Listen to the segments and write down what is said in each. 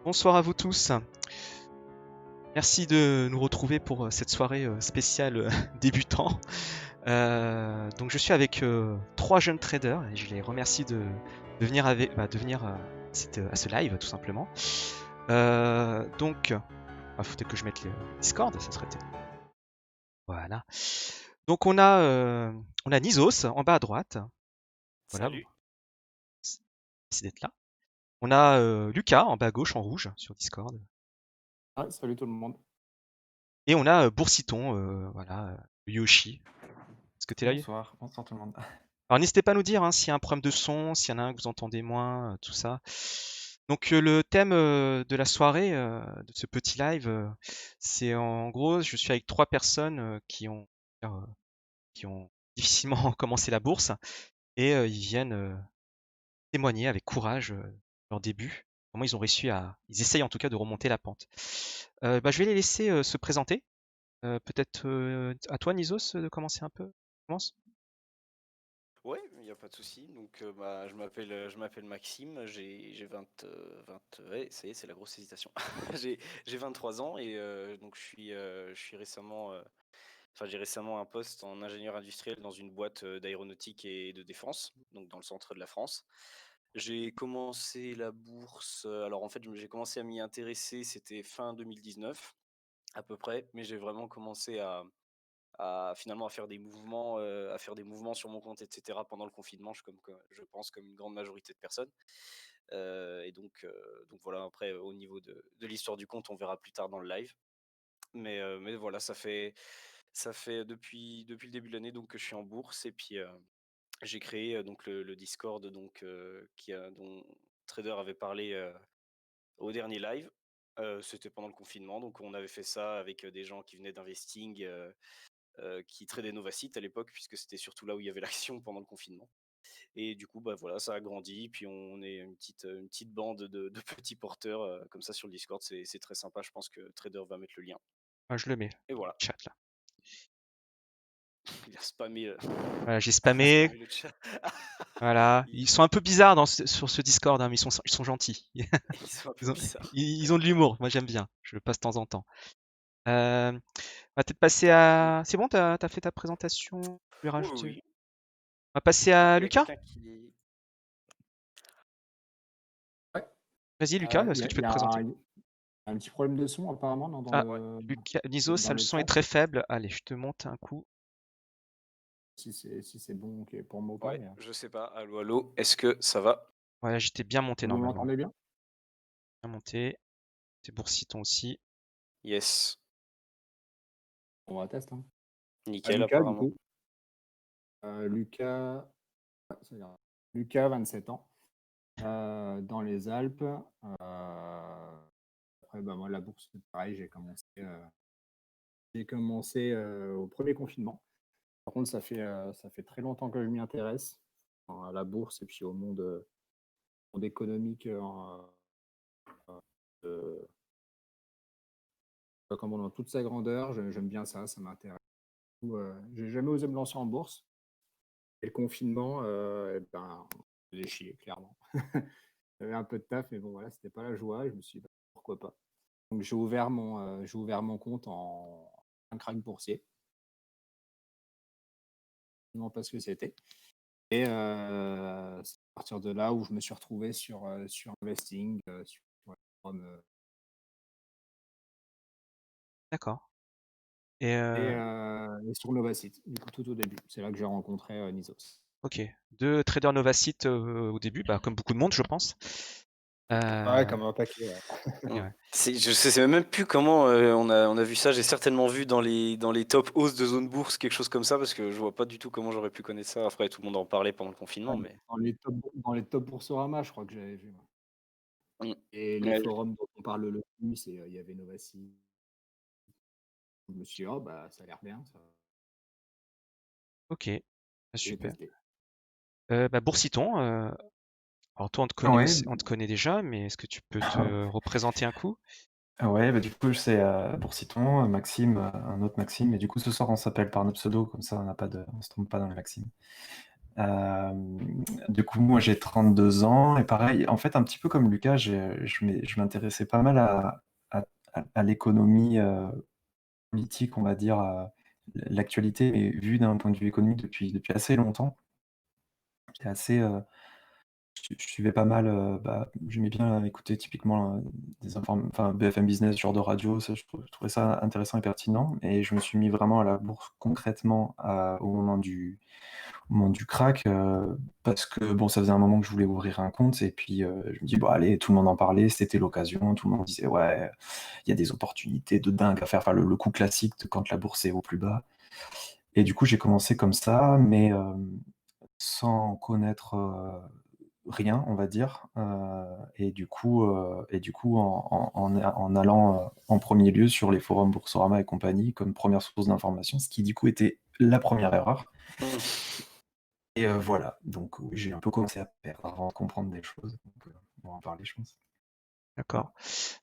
Bonsoir à vous tous. Merci de nous retrouver pour cette soirée spéciale débutant. Donc je suis avec 3 jeunes traders et je les remercie de venir, de venir à ce live tout simplement. Donc, faut peut-être que je mette le Discord, ça serait peut-être. Voilà. Donc on a Nizos en bas à droite. Voilà, Salut. merci d'être là. On a Lucas en bas à gauche en rouge sur Discord. Ah, salut tout le monde. Et on a Boursiton, voilà, Yoshi. Est-ce que t'es là? Bonsoir tout le monde. Alors n'hésitez pas à nous dire s'il y a un problème de son, s'il y en a un que vous entendez moins, tout ça. Donc le thème de la soirée, de ce petit live, c'est en gros, je suis avec 3 personnes euh, qui ont difficilement commencé la bourse et ils viennent témoigner avec courage leur début, comment ils ont réussi ils essayent en tout cas de remonter la pente. Je vais les laisser se présenter. Peut-être à toi Nizos de commencer un peu. Commence. Ouais, il n'y a pas de souci. Donc, je m'appelle Maxime, j'ai 20, ouais, ça y est, c'est la grosse hésitation. J'ai 23 ans et donc je suis récemment, j'ai récemment un poste en ingénieur industriel dans une boîte d'aéronautique et de défense, donc dans le centre de la France. J'ai commencé la bourse, alors en fait, j'ai commencé à m'y intéresser, c'était fin 2019 à peu près, mais j'ai vraiment commencé finalement à faire des mouvements sur mon compte, etc. pendant le confinement, je pense comme une grande majorité de personnes. Donc voilà, après au niveau de l'histoire du compte, on verra plus tard dans le live. Mais voilà, ça fait depuis le début de l'année donc que je suis en bourse et puis j'ai créé donc le Discord donc dont Trader avait parlé au dernier live. C'était pendant le confinement, donc on avait fait ça avec des gens qui venaient d'investing, qui tradaient Novacite à l'époque, puisque c'était surtout là où il y avait l'action pendant le confinement. Et du coup, bah voilà, ça a grandi. Puis on est une petite bande de petits porteurs comme ça sur le Discord. C'est très sympa. Je pense que Trader va mettre le lien. Je le mets Et voilà, chat là. il a spammé, Voilà, j'ai il a spammé. spammé le chat. Voilà, ils sont un peu bizarres sur ce Discord, mais ils sont gentils. Ils sont un peu Ils ont, bizarres. ils ont de l'humour. Moi, j'aime bien. Je le passe de temps en temps. On va peut-être passer à. C'est bon, t'as fait ta présentation. Je vais Oui, oui, rajouter. oui. On va passer Ah, à il y a Lucas. quelqu'un qui. Ouais. Vas-y, Lucas, Il est-ce y que a, tu il peux y te a présenter? un petit problème de son apparemment dans Ah, le, Niso, dans ça, le le son est chat. très faible. Allez, je te monte un coup. Si c'est bon ok, pour moi ou pas. Ouais, Mais, je sais pas. Allô, allô. Est-ce que ça va? Ouais, j'étais bien monté vous normalement. m'entendez bien? Bien monté. C'est Boursiton aussi. Yes. On va tester. Hein. Nickel, Lucas, du apparemment. coup. Lucas, ça ira. Lucas, 27 ans. Dans les Alpes. Après, bah, moi, la bourse, c'est pareil, j'ai commencé au premier confinement. Par contre, ça fait très longtemps que je m'y intéresse à la bourse et puis au monde économique, euh, comment dans toute sa grandeur. J'aime bien ça, ça m'intéresse. J'ai jamais osé me lancer en bourse. Et le confinement, j'ai chié, clairement. J'avais un peu de taf, mais bon, voilà, c'était pas la joie. Je me suis dit, bah, pourquoi pas. Donc, j'ai ouvert mon compte en un crack boursier. Je ne sais pas ce que c'était. Et c'est à partir de là où je me suis retrouvé sur Investing, sur les forums, D'accord. Et et sur Novacite, du coup, tout au début. C'est là que j'ai rencontré Nizos. ok. 2 traders Novacite au début, comme beaucoup de monde, je pense. Ouais, Euh, comme un paquet. Ouais. Mm. ouais. Je sais même plus comment on a vu ça. J'ai certainement vu dans les top hausses de zone bourse, quelque chose comme ça, parce que je vois pas du tout comment j'aurais pu connaître ça. Après, tout le monde en parlait pendant le confinement, Ouais, mais. dans les top Boursorama, je crois que j'avais vu. Moi. Mm. Et les Ouais, forums dont on parle le plus, il y avait Novacite. Je me suis dit, oh, bah, ça a l'air bien, ça. Ok. J'ai Super. testé. Boursiton, alors toi, on te connaît Ouais, aussi, on te connaît déjà, mais est-ce que tu peux te représenter un coup? ouais, du coup, c'est Boursiton, Maxime, un autre Maxime, et du coup, ce soir, on s'appelle par notre pseudo, comme ça, on se trompe pas dans les Maximes. Du coup, moi, j'ai 32 ans et pareil, en fait, un petit peu comme Lucas, je m'intéressais pas mal à l'économie politique, on va dire, l'actualité, mais vue d'un point de vue économique depuis assez longtemps. J'étais assez, je suivais pas mal, j'aimais bien écouter typiquement enfin, BFM Business, ce genre de radio, ça, je trouvais ça intéressant et pertinent. Et je me suis mis vraiment à la bourse concrètement au moment du crack, parce que bon, ça faisait un moment que je voulais ouvrir un compte. Et puis je me dis, bon, allez, tout le monde en parlait, c'était l'occasion. Tout le monde disait, ouais, il y a des opportunités de dingue à faire. Enfin, le coup classique de quand la bourse est au plus bas. Et du coup, j'ai commencé comme ça, mais sans connaître rien, on va dire. Et du coup, en allant en premier lieu sur les forums Boursorama et compagnie comme première source d'information, ce qui du coup était la première erreur. Mmh. Et voilà, donc oui, j'ai un peu commencé à perdre avant de comprendre des choses. Donc, on va en parler, je pense. D'accord.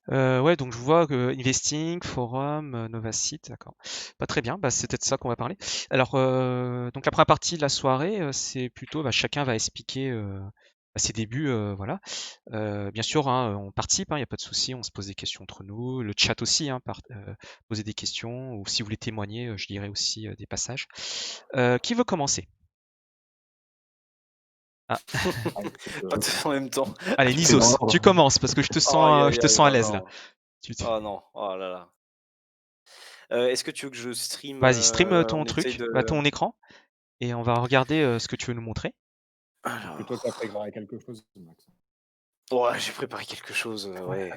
Ouais, donc je vois que Investing, Forum, Novasite, d'accord. Pas très bien, bah, c'est peut-être ça qu'on va parler. Alors, donc la première partie de la soirée, c'est plutôt, bah, chacun va expliquer ses débuts, voilà. Bien sûr, hein, on participe, il n'y a pas de souci, on se pose des questions entre nous. Le chat aussi, hein, poser des questions, ou si vous voulez témoigner, je lirai aussi des passages. Qui veut commencer? Ah, Ah, écoute, Pas tous en même temps. allez, C'est dans Nisos, tu l'ordre. commences parce que je te Aïe, sens, aïe, je te aïe, sens à non, l'aise là. non. Tu- Oh non, oh là là. Est-ce que tu veux que je stream, Vas-y, stream ton on essaye truc, bah, de... ton écran, et on va regarder ce que tu veux nous montrer. c'est plutôt que tu as Alors... préparé quelque chose, Max. Ouais, j'ai préparé quelque chose, ouais,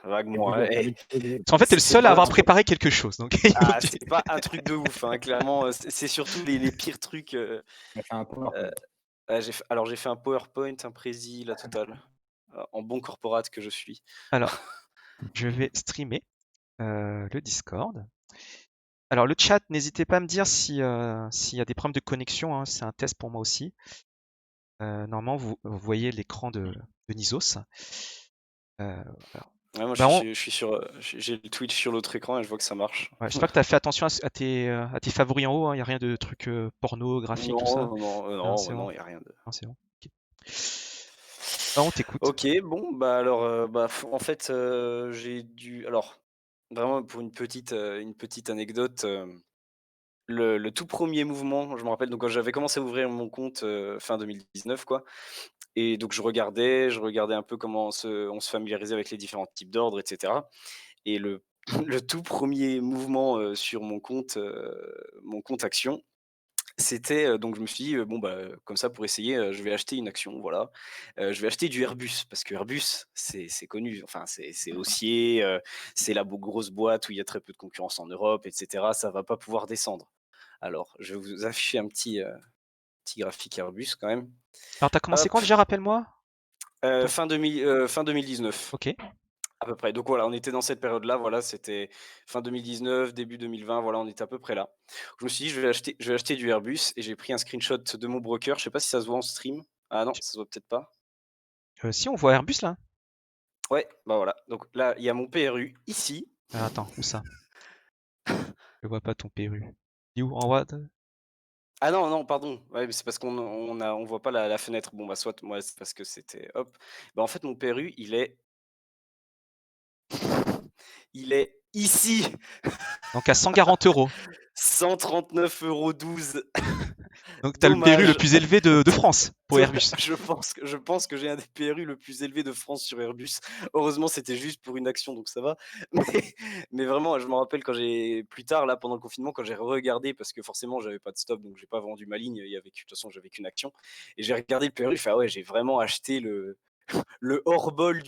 C'est vaguement. plutôt Ouais. t'as vite posé. En fait, t'es le C'est seul à pas un avoir truc... préparé quelque chose, donc il faut Ah, que tu- c'est pas un truc de ouf, hein, clairement. C'est surtout les pires trucs. T'as fait un PowerPoint. Alors, j'ai fait un PowerPoint, un prési, la totale. En bon corporate que je suis. Alors, je vais streamer le Discord. Alors, le chat, n'hésitez pas à me dire si s'il y a des problèmes de connexion, hein, c'est un test pour moi aussi. Normalement, vous voyez l'écran de Nisos. Alors, Ouais, moi, bah, je suis sur, j'ai le Twitch sur l'autre écran et je vois que ça marche. ouais, j'espère que tu as fait attention à tes favoris en haut, il n'y a rien de trucs pornographiques, tout ça. Non, non, Non, non, c'est bon. non, il y a rien de. Non, c'est bon. Ok. Bah, on t'écoute. Ok, bon, bah alors, en fait, j'ai dû. Alors, vraiment pour une petite anecdote, le tout premier mouvement, je me rappelle, donc quand j'avais commencé à ouvrir mon compte fin 2019, quoi. Et donc je regardais un peu comment on se familiarisait avec les différents types d'ordres, etc. Et le, le tout premier mouvement sur mon compte action, c'était, donc je me suis dit, bon, bah, comme ça pour essayer, je vais acheter une action, voilà. Je vais acheter du Airbus parce que Airbus, c'est connu, enfin c'est haussier, c'est la grosse boîte où il y a très peu de concurrence en Europe, et cetera. Ça va pas pouvoir descendre. Alors, je vais vous afficher un petit graphique Airbus quand même. Alors, t'as commencé Hop, quand déjà, rappelle-moi? Ton- fin 2019 Ok. à peu près. Donc voilà, on était dans cette période-là, voilà, c'était fin 2019, début 2020, voilà, on était à peu près là. Je me suis dit: je vais acheter du Airbus» et j'ai pris un screenshot de mon broker. Je sais pas si ça se voit en stream? Ah non, ça se voit peut-être pas. Si, on voit Airbus là. Ouais, bah voilà, donc là, il y a mon PRU ici. Attends, où ça? Je vois pas ton PRU. Il est où? En haut? Ah non, non, pardon, ouais, mais c'est parce on voit pas la fenêtre. Bon, bah, soit, moi, c'est parce que c'était hop. Bah, en fait, mon PRU, il est ici, Donc à 140 euros. 139,12 €. Donc t'as le PRU le Dommage. plus élevé de France pour Airbus. Je pense que j'ai un des PRU le plus élevé de France sur Airbus. Heureusement, c'était juste pour une action, donc ça va. Mais vraiment, je me rappelle quand j'ai plus tard, là, pendant le confinement, quand j'ai regardé, parce que forcément, j'avais pas de stop, donc j'ai pas vendu ma ligne. De toute façon, j'avais qu'une action. Et j'ai regardé le PRU, je fais: ah ouais, j'ai vraiment acheté le hors-bol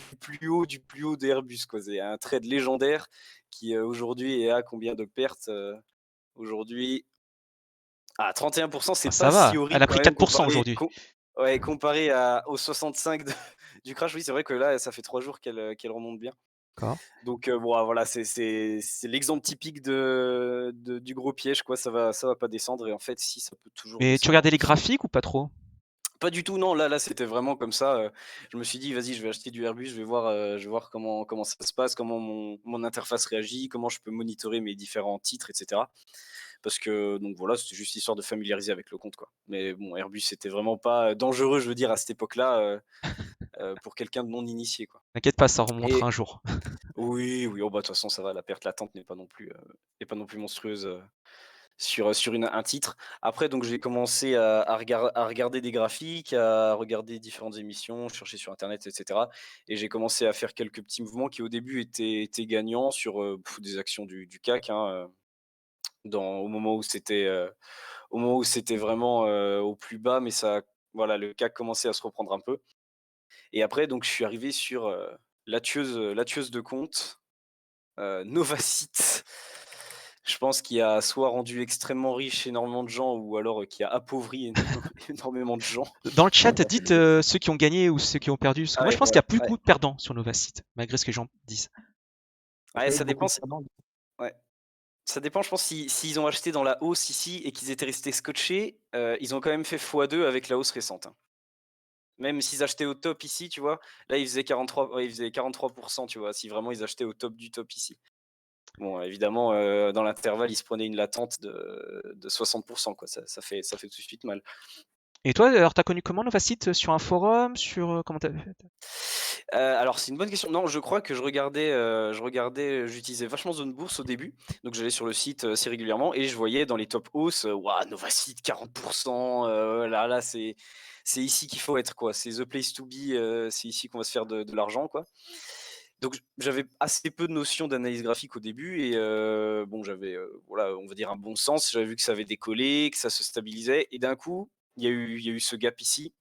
du plus haut d'Airbus, quoi. C'est un trade légendaire qui aujourd'hui est à combien de pertes aujourd'hui? Ah, 31%, c'est Ah, ça pas si va. Elle horrible a quand pris même 4% aujourd'hui. ouais, comparé aux 65 du crash. Oui, c'est vrai que là, ça fait 3 jours qu'elle remonte bien. D'accord. Donc bon, ah, voilà, c'est l'exemple typique du gros piège, quoi. Ça va pas descendre, et en fait, si, ça peut toujours Mais tu descendre. regardais les graphiques ou pas trop? Pas du tout, non. Là, c'était vraiment comme ça. Je me suis dit: «Vas-y, je vais acheter du Airbus, je vais voir comment ça se passe, comment mon interface réagit, comment je peux monitorer mes différents titres, et cetera». parce que donc voilà, c'était juste histoire de familiariser avec le compte, quoi. Mais bon, Airbus, c'était vraiment pas dangereux, je veux dire, à cette époque-là, pour quelqu'un de non initié, quoi. T'inquiète pas, ça remontera Et un jour. oui, oui, oh bah, de toute façon, ça va, la perte latente n'est pas non plus monstrueuse, sur un titre. Après, donc j'ai commencé à regarder des graphiques, à regarder différentes émissions, chercher sur internet, etc. Et j'ai commencé à faire quelques petits mouvements qui au début étaient gagnants sur des actions du CAC, hein, au moment où c'était vraiment au plus bas, mais voilà, le CAC commençait à se reprendre un peu. Et après, donc je suis arrivé sur la tueuse de compte, Novacite. Je pense qu'il a soit rendu extrêmement riche énormément de gens ou alors qui a appauvri énormément de gens. Dans le chat, dites ceux qui ont gagné ou ceux qui ont perdu, parce que Ah moi je ouais, pense qu'il y a ouais. beaucoup de perdants sur Novacite, malgré ce que les gens disent. Ouais, Pas eu ça beaucoup dépend. de perdants. Ouais. Ça dépend, je pense, s'ils ont acheté dans la hausse ici et qu'ils étaient restés scotchés, ils ont quand même fait x2 avec la hausse récente, hein. Même s'ils achetaient au top ici, tu vois, là ils faisaient 43, ouais, ils faisaient 43%, tu vois, si vraiment ils achetaient au top du top ici. Bon, évidemment, dans l'intervalle, ils se prenaient une latente de 60%, quoi. Ça fait tout de suite mal. Et toi, alors t'as connu comment Novacite? Sur un forum? Comment t'as fait? Alors c'est une bonne question. Non, je crois que j'utilisais vachement Zone Bourse au début, donc j'allais sur le site assez régulièrement et je voyais dans les top hausses, waouh, Novacite 40%, là c'est ici qu'il faut être, quoi. C'est the place to be, c'est ici qu'on va se faire de l'argent, quoi. Donc j'avais assez peu de notions d'analyse graphique au début et bon, j'avais voilà, on va dire un bon sens. J'avais vu que ça avait décollé, que ça se stabilisait et d'un coup, il y a eu ce gap ici.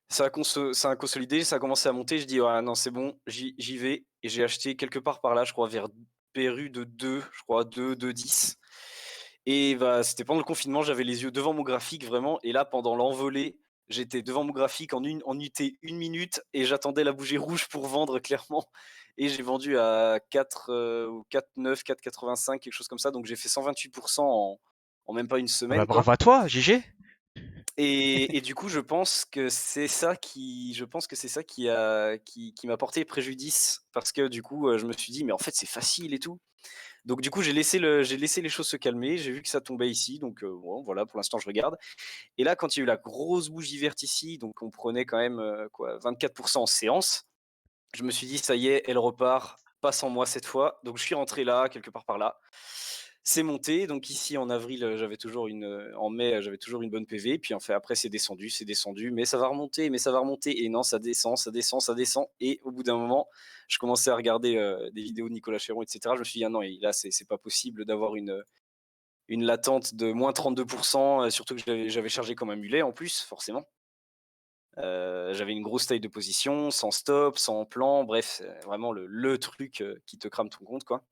Ça a consolidé, ça a commencé à monter. Je dis: «Ah non, c'est bon, j'y vais» et j'ai acheté quelque part par là, je crois vers PRU de 2, je crois 2,10 et bah, c'était pendant le confinement, j'avais les yeux devant mon graphique vraiment et là, pendant l'envolée, j'étais devant mon graphique en UT 1 minute et j'attendais la bougie rouge pour vendre clairement et j'ai vendu à 4, ou 4,9, 4,85, quelque chose comme ça, donc j'ai fait 128% en même pas une Ah bah semaine, quoi. bravo à toi, GG. Et du coup, je pense que c'est ça qui m'a porté préjudice parce que du coup, je me suis dit: «Mais en fait, c'est facile et tout». Donc du coup, j'ai laissé les choses se calmer, j'ai vu que ça tombait ici, donc bon, voilà, pour l'instant, je regarde. Et là, quand il y a eu la grosse bougie verte ici, donc on prenait quand même, quoi, 24% en séance, je me suis dit: «Ça y est, elle repart, pas sans moi cette fois». Donc je suis rentré là, quelque part par là. C'est monté, donc ici en avril, en mai, j'avais toujours une bonne PV, puis en fait après c'est descendu, mais ça va remonter, mais ça va remonter et non, ça descend, ça descend, ça descend et au bout d'un moment, je commençais à regarder, des vidéos de Nicolas Chéron et cetera. Je me suis dit: «Ah non, et là c'est pas possible d'avoir une latente de -32%», surtout que j'avais chargé comme un mulet en plus, forcément. J'avais une grosse taille de position, sans stop, sans plan, bref, c'est vraiment le truc, qui te crame ton compte, quoi.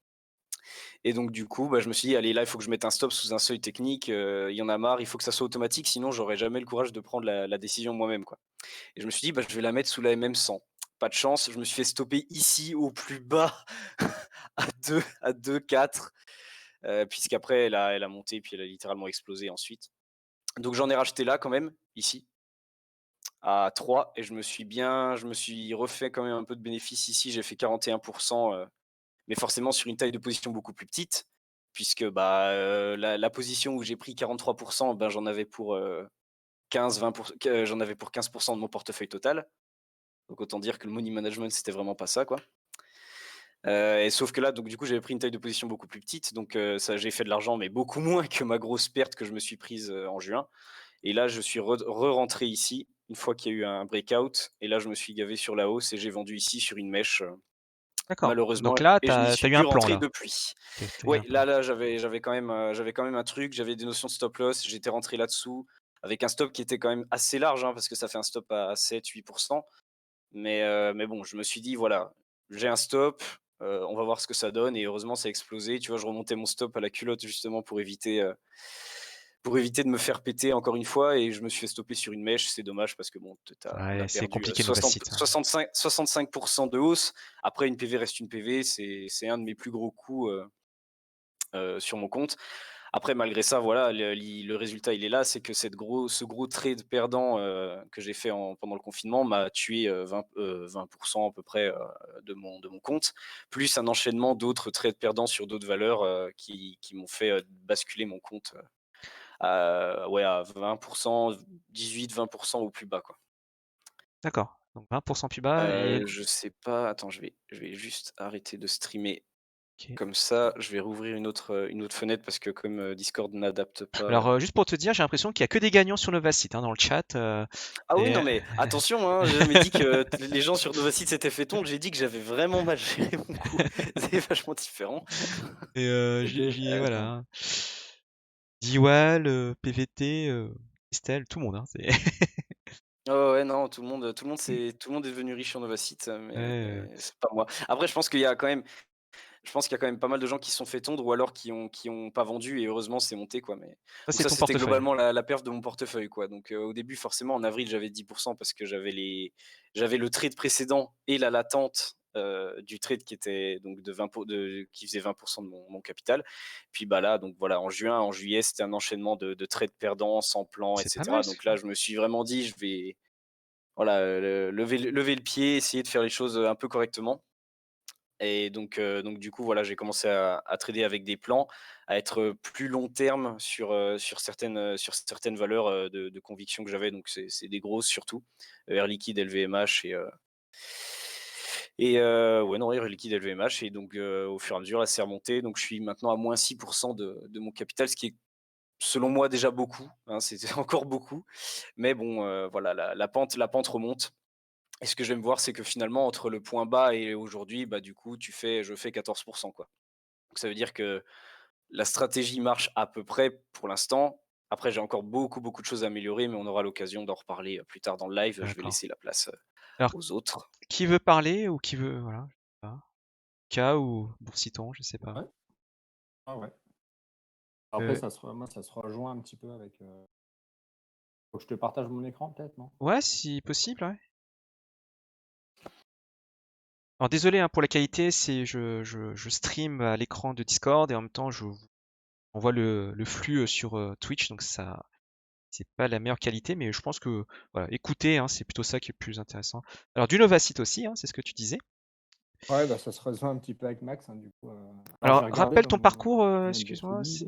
Et donc du coup, bah, je me suis dit: «Allez, là, il faut que je mette un stop sous un seuil technique, il y en a marre, il faut que ça soit automatique, sinon j'aurai jamais le courage de prendre la décision moi-même, quoi». Et je me suis dit: «Bah, je vais la mettre sous la MM100». Pas de chance, je me suis fait stopper ici au plus bas à 2,4, puisqu'après elle a monté, puis elle a littéralement explosé ensuite. Donc j'en ai racheté là quand même, ici, à 3 et je me suis refait quand même un peu de bénéfice ici, j'ai fait 41%, mais forcément sur une taille de position beaucoup plus petite, puisque bah, la position où j'ai pris 43%, ben, j'en avais pour 15% de mon portefeuille total. Donc autant dire que le money management, c'était vraiment pas ça, quoi. Et sauf que là, donc du coup, j'avais pris une taille de position beaucoup plus petite, donc ça, j'ai fait de l'argent, mais beaucoup moins que ma grosse perte que je me suis prise en juin. Et là, je suis re-rentré ici, une fois qu'il y a eu un breakout, et là, je me suis gavé sur la hausse et j'ai vendu ici sur une mèche, D'accord. malheureusement, Donc là, et je n'y t'as suis eu plus un plan rentré là. depuis. T'as eu Oui, un plan. là, j'avais quand même un truc, j'avais des notions de stop loss, j'étais rentré là-dessous, avec un stop qui était quand même assez large, hein, parce que ça fait un stop à 7-8%. Mais bon, je me suis dit, voilà, j'ai un stop, on va voir ce que ça donne, et heureusement, ça a explosé. Tu vois, je remontais mon stop à la culotte justement pour éviter de me faire péter encore une fois, et je me suis fait stopper sur une mèche. C'est dommage parce que bon, on Ouais, a c'est perdu compliqué Novacite. 65% de hausse. Après, une PV reste une PV, c'est un de mes plus gros coups sur mon compte. Après, malgré ça, voilà, le résultat, il est là, c'est que ce gros trade perdant que j'ai fait pendant le confinement m'a tué 20% à peu près de mon compte, plus un enchaînement d'autres trades perdants sur d'autres valeurs qui m'ont fait basculer mon compte ouais, à 20%, 18-20% au plus bas, quoi. D'accord. Donc 20% plus bas et Je sais pas, attends, je vais juste arrêter de streamer. OK. Comme ça, je vais rouvrir une autre fenêtre parce que comme Discord n'adapte pas. Alors, juste pour te dire, j'ai l'impression qu'il y a que des gagnants sur Novacite, hein, dans le chat, Ah oui, non et mais attention, hein, j'ai jamais dit que les gens sur Novacite s'étaient fait tondre, j'ai dit que j'avais vraiment mal géré mon coup. C'est vachement différent. Ok, j'y ai voilà, attends. hein. Diwal, PVT, Estelle, tout le monde, hein, c'est Ouais, ouais, non, tout le monde est devenu riche sur Novacite, ouais, mais c'est pas moi. Après, je pense qu'il y a quand même pas mal de gens qui se sont fait tondre ou alors qui ont pas vendu et heureusement c'est monté, quoi. Mais ça donc c'est ça, ton c'était portefeuille. globalement la perf de mon portefeuille, quoi. Donc au début, forcément, en avril, j'avais 10% parce que j'avais le trade précédent et la latente du trade qui était donc qui faisait 20% de mon capital. Puis bah là, donc voilà, en juillet, c'était un enchaînement de trades perdants, sans plan, C'est pas mal etc. ce Donc là, je me suis vraiment dit, je vais voilà, lever le pied, essayer de faire les choses un peu correctement. Et donc du coup, voilà, j'ai commencé à trader avec des plans, à être plus long terme sur certaines valeurs de conviction que j'avais. Donc c'est des grosses surtout, Air Liquide, LVMH ouais, non, Air Liquide, LVMH. Et donc au fur et à mesure, là, c'est remonté. Donc je suis maintenant à moins 6% de mon capital, ce qui est selon moi déjà beaucoup, hein, c'est encore beaucoup. Mais bon, voilà, la pente remonte. Et ce que j'aime voir, c'est que finalement, entre le point bas et aujourd'hui, bah, du coup, je fais 14%, quoi. Donc ça veut dire que la stratégie marche à peu près pour l'instant. Après, j'ai encore beaucoup, beaucoup de choses à améliorer, mais on aura l'occasion d'en reparler plus tard dans le live. Je vais D'accord. laisser la place Alors, aux autres. qui veut parler ou qui veut voilà, je sais pas. K ou Boursiton, je sais pas. Ouais. Ah ouais. Après, Heu, moi, ça se rejoint un petit peu avec. Faut que je te partage mon écran, peut-être, non? ouais, si possible, ouais. Alors désolé, hein, pour la qualité, c'est je stream à l'écran de Discord et en même temps je vous envoie le flux, sur, Twitch, donc ça c'est pas la meilleure qualité, mais je pense que, voilà, écoutez, hein, c'est plutôt ça qui est le plus intéressant. Alors du Novacite aussi, hein, c'est ce que tu disais. Ouais, bah, ça se rejoint un petit peu avec Max, hein, du coup. Alors, j'ai Alors regardé rappelle dans ton mon parcours, journal de excuse-moi, trading. c'est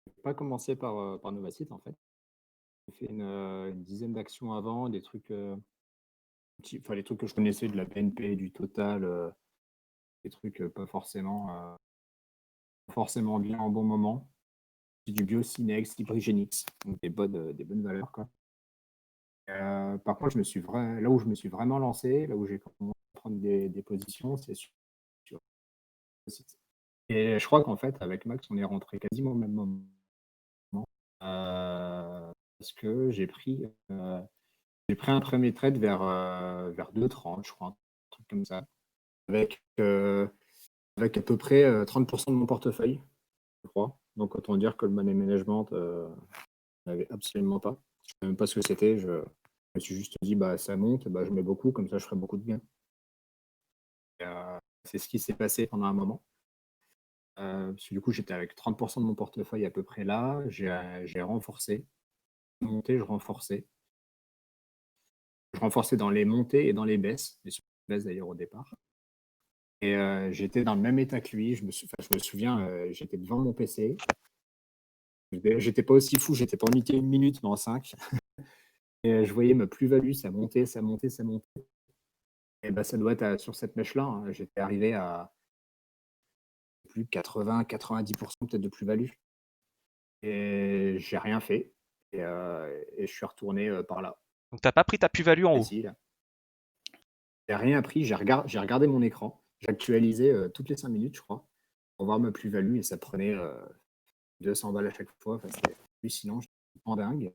J'ai pas commencé par Novacite, en fait. J'ai fait une dizaine d'actions avant, des trucs, enfin, les trucs que je connaissais, de la BNP, du Total, des trucs pas forcément bien en bon moment. Du Biocinex, Hybrigenix, donc des bonnes valeurs, quoi. Par contre, là où je me suis vraiment lancé, là où j'ai commencé à prendre des positions, c'est sur le site. Et je crois qu'en fait, avec Max, on est rentré quasiment au même moment. Parce que j'ai pris un premier trade vers 2,30, je crois, un truc comme ça, avec, avec à peu près 30% de mon portefeuille, je crois. Donc autant dire que le money management, je n'avais absolument pas. Je ne savais même pas ce que c'était. Je me suis juste dit, bah, ça monte, bah, je mets beaucoup, comme ça je ferai beaucoup de gains. C'est ce qui s'est passé pendant un moment. Parce que du coup, j'étais avec 30% de mon portefeuille à peu près là. J'ai renforcé, monté, je renforçais. Je renforçais dans les montées et dans les baisses, les baisses d'ailleurs au départ. Et j'étais dans le même état que lui. Je me souviens, j'étais devant mon PC. J'étais pas aussi fou, j'étais pas en 1 minute, mais en 5. Et je voyais ma plus-value, ça montait, ça montait, ça montait. Et bah, ça doit être sur cette mèche-là, hein. J'étais arrivé à plus de 80-90% peut-être de plus-value. Et j'ai rien fait. Et je suis retourné par là. donc t'as pas pris ta plus-value en haut? Ici, là. J'ai rien appris, j'ai regardé mon écran, j'actualisais toutes les 5 minutes, je crois, pour voir ma plus-value et ça prenait 200 balles à chaque fois. Enfin, c'était hallucinant, j'étais en dingue.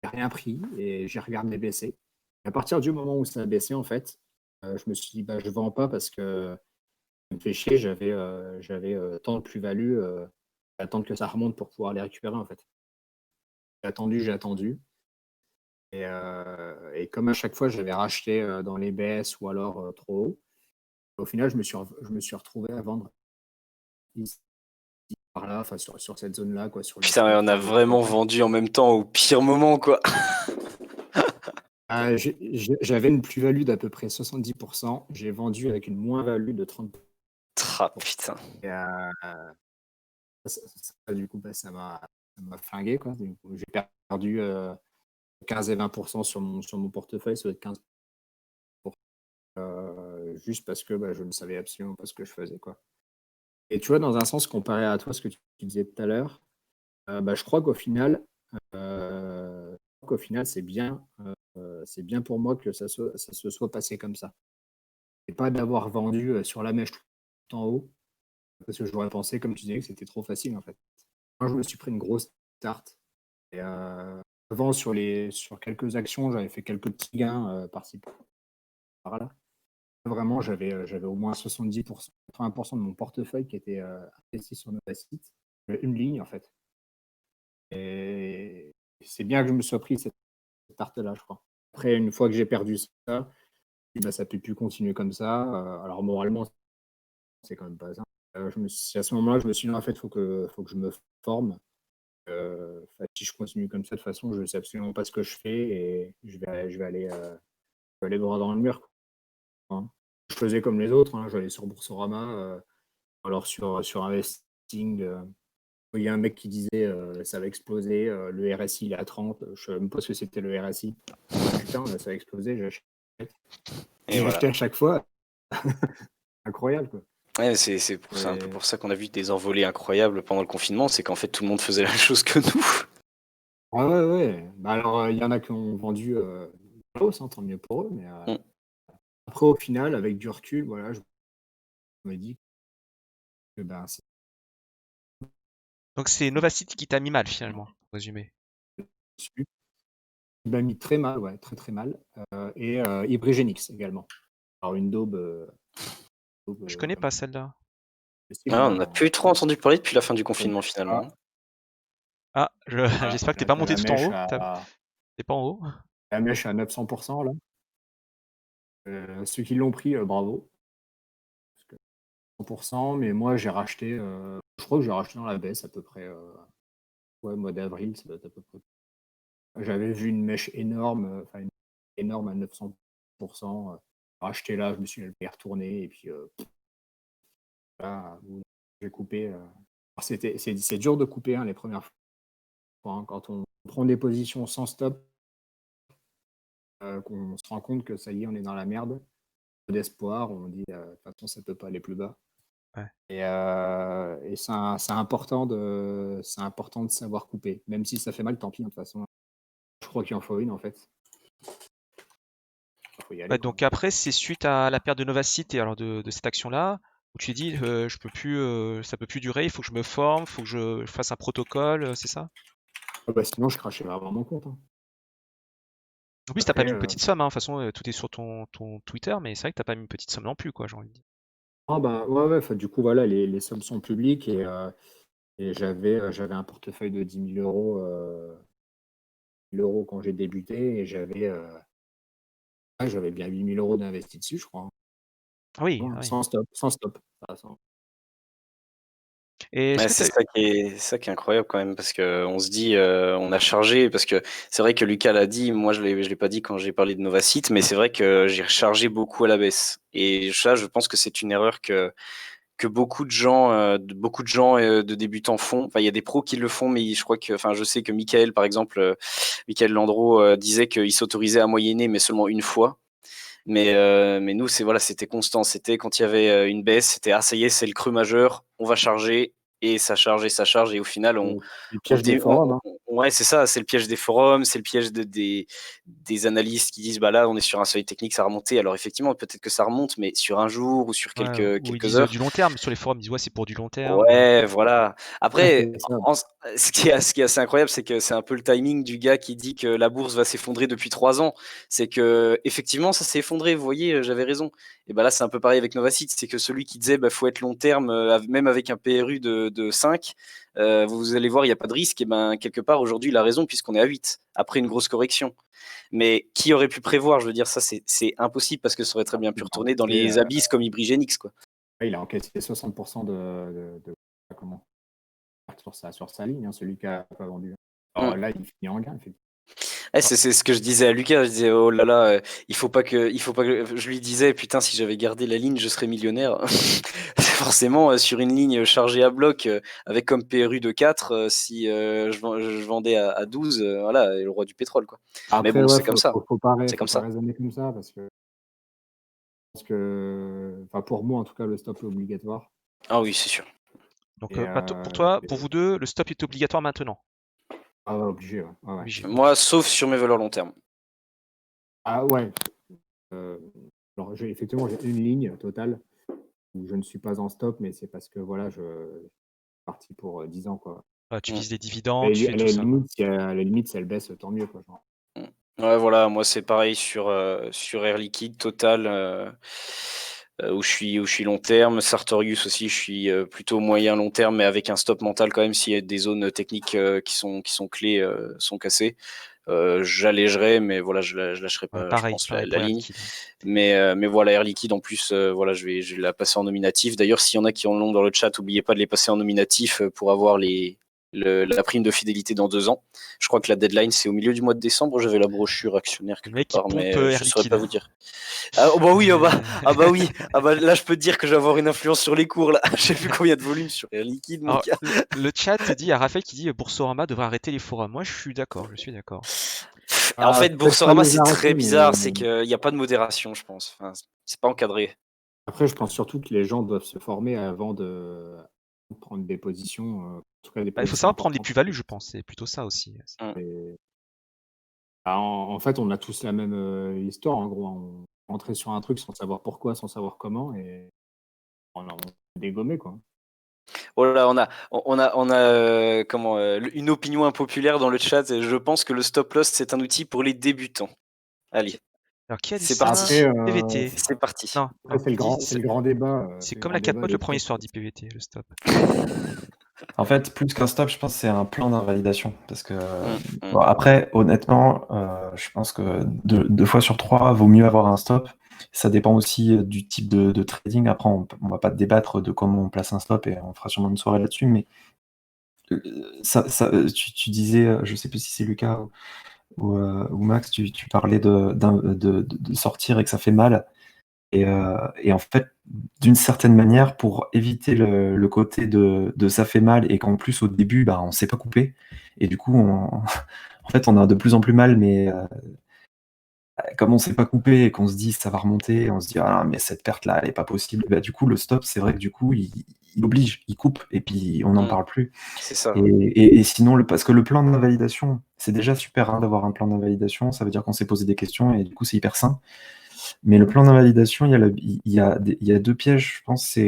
J'ai rien pris et j'ai regardé baisser. Et à partir du moment où ça a baissé, en fait, je me suis dit, bah, je ne vends pas parce que ça me fait chier, j'avais tant de plus-value, attendre que ça remonte pour pouvoir les récupérer, en fait. J'ai attendu. Et comme à chaque fois, j'avais racheté dans les baisses ou alors trop haut, au final, je me suis retrouvé à vendre ici par là, enfin sur cette zone-là, quoi, sur les Putain, ouais, on a 110 vraiment vendu en même temps au pire moment, quoi. J'avais une plus-value d'à peu près 70%. J'ai vendu avec une moins-value de 30%. Ah, putain. Et, du coup, ça m'a flingué, quoi. Du coup, j'ai perdu 15 et 20% sur mon portefeuille, ça doit être 15%. Juste parce que je ne savais absolument pas ce que je faisais, quoi. Et tu vois, dans un sens, comparé à toi, ce que tu disais tout à l'heure, je crois qu'au final, c'est bien pour moi que ça se soit passé comme ça. Et pas d'avoir vendu sur la mèche tout en haut, parce que j'aurais pensé, comme tu disais, que c'était trop facile, en fait. Moi, je me suis pris une grosse start. Et avant, sur quelques actions, j'avais fait quelques petits gains par-ci, par-là. Vraiment, j'avais au moins 70%, 80% de mon portefeuille qui était investi sur Novasite. Une ligne, en fait. Et c'est bien que je me sois pris cette tarte-là, je crois. Après, une fois que j'ai perdu ça, ça ne peut plus continuer comme ça. Alors, moralement, c'est quand même pas ça. À ce moment-là, je me suis dit, en fait, il faut que je me forme. Si je continue comme ça, de toute façon, je ne sais absolument pas ce que je fais et je vais aller droit dans le mur, quoi. Je faisais comme les autres, hein. J'allais sur Boursorama, alors sur Investing. Il y a un mec qui disait ça va exploser, le RSI il est à 30. Je ne savais même pas ce que c'était le RSI. Putain, ça va exploser, j'achète. Et J'ai voilà. acheté à chaque fois. Incroyable, quoi. Ouais, c'est un peu pour ça qu'on a vu des envolées incroyables pendant le confinement, c'est qu'en fait tout le monde faisait la même chose que nous. Ah ouais. Alors, il y en a qui ont vendu à la hausse, hein, tant mieux pour eux. Mais après, au final, avec du recul, voilà, je me dis que c'est Donc c'est Novacite qui t'a mis mal finalement, en résumé. dessus. Il m'a mis très mal, ouais, très très mal. Et Hybrigenix également. Alors, une daube. Je connais pas celle-là. Ah, on n'a plus trop entendu parler depuis la fin du confinement finalement. Ah, j'espère que t'es pas monté tout en haut. T'es pas en haut. La mèche à 900% là. Ceux qui l'ont pris, bravo. Parce que 100%, mais moi j'ai racheté, je crois que j'ai racheté dans la baisse à peu près. Mois d'avril, ça doit être à peu près. J'avais vu une mèche énorme, énorme à 900%. Racheté là, je me suis retourné et puis là, j'ai coupé. C'est dur de couper, hein, les premières fois, hein, quand on prend des positions sans stop, qu'on se rend compte que ça y est, on est dans la merde. D'espoir, on dit de toute façon ça peut pas aller plus bas. Ouais. Et c'est important de savoir couper, même si ça fait mal, tant pis, hein, de toute façon. Je crois qu'il en faut une, en fait. Faut y aller, quoi. Donc après, c'est suite à la perte de Novacite et alors de cette action-là, où tu t'es dit, je peux plus, ça peut plus durer, il faut que je me forme, il faut que je fasse un protocole, c'est ça? Sinon, je crachais vraiment mon compte, hein. En plus, t'as pas mis une Après, petite somme, hein. De toute façon, tout est sur ton Twitter, mais c'est vrai que t'as pas mis une petite somme non plus, quoi, j'ai envie de dire. ouais, du coup, voilà, les sommes sont publiques et j'avais un portefeuille de 10 000 euros quand j'ai débuté et j'avais bien 8 000 euros d'investis dessus, je crois, hein. Ah oui, ah oui. Sans stop. Ah, Et est-ce Ouais, que c'est t'as... ça qui est incroyable quand même, parce que on se dit, on a chargé, parce que c'est vrai que Lucas l'a dit, moi je l'ai pas dit quand j'ai parlé de Novacite, mais c'est vrai que j'ai rechargé beaucoup à la baisse. Et ça, je pense que c'est une erreur que beaucoup de gens, de débutants font. Enfin, il y a des pros qui le font, mais je crois que, enfin, je sais que Michael, par exemple, Michael Landreau disait qu'il s'autorisait à moyenner, mais seulement une fois. Mais nous, c'était constant. C'était quand il y avait une baisse, c'était ça y est, c'est le creux majeur, on va charger. Et ça charge, et au final, le piège des forums, hein. ouais, c'est ça, c'est le piège des forums, c'est le piège des analystes qui disent, bah là, on est sur un seuil technique, ça a remonté. Alors effectivement, peut-être que ça remonte, mais sur un jour ou sur Ouais, ou ils quelques disent heures. du long terme, sur les forums, ils disent ouais, c'est pour du long terme. Ouais, voilà. Après, C'est ça. ce qui est assez incroyable, c'est que c'est un peu le timing du gars qui dit que la bourse va s'effondrer depuis 3 ans. C'est que effectivement, ça s'est effondré. Vous voyez, j'avais raison. Et ben là, c'est un peu pareil avec Novacite. C'est que celui qui disait, bah, faut être long terme, même avec un PRU de 5, vous allez voir, il n'y a pas de risque. Et ben, quelque part, aujourd'hui, il a raison puisqu'on est à 8, après une grosse correction. Mais qui aurait pu prévoir? Je veux dire, ça, c'est impossible parce que ça aurait très bien pu retourner dans les abysses comme Hybrigenix, quoi. Il a encaissé 60% de comment? sur sa ligne, hein, celui qui a pas vendu. Alors là, il finit en gain, effectivement. C'est ce que je disais à Lucas, je disais oh là là, il faut pas que je lui disais putain si j'avais gardé la ligne je serais millionnaire. Forcément sur une ligne chargée à bloc avec comme PRU de 4 si je vendais à 12 voilà et le roi du pétrole quoi. Après, Mais bon ouais, c'est comme ça. faut pas C'est comme ça. raisonner comme ça parce que enfin, pour moi en tout cas le stop est obligatoire. Ah oui c'est sûr. Donc Et, pour toi, et- pour vous deux, le stop est obligatoire maintenant. Ah ouais, obligé, ouais. Ah ouais. Obligé. Moi sauf sur mes valeurs long terme. Ah ouais. Alors effectivement j'ai une ligne totale où je ne suis pas en stop, mais c'est parce que voilà, je suis parti pour 10 ans quoi. Tu vises les Et dividendes, tu fais à tout la ça. quoi. limite, à la limite, si elle baisse, tant mieux quoi. Genre. Ouais, voilà, moi c'est pareil sur Air Liquide, Total, où je suis long terme. Sartorius aussi, je suis plutôt moyen long terme, mais avec un stop mental quand même s'il y a des zones techniques qui sont clés, sont cassées. J'allégerai, mais voilà, je lâcherai Ouais, pas, je pareil, pense, pareil la pour Air ligne. Liquide. Mais voilà, Air Liquide en plus, voilà, je vais la passer en nominatif. D'ailleurs, s'il y en a qui en ont dans le chat, n'oubliez pas de les passer en nominatif pour avoir la prime de fidélité dans 2 ans. Je crois que la deadline c'est au milieu du mois de décembre. J'avais la brochure actionnaire Le quelque mec qui part, pompe mais Air je saurais Liquide. pas vous dire. Ah oh bah oui, oui, là je peux te dire que je vais avoir une influence sur les cours là. Je sais plus combien de volume sur Air Liquide, mon Alors, gars. le chat dit, il y a Raphaël qui dit Boursorama devrait arrêter les forums. Moi, je suis d'accord, je suis d'accord. En fait, peut-être pas Boursorama les c'est arrêter, très mais bizarre, c'est qu'il n'y a pas de modération, je pense. Enfin, c'est pas encadré. après, je pense surtout que les gens doivent se former avant de prendre des positions, en tout cas des Il faut positions savoir prendre les importantes. plus-values, je pense. C'est plutôt ça aussi. Et- bah, en fait, on a tous la même histoire, en gros. On rentrait sur un truc sans savoir pourquoi, sans savoir comment, et on a dégommé, quoi. Oh là, on a une opinion impopulaire dans le chat. Je pense que le stop loss c'est un outil pour les débutants. Allez, Alors, qui a dit c'est ça parti. Après, PVT. C'est parti. Non, après, non, c'est il dit, le grand débat. c'est le comme grand la débat capote des le premier tests. soir, dit PVT, le stop. En fait, plus qu'un stop, je pense que c'est un plan d'invalidation. Parce que, Mm. bon, après, honnêtement, je pense que 2 fois sur 3, vaut mieux avoir un stop. Ça dépend aussi du type de trading. Après, on va pas débattre de comment on place un stop et on fera sûrement une soirée là-dessus. Mais tu disais, je sais plus si c'est Lucas ou Max, tu parlais de sortir et que ça fait mal. Et en fait, d'une certaine manière, pour éviter le côté de ça fait mal et qu'en plus au début, bah, on sait pas couper et du coup en fait, on a de plus en plus mal, mais comme on sait pas couper et qu'on se dit: «Ça va remonter», on se dit: «Ah mais cette perte-là, elle est pas possible». Bah, du coup, le stop, c'est vrai que du coup, il oblige, il coupe et puis on n'en parle plus C'est ça. et sinon parce que le plan d'invalidation, c'est déjà super, hein, d'avoir un plan d'invalidation. Ça veut dire qu'on s'est posé des questions et du coup, c'est hyper sain. Mais le plan d'invalidation, il y a 2 pièges, je pense.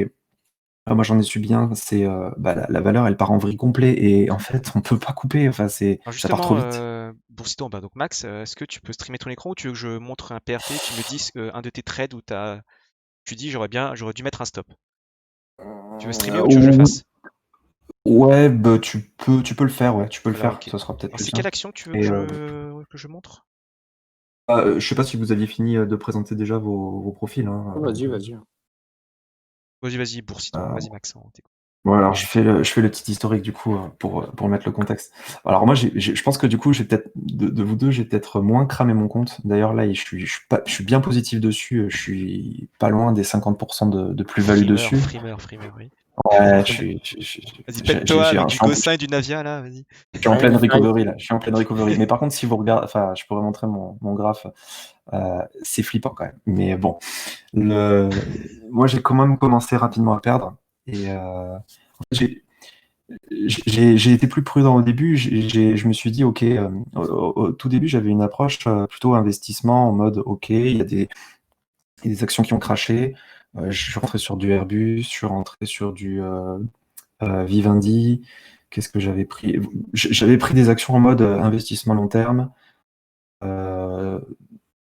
Moi j'en ai subi un, c'est bah, la valeur elle part en vrille complet et en fait on peut pas couper, enfin Alors ça part trop justement, vite. Boursito, bah, donc Max, est-ce que tu peux streamer ton écran ou tu veux que je montre un PRP, tu me dis un de tes trades où tu dis j'aurais dû mettre un stop. Tu veux streamer ou tu veux que je le fasse? Ouais, bah, tu peux le faire, ouais, tu peux le Alors faire, ok. ça sera peut-être Alors plus c'est quelle simple. action que tu veux Et que je montre? je sais pas si vous aviez fini de présenter déjà vos profils, hein, Vas-y. Vas-y, Boursito, vas-y Max, on t'écoute. Bon, alors je fais le petit historique du coup pour mettre le contexte. Alors moi, je pense que du coup, j'ai peut-être de vous deux, j'ai peut-être moins cramé mon compte. D'ailleurs là, je suis bien positif dessus. Je suis pas loin des 50% de plus-value dessus. Frimeur, oui. Ouais, Vas-y, pète-toi avec du je Gossin et du Navia là, vas-y. suis en pleine recovery là. Je suis en pleine recovery. Mais par contre, si vous regardez, enfin, je pourrais montrer mon graphe. C'est flippant quand même. Mais bon, moi j'ai quand même commencé rapidement à perdre et en fait, j'ai été plus prudent au début. Je me suis dit, ok, au tout début, j'avais une approche plutôt investissement en mode, ok, il y a des actions qui ont craché. Je suis rentré sur du Airbus, je suis rentré sur du Vivendi. Qu'est-ce que j'avais pris? J'avais pris des actions en mode investissement long terme.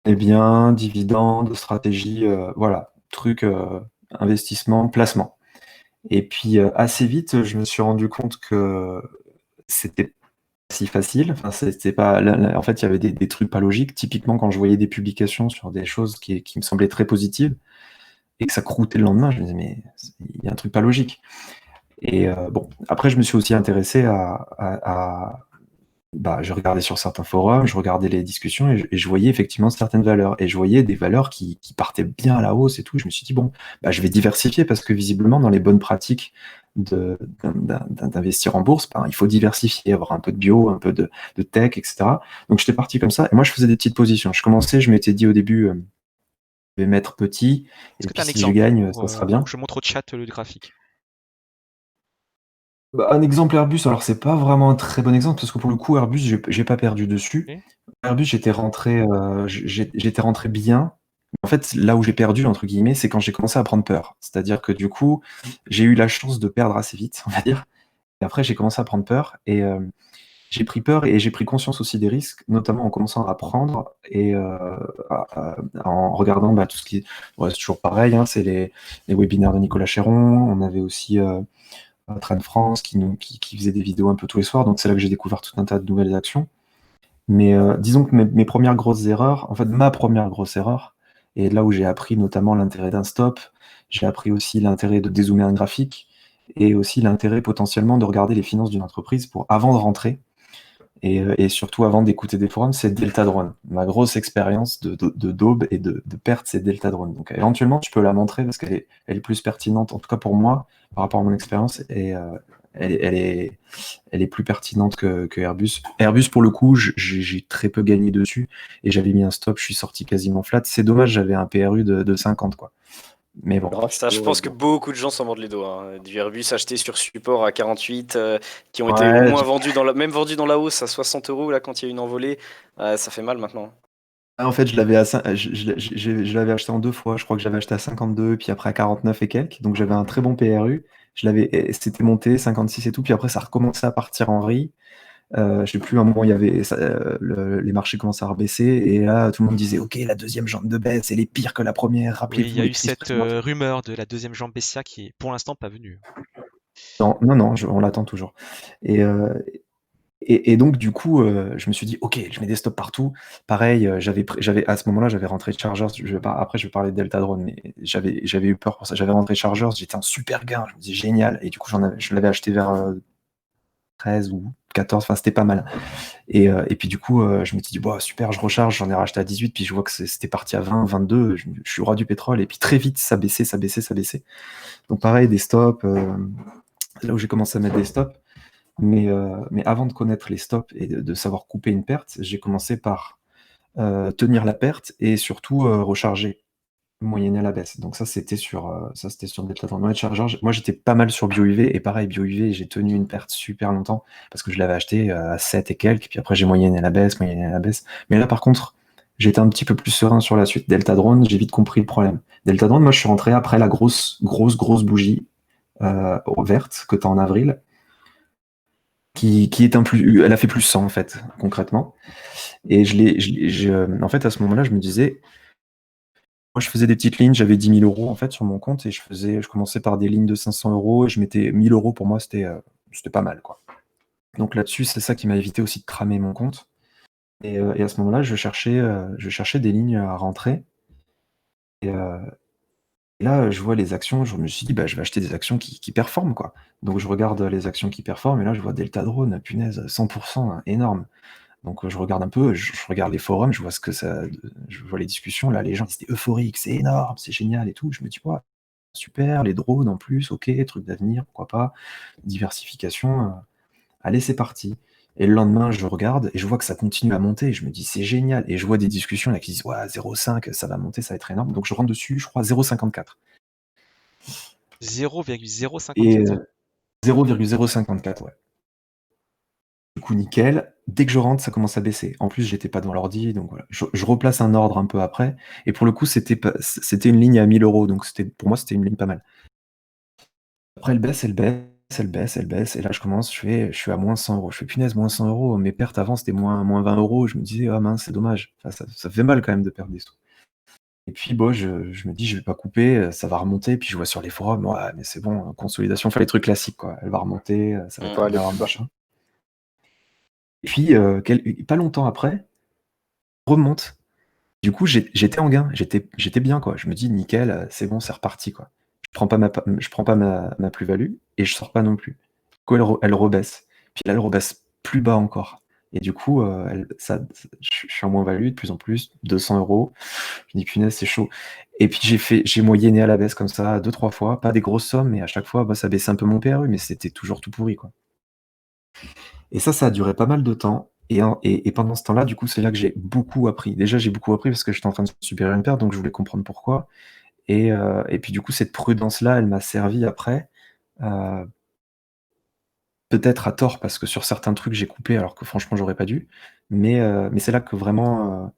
Eh bien, dividendes, stratégie, voilà, truc, investissement, placement. Et puis assez vite, je me suis rendu compte que c'était pas si facile. Enfin, c'était pas. En fait, il y avait des trucs pas logiques. Typiquement, quand je voyais des publications sur des choses qui me semblaient très positives et que ça croûtait le lendemain, je me disais, mais il y a un truc pas logique. Et bon, après, je me suis aussi intéressé je regardais sur certains forums, je regardais les discussions et je voyais effectivement certaines valeurs. Et je voyais des valeurs qui partaient bien à la hausse et tout. Je me suis dit, bon, je vais diversifier parce que visiblement, dans les bonnes pratiques d'investir en bourse, il faut diversifier, avoir un peu de bio, un peu de tech, etc. Donc j'étais parti comme ça. Et moi, je faisais des petites positions. Je m'étais dit au début, je vais mettre petit. Est-ce Et que tu puis as un si je exemple gagne, ça sera bien. pour que je montre au chat le graphique? Un exemple Airbus, alors c'est pas vraiment un très bon exemple parce que pour le coup Airbus, j'ai pas perdu dessus. Ok. Airbus, j'étais rentré bien. En fait, là où j'ai perdu, entre guillemets, c'est quand j'ai commencé à prendre peur. C'est-à-dire que du coup, j'ai eu la chance de perdre assez vite, on va dire. Et après, j'ai commencé à prendre peur et j'ai pris peur et j'ai pris conscience aussi des risques, notamment en commençant à apprendre et en regardant tout ce qui. Ouais, c'est toujours pareil, hein, c'est les webinaires de Nicolas Chéron. On avait aussi Trade France qui faisait des vidéos un peu tous les soirs. Donc c'est là que j'ai découvert tout un tas de nouvelles actions. Mais disons que mes premières grosses erreurs, en fait ma première grosse erreur, et là où j'ai appris notamment l'intérêt d'un stop, j'ai appris aussi l'intérêt de dézoomer un graphique, et aussi l'intérêt potentiellement de regarder les finances d'une entreprise avant de rentrer, et surtout avant d'écouter des forums, c'est Delta Drone. Ma grosse expérience de daube et de perte, c'est Delta Drone. Donc éventuellement, tu peux la montrer parce qu'elle est plus pertinente, en tout cas pour moi, par rapport à mon expérience, et elle est plus pertinente que Airbus. Airbus, pour le coup, j'ai très peu gagné dessus, et j'avais mis un stop, je suis sorti quasiment flat. C'est dommage, j'avais un PRU de 50, quoi. Mais bon. Ça, je pense que beaucoup de gens s'en mordent les doigts, hein. Du Airbus acheté sur support à 48, qui ont été au Ouais, moins vendus même vendus dans la hausse à 60 euros là quand il y a une envolée. Ça fait mal maintenant. en fait, je l'avais je l'avais acheté en 2 fois. Je crois que j'avais acheté à 52, puis après à 49 et quelques. Donc j'avais un très bon PRU. C'était monté 56 et tout, puis après ça recommençait à partir en vrille. Je sais plus, à un moment, il y avait les marchés commençaient à rebaisser, et là, tout le monde disait, ok, la deuxième jambe de baisse, elle est pire que la première. Oui, il y Rappelez-vous a les eu crises cette précédentes. rumeur de la deuxième jambe baissière qui est pour l'instant pas venue. Non, non, non, on l'attend toujours. Et, donc, du coup, je me suis dit, ok, je mets des stops partout. Pareil, à ce moment-là, j'avais rentré Chargers. Après, je vais parler de Delta Drone, mais j'avais eu peur pour ça. J'avais rentré Chargers, j'étais un super gain. Je me disais, génial. Et du coup, je l'avais acheté vers 13 ou 14, enfin, c'était pas mal. Et puis du coup, je me suis dit, bah, super, je recharge, j'en ai racheté à 18, puis je vois que c'était parti à 20, 22, je suis roi du pétrole, et puis très vite, ça baissait, ça baissait, ça baissait. Donc pareil, des stops, là où j'ai commencé à mettre des stops, mais avant de connaître les stops et de savoir couper une perte, j'ai commencé par tenir la perte et surtout recharger, moyenner à la baisse. Donc ça, c'était sur Delta Drone. Moi, j'étais pas mal sur BioUV, et pareil, BioUV, j'ai tenu une perte super longtemps parce que je l'avais acheté à 7 et quelques, puis après j'ai moyenné à la baisse, moyenné à la baisse. Mais là, par contre, j'étais un petit peu plus serein sur la suite. Delta Drone, j'ai vite compris le problème. Delta Drone, moi, je suis rentré après la grosse bougie verte que tu as en avril, qui est elle a fait plus 100 en fait, concrètement. Et en fait, à ce moment-là, je me disais, moi, je faisais des petites lignes, j'avais 10 000 euros en fait sur mon compte, et je commençais par des lignes de 500 euros, et je mettais 1 000 euros, pour moi, c'était pas mal, quoi. Donc là-dessus, c'est ça qui m'a évité aussi de cramer mon compte. Et à ce moment-là, je cherchais des lignes à rentrer. Et là, je vois les actions, je me suis dit, je vais acheter des actions qui performent, quoi. Donc je regarde les actions qui performent, et là, je vois Delta Drone, punaise, 100%, hein, énorme. Donc je regarde un peu, je regarde les forums, je vois les discussions, là, les gens, ils étaient euphoriques, c'est énorme, c'est génial et tout. Je me dis, ouais, super, les drones en plus, ok, truc d'avenir, pourquoi pas, diversification, allez, c'est parti. Et le lendemain, je regarde et je vois que ça continue à monter, et je me dis, c'est génial. Et je vois des discussions là qui disent, ouais, 0,5, ça va monter, ça va être énorme. Donc je rentre dessus, je crois 0,54. Et 0,054. 0,054, ouais. Du coup, nickel. Dès que je rentre, ça commence à baisser. En plus, j'étais pas dans l'ordi, donc voilà. Je replace un ordre un peu après. Et pour le coup, c'était une ligne à 1 000 euros, donc pour moi, c'était une ligne pas mal. Après, elle baisse, elle baisse, elle baisse, elle baisse. Et là, je suis à moins 100 euros. Je fais punaise, moins 100 euros. Mes pertes avant, c'était moins 20 euros. Je me disais, ah mince, c'est dommage. Enfin, ça fait mal quand même de perdre des sous. Et puis, bon, je me dis, je vais pas couper, ça va remonter. Puis je vois sur les forums, ouais, mais c'est bon, consolidation, enfin les trucs classiques, quoi. Elle va remonter, ça va être Ouais, énorme, machin. Et puis, pas longtemps après, remonte. Du coup, j'étais en gain, j'étais bien, quoi. Je me dis, nickel, c'est bon, c'est reparti, quoi. je prends pas ma plus-value et je sors pas non plus. Du coup, elle rebaisse. Puis là, elle rebaisse plus bas encore. Et du coup, je suis en moins-value de plus en plus, 200 euros. Je me dis, punaise, c'est chaud. Et puis j'ai moyenné à la baisse comme ça, 2-3 fois, pas des grosses sommes, mais à chaque fois, ça baissait un peu mon PRU, mais c'était toujours tout pourri, quoi. Et ça a duré pas mal de temps. Et pendant ce temps-là, du coup, c'est là que j'ai beaucoup appris. Déjà, j'ai beaucoup appris parce que j'étais en train de subir une perte, donc je voulais comprendre pourquoi. Et puis du coup, cette prudence-là, elle m'a servi après. euh, Peut-être à tort, parce que sur certains trucs, j'ai coupé alors que franchement, j'aurais pas dû. Mais c'est là que vraiment,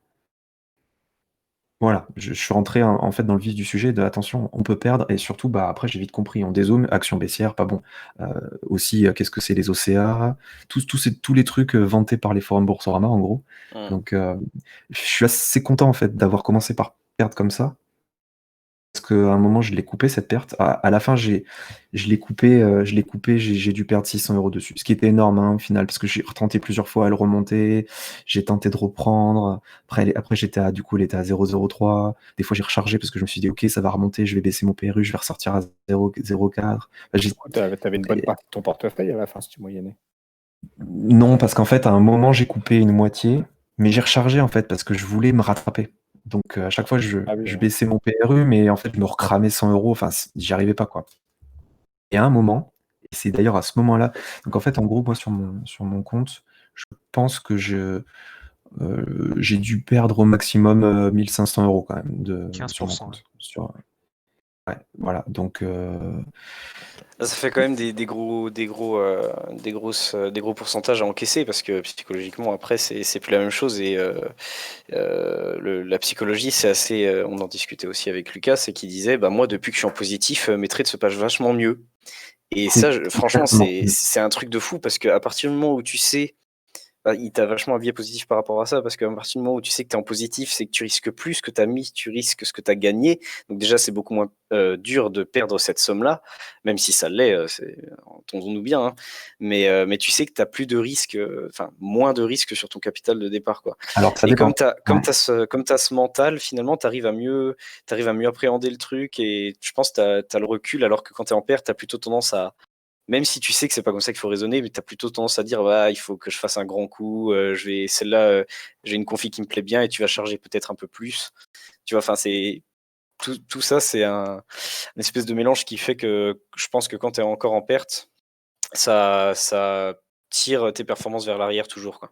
voilà, je suis rentré en fait dans le vif du sujet de attention, on peut perdre. Et surtout, après, j'ai vite compris, on dézoome, action baissière, pas bon. Aussi, qu'est-ce que c'est les OCA, tous les trucs vantés par les forums Boursorama, en gros. Hum. Donc, je suis assez content en fait d'avoir commencé par perdre comme ça. Parce qu'à un moment, je l'ai coupé cette perte. À la fin, je l'ai coupé, j'ai dû perdre 600 euros dessus. Ce qui était énorme, hein, au final, parce que j'ai retenté plusieurs fois à le remonter. J'ai tenté de reprendre. Après du coup, elle était à 0,03. Des fois, j'ai rechargé parce que je me suis dit, ok, ça va remonter, je vais baisser mon PRU, je vais ressortir à 0,04. Du coup, tu avais une bonne partie de ton portefeuille à la fin si tu moyennais. Non, parce qu'en fait, à un moment, j'ai coupé une moitié, mais j'ai rechargé en fait parce que je voulais me rattraper. Donc à chaque fois, je Ouais. baissais mon PRU, mais en fait, je me recramais 100 euros. Enfin, j'y arrivais pas, quoi. Et à un moment, et c'est d'ailleurs à ce moment-là, donc en fait, en gros, moi, sur mon compte, je pense que j'ai dû perdre au maximum 1 500 euros quand même sur mon 15%. compte. Ouais, voilà. Donc, Ça fait quand même des gros pourcentages à encaisser parce que psychologiquement après c'est plus la même chose et la psychologie c'est assez on en discutait aussi avec Lucas et qui disait moi depuis que je suis en positif mes trades se passent vachement mieux et ça franchement c'est un truc de fou parce qu'à partir du moment où tu sais il t'a vachement un biais positif par rapport à ça, parce qu'à partir du moment où tu sais que tu es en positif, c'est que tu risques plus ce que tu as mis, tu risques ce que tu as gagné. Donc déjà, c'est beaucoup moins dur de perdre cette somme-là, même si ça l'est, entendons-nous bien. Hein. Mais tu sais que tu as plus de risques, enfin moins de risques sur ton capital de départ. Quoi. alors, ça et dépend. comme tu as ce mental, finalement, tu arrives à mieux appréhender le truc, et je pense que tu as le recul, alors que quand tu es en perte, tu as plutôt tendance à... Même si tu sais que c'est pas comme ça qu'il faut raisonner, mais tu as plutôt tendance à dire il faut que je fasse un grand coup, celle-là, j'ai une config qui me plaît bien et tu vas charger peut-être un peu plus. Tu vois, enfin, c'est tout ça, c'est une espèce de mélange qui fait que je pense que quand tu es encore en perte, ça tire tes performances vers l'arrière toujours, quoi.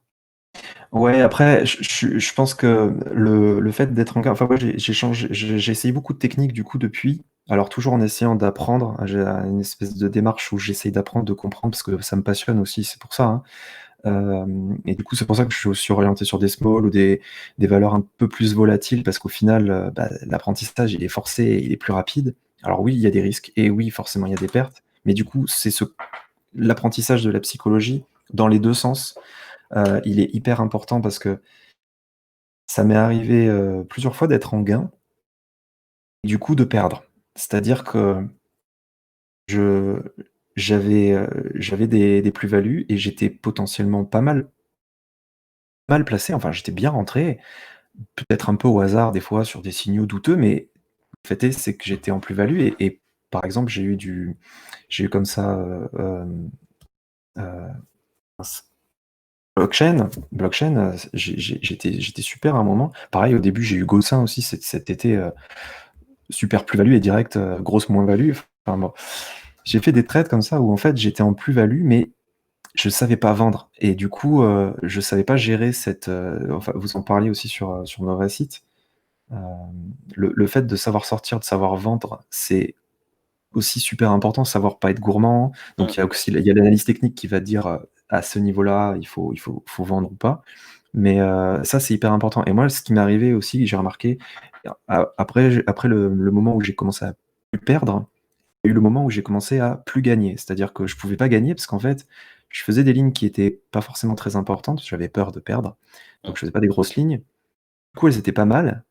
Ouais, après, je pense que le fait d'être enfin, moi, j'ai essayé beaucoup de techniques du coup depuis. Alors, toujours en essayant d'apprendre. J'ai une espèce de démarche où j'essaye d'apprendre, de comprendre, parce que ça me passionne aussi, c'est pour ça. Hein. Et du coup, c'est pour ça que je suis aussi orienté sur des small ou des valeurs un peu plus volatiles, parce qu'au final, l'apprentissage, il est forcé et il est plus rapide. Alors oui, il y a des risques, et oui, forcément, il y a des pertes. Mais du coup, c'est l'apprentissage de la psychologie dans les deux sens. Il est hyper important parce que ça m'est arrivé plusieurs fois d'être en gain et du coup de perdre. C'est-à-dire que je j'avais des plus-values et j'étais potentiellement pas mal placé, enfin j'étais bien rentré, peut-être un peu au hasard des fois sur des signaux douteux, mais le fait est, c'est que j'étais en plus-value et par exemple, j'ai eu comme ça, mince, blockchain, j'étais super à un moment. Pareil, au début, j'ai eu Gossin aussi cet été, super plus-value et direct, grosse moins-value. Enfin, bon, j'ai fait des trades comme ça où en fait j'étais en plus-value, mais je savais pas vendre. Et du coup, je savais pas gérer enfin, vous en parliez aussi sur Novasite. Le fait de savoir sortir, de savoir vendre, c'est aussi super important, savoir pas être gourmand. Donc il y a l'analyse technique qui va dire à ce niveau-là, faut vendre ou pas. Mais ça, c'est hyper important. Et moi, ce qui m'est arrivé aussi, j'ai remarqué, après le moment où j'ai commencé à plus perdre, il y a eu le moment où j'ai commencé à plus gagner. C'est-à-dire que je pouvais pas gagner parce qu'en fait, je faisais des lignes qui étaient pas forcément très importantes. J'avais peur de perdre. Donc je faisais pas des grosses lignes. Du coup, elles étaient pas mal.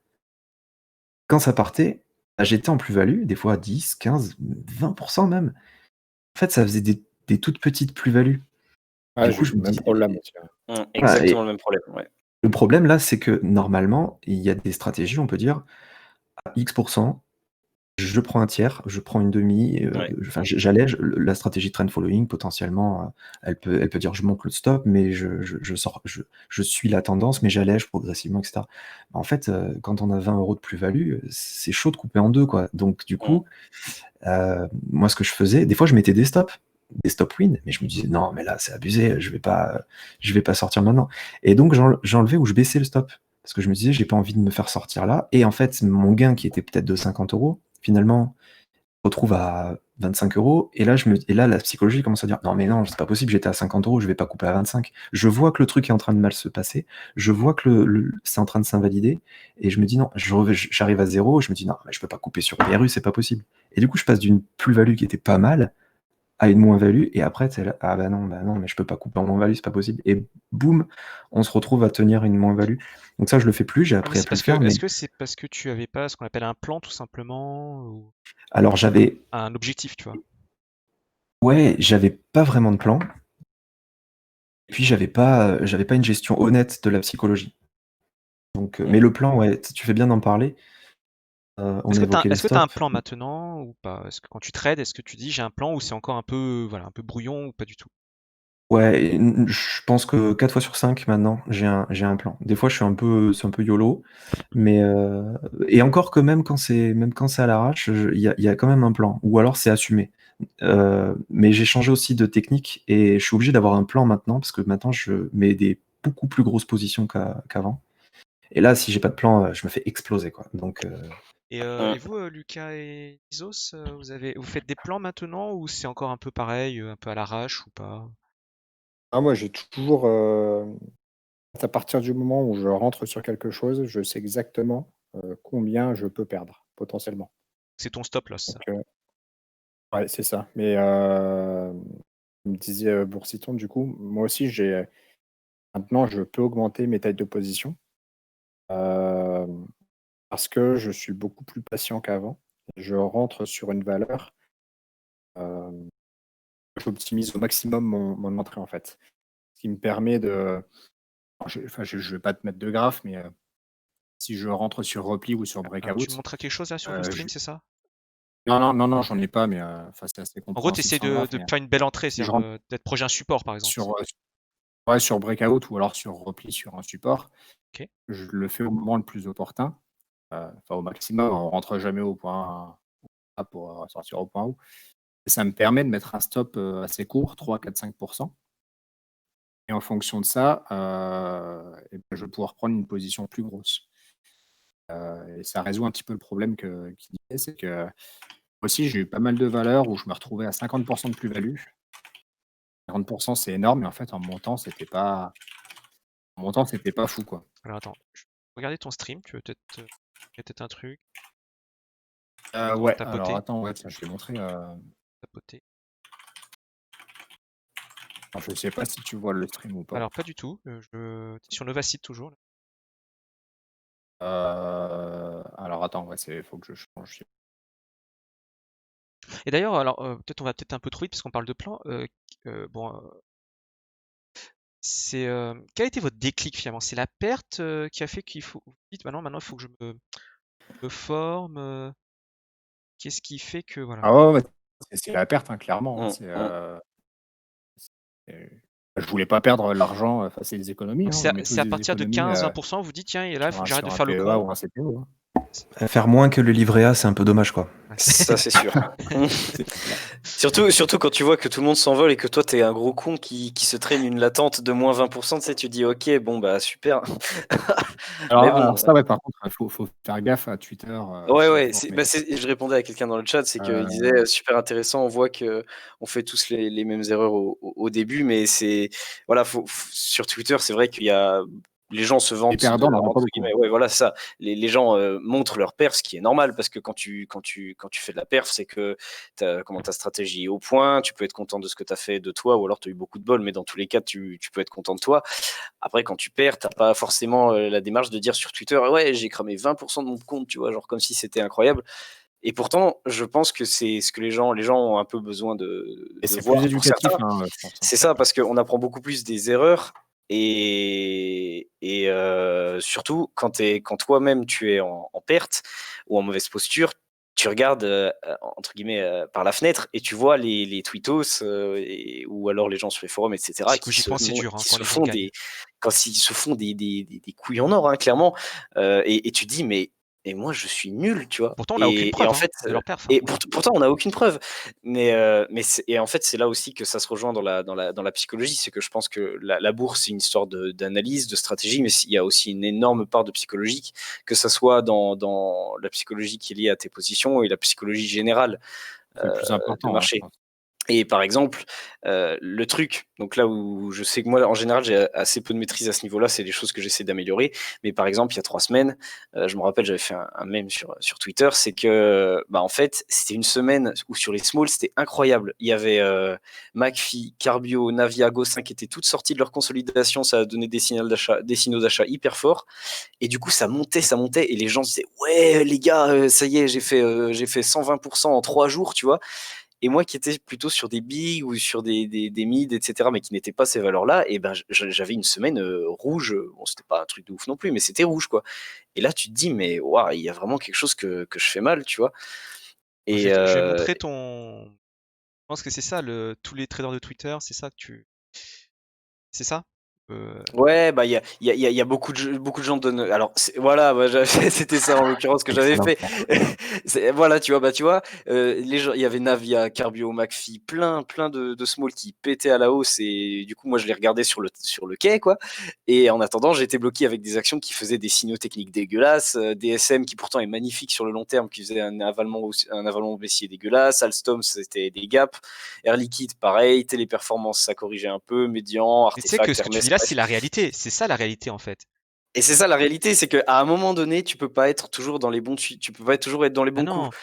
Quand ça partait, j'étais en plus-value, des fois 10, 15, 20% même. En fait, ça faisait des toutes petites plus-values. Ah, Du coup, j'ai je eu me le même dis, problème aussi. voilà, Exactement le même problème, ouais. le problème là, c'est que normalement, il y a des stratégies, on peut dire, à X%, je prends un tiers, je prends une demi, Ouais. enfin j'allège la stratégie trend following potentiellement, elle peut dire je monte le stop, mais je sors, je suis la tendance, mais j'allège progressivement, etc. En fait, quand on a 20 € de plus-value, c'est chaud de couper en deux, quoi. Donc du coup, moi ce que je faisais, des fois je mettais des stop win, mais je me disais non, mais là c'est abusé, je vais pas sortir maintenant. Et donc j'enlevais ou je baissais le stop parce que je me disais j'ai pas envie de me faire sortir là. Et en fait, mon gain qui était peut-être de 50 €, finalement, retrouve à 25 €. Et là, la psychologie commence à dire non, mais non, c'est pas possible, j'étais à 50 €, je vais pas couper à 25. Je vois que le truc est en train de mal se passer, je vois que c'est en train de s'invalider, et je me dis non, j'arrive à 0, je me dis non, mais je peux pas couper sur PRU, c'est pas possible. Et du coup, je passe d'une plus-value qui était pas mal à une moins-value, et après, c'est là, ah bah non, mais je peux pas couper en moins-value, c'est pas possible. Et boum, on se retrouve à tenir une moins-value. Donc ça, je le fais plus, j'ai Ah, mais appris à c'est plus le parce que, faire, mais est-ce que c'est parce que tu avais pas ce qu'on appelle un plan tout simplement, ou alors un objectif, tu vois? j'avais pas vraiment de plan. Et puis j'avais pas une gestion honnête de la psychologie. Donc, mais le plan, ouais, tu fais bien d'en parler. On a évoqué les Est-ce que tu as un stops. plan maintenant ou pas? Est-ce que quand tu trades, est-ce que tu dis j'ai un plan ou c'est encore un peu, voilà, un peu brouillon ou pas du tout? Ouais, je pense que 4 fois sur 5 maintenant, j'ai un plan. Des fois, c'est un peu YOLO, mais et encore que même quand c'est à l'arrache, il y a quand même un plan, ou alors c'est assumé. Mais j'ai changé aussi de technique et je suis obligé d'avoir un plan maintenant parce que maintenant je mets des beaucoup plus grosses positions qu'avant. Et là, si j'ai pas de plan, je me fais exploser, quoi. Donc Et vous, Lucas et Isos, vous faites des plans maintenant ou c'est encore un peu pareil, un peu à l'arrache ou pas? Ah, moi, j'ai toujours, à partir du moment où je rentre sur quelque chose, je sais exactement, combien je peux perdre, potentiellement. C'est ton stop loss, Donc, ça. ouais, c'est ça. Mais, comme disait, Boursiton, du coup, moi aussi, maintenant, je peux augmenter mes tailles de position, hem, parce que je suis beaucoup plus patient qu'avant. Je rentre sur une valeur, hem, j'optimise au maximum mon entrée, en fait. Ce qui me permet de alors je vais pas te mettre de graphe, mais, si je rentre sur repli ou sur Alors tu me breakout, montrais quelque chose là sur le je stream, c'est ça? non, non, non, non, j'en ai pas, mais, enfin, c'est assez En gros, tu compréhensible essaies sans de graphe, de mais, faire une belle entrée, si je c'est-à-dire, rentre d'être proche d'un support, par exemple, sur, c'est ça? ouais, sur breakout ou alors sur repli sur un support, OK. je le fais au moment le plus opportun, enfin au maximum, on rentre jamais au point A pour, sortir au point haut. Et ça me permet de mettre un stop, assez court, 3-4-5, et en fonction de ça, et ben, je vais pouvoir prendre une position plus grosse. Et ça résout un petit peu le problème qu'il disait, c'est que aussi j'ai eu pas mal de valeurs où je me retrouvais à 50 de plus-value. 40, c'est énorme, mais en fait en montant, c'était pas fou, quoi. Alors attends, je vais regarder ton stream, tu veux peut-être, il y a peut-être un truc, Ouais, alors tapoter, attends, ouais, tiens, je vais montrer, tapoter. alors je sais pas si tu vois le stream ou pas. Alors pas du tout, tu sur Novacite toujours là. Alors attends, ouais, faut que je change. Et d'ailleurs, alors, peut-être on va peut-être un peu trop vite parce qu'on parle de plan, bon, quel a été votre déclic finalement? C'est la perte, qui a fait qu'il faut vite maintenant il faut que je me forme, qu'est-ce qui fait que voilà? Ah ouais, ouais, c'est la perte, hein, clairement, hein, Mmh. je voulais pas perdre l'argent, enfin, c'est les économies, Donc hein, on met c'est tous à des partir de économies, 15-20 vous dites: «Tiens et là, il faut que j'arrête sur de un faire le PEA con». ou un CPO, hein. faire moins que le livret A, c'est un peu dommage, quoi. Ouais. Ça, c'est sûr. C'est clair. Surtout quand tu vois que tout le monde s'envole et que toi, t'es un gros con qui se traîne une latente de moins 20%, tu sais, tu dis ok, bon bah super. Mais Alors bon, ça, ouais, par contre, faut faire gaffe à Twitter, ouais, chaque ouais, jour, mais, je répondais à quelqu'un dans le chat, c'est qu'il disait super intéressant, on voit que on fait tous les mêmes erreurs au début, mais c'est voilà, sur Twitter, c'est vrai qu'il y a les gens se les vantent de perdants, on en leur a pas entre beaucoup, hein. guillemets, ouais, voilà, c'est ça. Les gens montrent leur perf, ce qui est normal parce que quand tu fais de la perf, c'est que ta stratégie est au point, tu peux être content de ce que tu as fait de toi, ou alors tu as eu beaucoup de bol, mais dans tous les cas, tu peux être content de toi. Après, quand tu perds, t'as pas forcément la démarche de dire sur Twitter, ouais, j'ai cramé 20% de mon compte, tu vois, genre comme si c'était incroyable. Et pourtant, je pense que c'est ce que les gens ont un peu besoin Et de c'est voir plus pour éducatif, certains. hein, je pense, hein. C'est ça, parce qu'on apprend beaucoup plus des erreurs et surtout quand toi-même tu es en perte ou en mauvaise posture, tu regardes entre guillemets par la fenêtre et tu vois les tweetos ou alors les gens sur les forums, etc. Psychologiquement, c'est dur quand les gens gagnent. Quand ils se font des couilles en or, hein, clairement. Et tu te dis, mais moi, je suis nul, tu vois. Pourtant, on n'a aucune Et preuve en fait, de leur perf. pourtant, on n'a aucune preuve. Mais et en fait, c'est là aussi que ça se rejoint dans la psychologie. C'est que je pense que la bourse, c'est une histoire d'analyse, de stratégie, mais il y a aussi une énorme part de psychologique, que ça soit dans la psychologie qui est liée à tes positions et la psychologie générale C'est le plus de important, je marché. pense. Et par exemple, le truc, donc là où je sais que moi, en général, j'ai assez peu de maîtrise à ce niveau-là, c'est des choses que j'essaie d'améliorer. Mais par exemple, il y a 3 semaines, je me rappelle, j'avais fait un mème sur Twitter, c'est que, en fait, c'était une semaine où sur les smalls, c'était incroyable. Il y avait McPhee, Carbio, Navia, Gossin qui étaient toutes sorties de leur consolidation, ça a donné des signaux d'achat hyper forts. Et du coup, ça montait, et les gens se disaient, ouais, les gars, ça y est, j'ai fait 120% en 3 jours, tu vois. Et moi qui étais plutôt sur des bigs ou sur des mids, etc., mais qui n'étaient pas ces valeurs-là, et ben j'avais une semaine rouge. Bon, c'était pas un truc de ouf non plus, mais c'était rouge, quoi. Et là, tu te dis, mais waouh, il y a vraiment quelque chose que je fais mal, tu vois. Je Et vais montrer ton. Je pense que c'est ça, tous les traders de Twitter, c'est ça que tu. C'est ça? ouais, il y a beaucoup de gens donnent. Alors voilà, c'était ça en l'occurrence que j'avais fait. Voilà, tu vois, les gens, il y avait Navia, Carbio, McPhee, plein de small qui pétaient à la hausse, et du coup moi je les regardais sur le quai, quoi. Et en attendant, j'étais bloqué avec des actions qui faisaient des signaux techniques dégueulasses, DSM qui pourtant est magnifique sur le long terme, qui faisait un avalement baissier dégueulasse, Alstom c'était des gaps, Air Liquide pareil, Téléperformance ça corrigeait un peu, Médian, Mais tu sais que Artefact, ce que tu Hermès. dis là, c'est la réalité. C'est ça la réalité en fait. Et c'est ça la réalité, c'est qu'à un moment donné, tu peux pas être toujours dans les bons tu peux pas toujours être dans les Ah bons non. coups.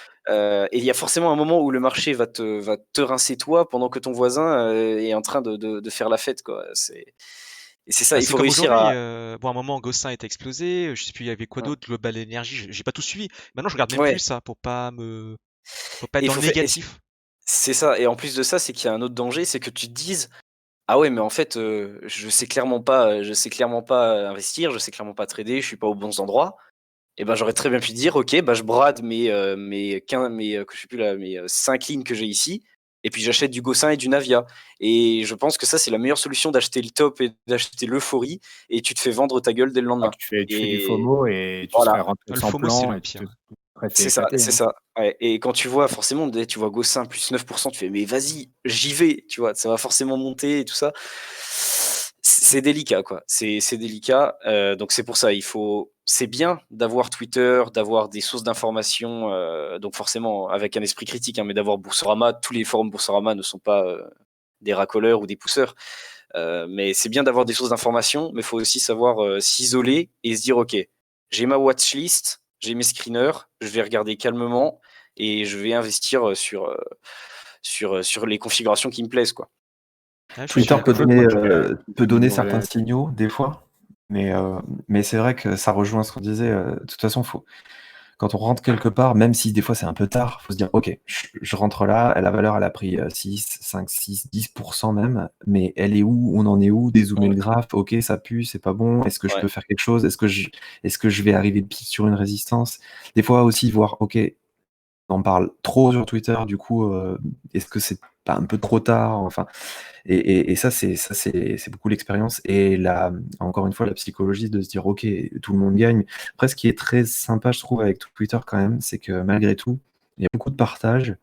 Et il y a forcément un moment où le marché va te rincer toi pendant que ton voisin est en train de faire la fête, quoi. Et c'est ça, Bah, il c'est faut comme réussir aujourd'hui. à. Bon, à un moment, Gossin est explosé. Je sais plus, il y avait quoi Ouais. d'autre? Global Energy. J'ai pas tout suivi. Maintenant, je regarde même Ouais. plus ça pour pas être Et dans le négatif. c'est ça. Et en plus de ça, c'est qu'il y a un autre danger, c'est que tu te dises, ah ouais, mais en fait, je sais clairement pas, investir, je sais clairement pas trader, je suis pas aux bons endroits. Et ben j'aurais très bien pu dire, ok, je brade je sais plus là, mes 5 lignes que j'ai ici, et puis j'achète du Gossin et du Navia. Et je pense que ça, c'est la meilleure solution d'acheter le top et d'acheter l'euphorie, et tu te fais vendre ta gueule dès le Ah, lendemain. tu fais du Et FOMO et tu serais voilà, rentré Le sans FOMO, c'est plan le et tu te pire. serais fait c'est ça, éclater, c'est hein. ça. Ouais. Et quand tu vois forcément, tu vois Gossin plus 9%, tu fais, mais vas-y, j'y vais, tu vois, ça va forcément monter et tout ça. C'est délicat, quoi. C'est délicat. Donc c'est pour ça, c'est bien d'avoir Twitter, d'avoir des sources d'information, donc forcément avec un esprit critique, hein, mais d'avoir Boursorama. Tous les forums Boursorama ne sont pas des racoleurs ou des pousseurs. Mais c'est bien d'avoir des sources d'information, mais il faut aussi savoir s'isoler et se dire, ok, j'ai ma watchlist, j'ai mes screeners, je vais regarder calmement et je vais investir sur les configurations qui me plaisent, quoi. Ouais, je suis Twitter d'accord. peut donner Ouais. certains signaux, des fois, mais c'est vrai que ça rejoint ce qu'on disait. De toute façon, quand on rentre quelque part, même si des fois c'est un peu tard, il faut se dire, ok, je rentre là, la valeur elle a pris 6, 5, 6, 10% même, mais elle est où? On en est où? Dézoomer le graphe, ok, ça pue, c'est pas bon, est-ce que je Ouais. peux faire quelque chose? Est-ce que je vais arriver pile sur une résistance? Des fois aussi voir, ok, on en parle trop sur Twitter, du coup, est-ce que c'est pas un peu trop tard? Enfin, et ça, c'est beaucoup l'expérience et encore une fois, la psychologie de se dire, ok, tout le monde gagne. Après, ce qui est très sympa, je trouve, avec Twitter quand même, c'est que malgré tout, il y a beaucoup de partage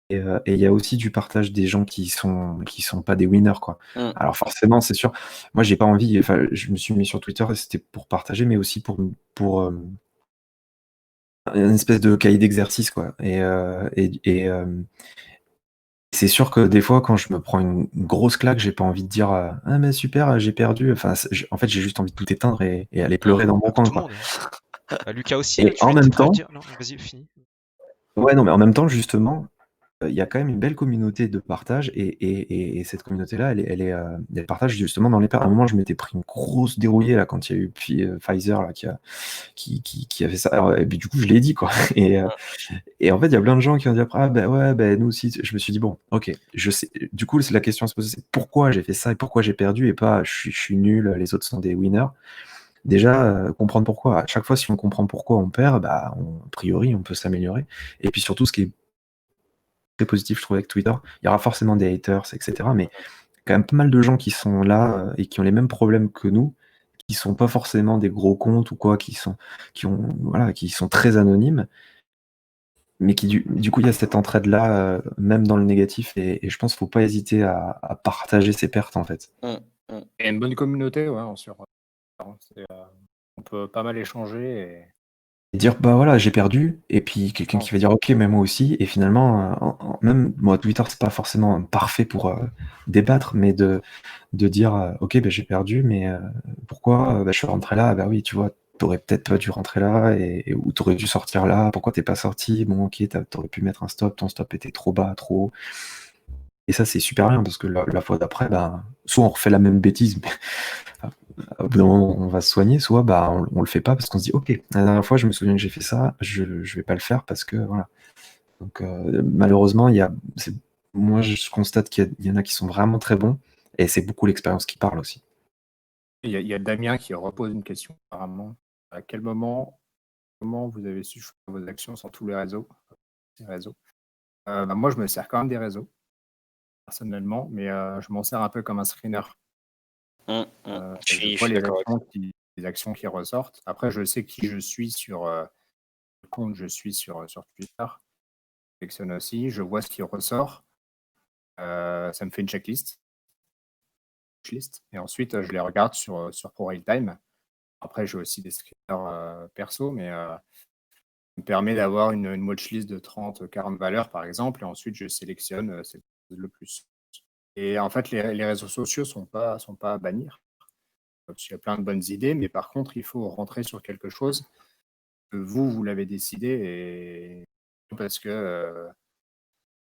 et il y a aussi du partage des gens qui sont pas des winners, quoi. Mm. Alors forcément, c'est sûr, moi, j'ai pas envie, enfin, je me suis mis sur Twitter et c'était pour partager, mais aussi pour une espèce de cahier d'exercice, quoi. C'est sûr que des fois, quand je me prends une grosse claque, j'ai pas envie de dire ah mais super, j'ai perdu. Enfin, en fait, j'ai juste envie de tout éteindre et aller pleurer dans mon Comme coin, tout le quoi. monde. Bah, Lucas aussi, Et tu en étais en même train de temps, dire. Non, vas-y, fini. ouais, non, mais en même temps, justement, il y a quand même une belle communauté de partage et cette communauté-là, elle partage justement dans les pertes. À un moment, je m'étais pris une grosse dérouillée là quand il y a eu Pfizer là qui a fait ça. Alors, et puis du coup, je l'ai dit, quoi. Et en fait, il y a plein de gens qui ont dit après, ah ben ouais, ben nous aussi. Je me suis dit, bon, ok, je sais. Du coup, c'est la question à se poser, c'est pourquoi j'ai fait ça et pourquoi j'ai perdu et pas je suis nul, les autres sont des winners. déjà, comprendre pourquoi. À chaque fois, si on comprend pourquoi on perd, bah, a priori, on peut s'améliorer. Et puis surtout, ce qui est très positif, je trouve, avec Twitter, il y aura forcément des haters, et cetera, mais quand même pas mal de gens qui sont là, et qui ont les mêmes problèmes que nous, qui sont pas forcément des gros comptes ou quoi, qui sont très anonymes, mais qui du coup, il y a cette entraide-là, même dans le négatif, et je pense qu'il faut pas hésiter à partager ses pertes, en fait. Hum, hum. Il y a une bonne communauté, ouais, on peut pas mal échanger. Et dire: «Bah, voilà, j'ai perdu», et puis quelqu'un qui va dire: «OK, mais moi aussi», et finalement, même moi, Twitter, c'est pas forcément parfait pour, débattre, mais de dire, «OK, bah, j'ai perdu, mais pourquoi? Bah, je suis rentré là». Bah oui, tu vois, t'aurais peut-être pas dû rentrer là, ou t'aurais dû sortir là. Pourquoi t'es pas sorti? Bon, OK, t'aurais pu mettre un stop, ton stop était trop bas, trop haut. Et ça, c'est super bien, parce que la fois d'après, ben, soit on refait la même bêtise, mais au bout d'un moment, on va se soigner, soit bah, on le fait pas parce qu'on se dit: «OK, la dernière fois, je me souviens que j'ai fait ça, je vais pas le faire parce que voilà». Donc malheureusement, moi, je constate qu'il y en a qui sont vraiment très bons, et c'est beaucoup l'expérience qui parle aussi. Il y a Damien qui repose une question apparemment. À quel moment, comment vous avez su choisir vos actions sur tous les réseaux? Bah, moi, je me sers quand même des réseaux, personnellement, mais je m'en sers un peu comme un screener. Je Je vois suis d'accord avec les actions qui ressortent. Après, je sais qui je suis sur le compte, je suis sur Twitter. Je sélectionne aussi, je vois ce qui ressort. Ça me fait une checklist. Et ensuite, je les regarde sur ProRealTime. Après, j'ai aussi des screeners perso, mais ça me permet d'avoir une watchlist de 30-40 valeurs, par exemple, et ensuite, je sélectionne celle qui pose le plus. Et en fait, les réseaux sociaux sont pas à bannir. Parce qu'il y a plein de bonnes idées, mais par contre, il faut rentrer sur quelque chose que vous l'avez décidé, et parce que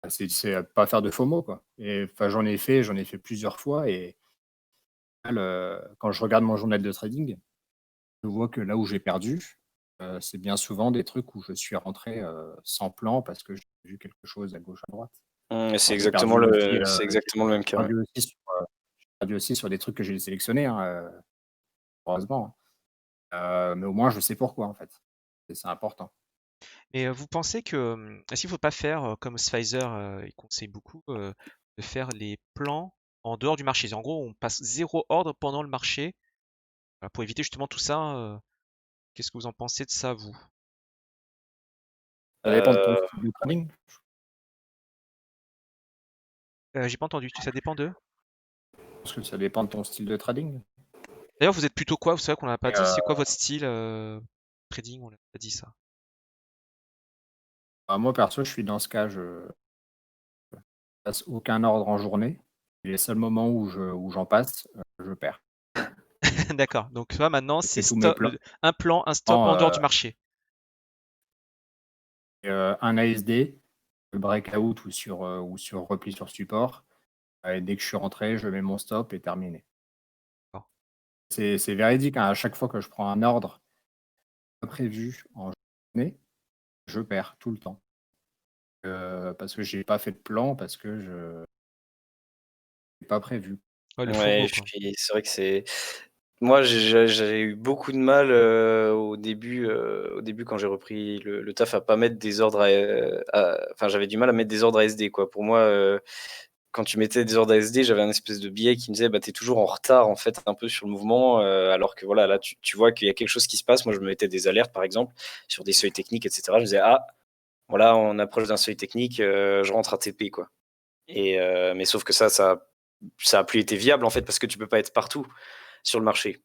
c'est pas faire de FOMO, quoi. Et enfin, j'en ai fait plusieurs fois, et quand je regarde mon journal de trading, je vois que là où j'ai perdu, c'est bien souvent des trucs où je suis rentré sans plan parce que j'ai vu quelque chose à gauche, à droite. C'est Alors, j'ai perdu aussi, c'est exactement le même cas. Ouais. j'ai perdu aussi sur des trucs que j'ai sélectionnés, hein, heureusement. Mais au moins, je sais pourquoi, en fait. Et c'est important. Et vous pensez que, est-ce qu'il ne faut pas faire comme Pfizer, il conseille beaucoup, de faire les plans en dehors du marché? En gros, on passe zéro ordre pendant le marché, pour éviter justement tout ça. Qu'est-ce que vous en pensez de ça, vous? Ça dépend de ton style de trading. J'ai pas entendu. Ça dépend de? Je pense que ça dépend de ton style de trading. D'ailleurs, vous êtes plutôt quoi? C'est vrai qu'on l'a pas Et, dit. C'est quoi votre style trading? On l'a pas dit ça. bah, moi, perso, je suis dans ce cas, je passe aucun ordre en journée. Et les seuls moments où j'en passe, je perds. D'accord. Donc toi, maintenant, Je c'est fais tous mes plans. un plan, un stop en dehors du Euh, marché. un ASD, le breakout ou sur repli sur support. Et dès que je suis rentré, je mets mon stop et terminé. D'accord. C'est véridique, hein. À chaque fois que je prends un ordre pas prévu en journée, je perds tout le temps. Parce que j'ai pas fait de plan, parce que je n'ai pas prévu. Ouais, le Ouais, FOMO, quoi. c'est vrai que c'est. Moi, j'ai eu beaucoup de mal au début quand j'ai repris le taf à pas mettre des ordres enfin, j'avais du mal à mettre des ordres ASD, quoi. Pour moi, quand tu mettais des ordres ASD, j'avais un espèce de biais qui me disait, bah, t'es toujours en retard, en fait, un peu sur le mouvement, alors que voilà, là, tu vois qu'il y a quelque chose qui se passe. Moi, je me mettais des alertes, par exemple, sur des seuils techniques, etc. Je me disais, ah, voilà, on approche d'un seuil technique, je rentre à TP, quoi. Mais sauf que ça a plus été viable, en fait, parce que tu peux pas être partout sur le marché.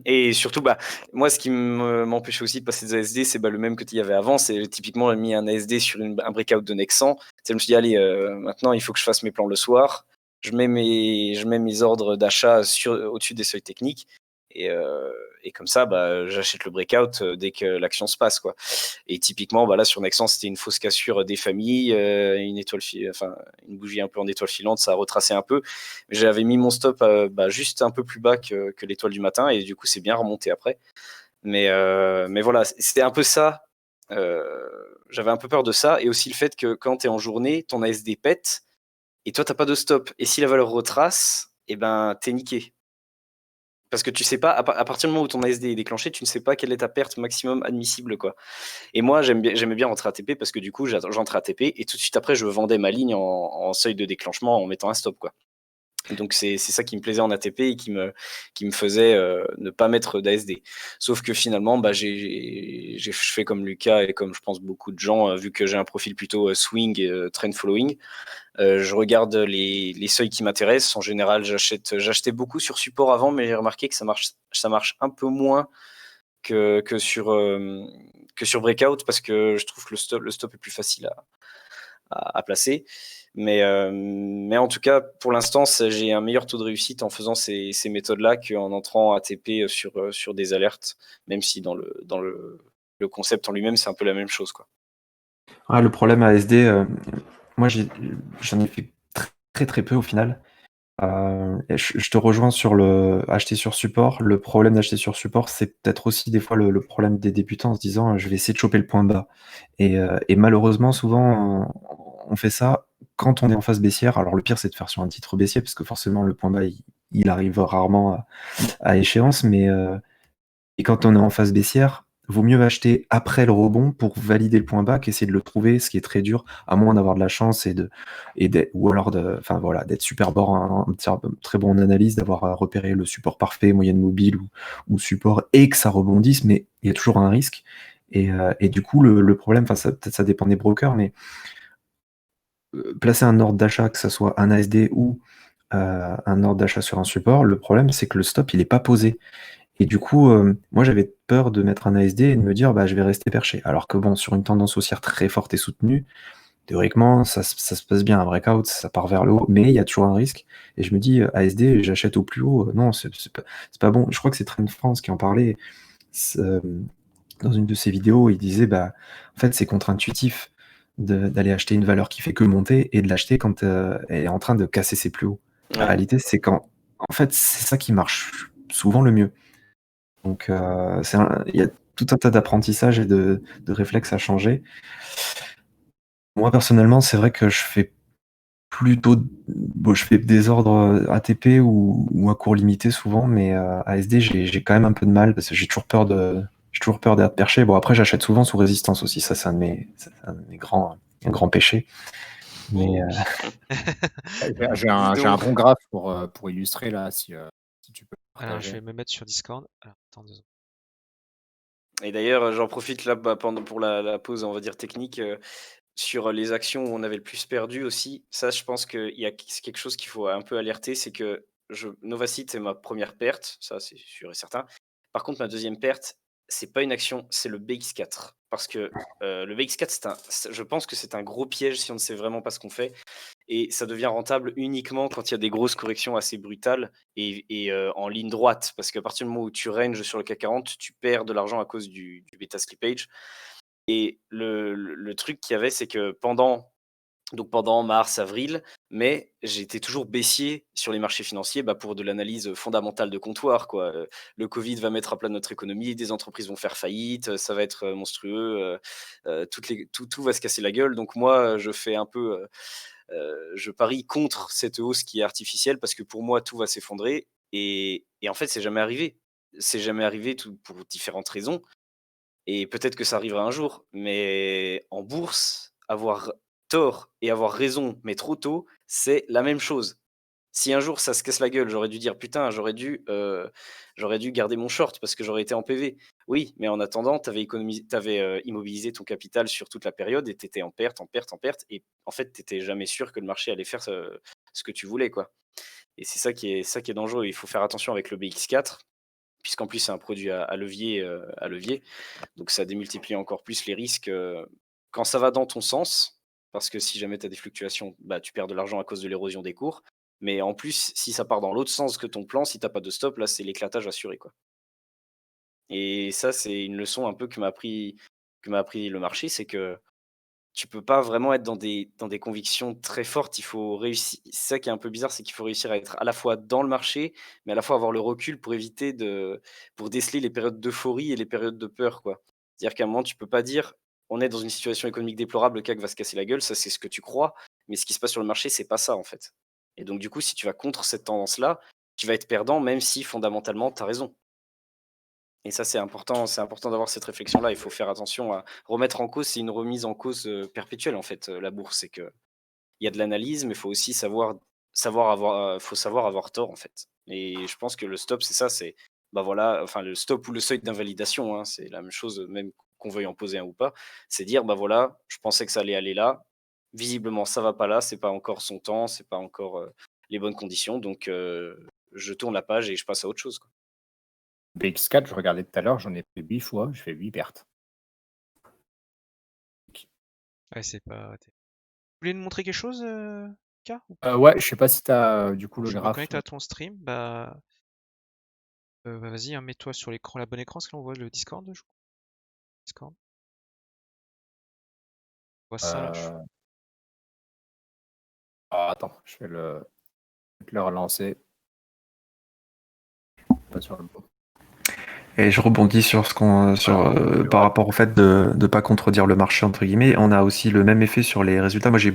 Et surtout, bah, moi, ce qui m'empêchait aussi de passer des ASD, c'est bah, le même que tu y avait avant. C'est typiquement, j'ai mis un ASD sur un breakout de Nexan. Je me suis dit, allez, maintenant, il faut que je fasse mes plans le soir. Je mets mes ordres d'achat au-dessus des seuils techniques. Et comme ça, bah, j'achète le breakout dès que l'action se passe, quoi. Et typiquement, bah, là, sur Nexan, c'était une fausse cassure des familles, une bougie un peu en étoile filante, ça a retracé un peu. J'avais mis mon stop bah, juste un peu plus bas que l'étoile du matin, et du coup, c'est bien remonté après. Mais voilà, c'était un peu ça. J'avais un peu peur de ça, et aussi le fait que quand tu es en journée, ton ASD pète, et toi, tu n'as pas de stop. Et si la valeur retrace, eh ben, t'es niqué. Parce que tu sais pas, à partir du moment où ton ASD est déclenché, tu ne sais pas quelle est ta perte maximum admissible, quoi. Et moi, j'aimais bien rentrer ATP parce que du coup, j'entrais ATP et tout de suite après, je vendais ma ligne en seuil de déclenchement en mettant un stop, quoi. Donc c'est ça qui me plaisait en ATP et qui me faisait ne pas mettre d'ASD. Sauf que finalement, bah, je fais comme Lucas et comme je pense beaucoup de gens, vu que j'ai un profil plutôt swing et trend following. Je regarde les seuils qui m'intéressent. En général, j'achetais beaucoup sur support avant, mais j'ai remarqué que ça marche un peu moins que sur Breakout parce que je trouve que le stop est plus facile à placer. Mais en tout cas, pour l'instant, j'ai un meilleur taux de réussite en faisant ces méthodes-là qu'en entrant ATP sur des alertes, même si dans le concept en lui-même, c'est un peu la même chose, quoi. Ouais, le problème à ASD, moi j'en ai fait très très peu au final. Et je te rejoins sur le acheter sur support. Le problème d'acheter sur support, c'est peut-être aussi des fois le problème des débutants en se disant je vais essayer de choper le point bas. Et malheureusement, souvent, on fait ça quand on est en phase baissière. Alors le pire, c'est de faire sur un titre baissier, parce que forcément, le point bas, il arrive rarement à échéance. Et quand on est en phase baissière, vaut mieux acheter après le rebond pour valider le point bas qu'essayer de le trouver, ce qui est très dur, à moins d'avoir de la chance ou alors enfin voilà, d'être super bon, très bon en analyse, d'avoir repéré le support parfait, moyenne mobile ou support, et que ça rebondisse, mais il y a toujours un risque. Et du coup, le problème, enfin peut-être ça dépend des brokers, mais placer un ordre d'achat, que ce soit un ASD ou un ordre d'achat sur un support, le problème c'est que le stop il n'est pas posé. Et du coup, moi j'avais peur de mettre un ASD et de me dire bah je vais rester perché. Alors que bon, sur une tendance haussière très forte et soutenue, théoriquement ça se passe bien, un breakout, ça part vers le haut, mais il y a toujours un risque. Et je me dis ASD, j'achète au plus haut. Non, c'est pas bon. Je crois que c'est Trend France qui en parlait. Dans une de ses vidéos, il disait bah en fait c'est contre-intuitif d'aller acheter une valeur qui fait que monter et de l'acheter quand elle est en train de casser ses plus hauts. La Ouais. réalité, c'est quand en fait c'est ça qui marche souvent le mieux. Donc il y a tout un tas d'apprentissages et de réflexes à changer. Moi personnellement, c'est vrai que je fais des ordres ATP ou à cours limité souvent, mais ASD j'ai quand même un peu de mal parce que j'ai toujours peur d'être perché. Bon après j'achète souvent sous résistance aussi, ça c'est un de mes grands péchés. Mais J'ai un bon graphe pour illustrer là, si tu peux Alors, je partager. vais me mettre sur Discord. Alors, attends 2 secondes. Et d'ailleurs, j'en profite là pour la pause, on va dire technique, sur les actions où on avait le plus perdu aussi. Ça, je pense c'est quelque chose qu'il faut un peu alerter, c'est que Novacite, c'est ma première perte, ça c'est sûr et certain. Par contre, ma deuxième perte, c'est pas une action, c'est le BX4. Parce que le BX4, je pense que c'est un gros piège si on ne sait vraiment pas ce qu'on fait. Et ça devient rentable uniquement quand il y a des grosses corrections assez brutales et en ligne droite. Parce qu'à partir du moment où tu ranges sur le CAC 40, tu perds de l'argent à cause du bêta slippage. Et le truc qu'il y avait, c'est que pendant mars, avril, mai, j'étais toujours baissier sur les marchés financiers pour de l'analyse fondamentale de comptoir, quoi. Le Covid va mettre à plat notre économie, des entreprises vont faire faillite, ça va être monstrueux, tout va se casser la gueule. Donc moi, je fais un peu, je parie contre cette hausse qui est artificielle parce que pour moi, tout va s'effondrer. Et en fait, c'est jamais arrivé. C'est jamais arrivé pour différentes raisons. Et peut-être que ça arrivera un jour, mais en bourse, avoir tort et avoir raison, mais trop tôt, c'est la même chose. Si un jour ça se casse la gueule, j'aurais dû dire putain, j'aurais dû garder mon short parce que j'aurais été en PV. Oui, mais en attendant, tu avais immobilisé ton capital sur toute la période et tu étais en perte, en perte, en perte. Et en fait, tu n'étais jamais sûr que le marché allait faire ce que tu voulais, quoi. Et c'est ça qui est dangereux. Il faut faire attention avec le BX4, puisqu'en plus c'est un produit à levier, donc ça démultiplie encore plus les risques quand ça va dans ton sens, parce que si jamais tu as des fluctuations, tu perds de l'argent à cause de l'érosion des cours. Mais en plus, si ça part dans l'autre sens que ton plan, si tu pas de stop, là, c'est l'éclatage assuré, quoi. Et ça, c'est une leçon un peu que m'a appris le marché, c'est que tu peux pas vraiment être dans des convictions très fortes. Il faut réussir. C'est ça qui est un peu bizarre, c'est qu'il faut réussir à être à la fois dans le marché, mais à la fois avoir le recul pour pour déceler les périodes d'euphorie et les périodes de peur, quoi. C'est-à-dire qu'à un moment, tu peux pas dire: «On est dans une situation économique déplorable, le CAC va se casser la gueule», ça, c'est ce que tu crois, mais ce qui se passe sur le marché, c'est pas ça, en fait. Et donc du coup, si tu vas contre cette tendance-là, tu vas être perdant, même si fondamentalement, tu as raison. Et ça, c'est important d'avoir cette réflexion-là. Il faut faire attention à remettre en cause, c'est une remise en cause perpétuelle, en fait, la bourse. C'est que il y a de l'analyse, mais il faut aussi savoir avoir tort, en fait. Et je pense que le stop, c'est ça, c'est bah voilà, enfin le stop ou le seuil d'invalidation, hein, c'est la même chose, même qu'on veuille en poser un ou pas. C'est dire, bah voilà, je pensais que ça allait aller là. Visiblement, ça va pas là, c'est pas encore son temps, c'est pas encore les bonnes conditions. Donc, je tourne la page et je passe à autre chose, quoi. BX4, je regardais tout à l'heure, j'en ai fait 8 fois, je fais 8 pertes. Ouais, c'est pas. Vous voulez nous montrer quelque chose, K ou Ouais, je sais pas si tu as du coup Alors, le je me graphe. connecte à ton stream. Bah, vas-y, hein, mets-toi sur l'écran, la bonne écran, parce que là on voit le Discord, je crois. Discord. On voit ça là. Attends, je vais le relancer. Pas sur le bon. Et je rebondis sur par rapport au fait de ne pas contredire le marché, entre guillemets. On a aussi le même effet sur les résultats. Moi, j'ai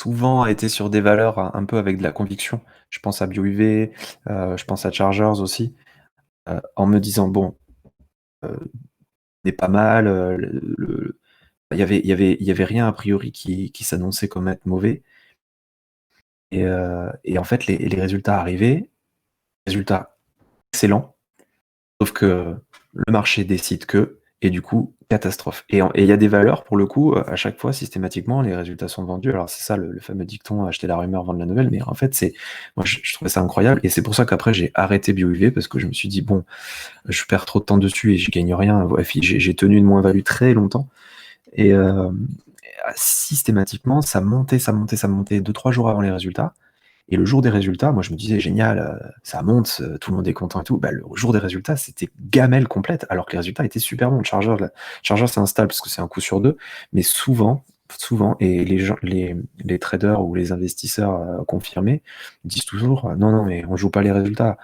souvent été sur des valeurs un peu avec de la conviction. Je pense à BioUV, je pense à Chargers aussi, en me disant, bon, c'est pas mal, il y avait rien a priori qui s'annonçait comme être mauvais. Et en fait, les résultats arrivaient, résultats excellents, sauf que le marché décide que, et du coup, catastrophe. Et il y a des valeurs, pour le coup, à chaque fois, systématiquement, les résultats sont vendus. Alors c'est ça le fameux dicton, acheter la rumeur, vendre la nouvelle, mais en fait, moi je trouvais ça incroyable, et c'est pour ça qu'après j'ai arrêté BioUV, parce que je me suis dit, bon, je perds trop de temps dessus et je gagne rien. Bref, j'ai tenu une moins-value très longtemps, et systématiquement, ça montait, 2-3 jours avant les résultats. Et le jour des résultats, moi je me disais génial, ça monte, tout le monde est content et tout. Bah, le jour des résultats, c'était gamelle complète, alors que les résultats étaient super bons. Charger c'est instable parce que c'est un coup sur deux, mais souvent, et les traders ou les investisseurs confirmés disent toujours non, non, mais on joue pas les résultats.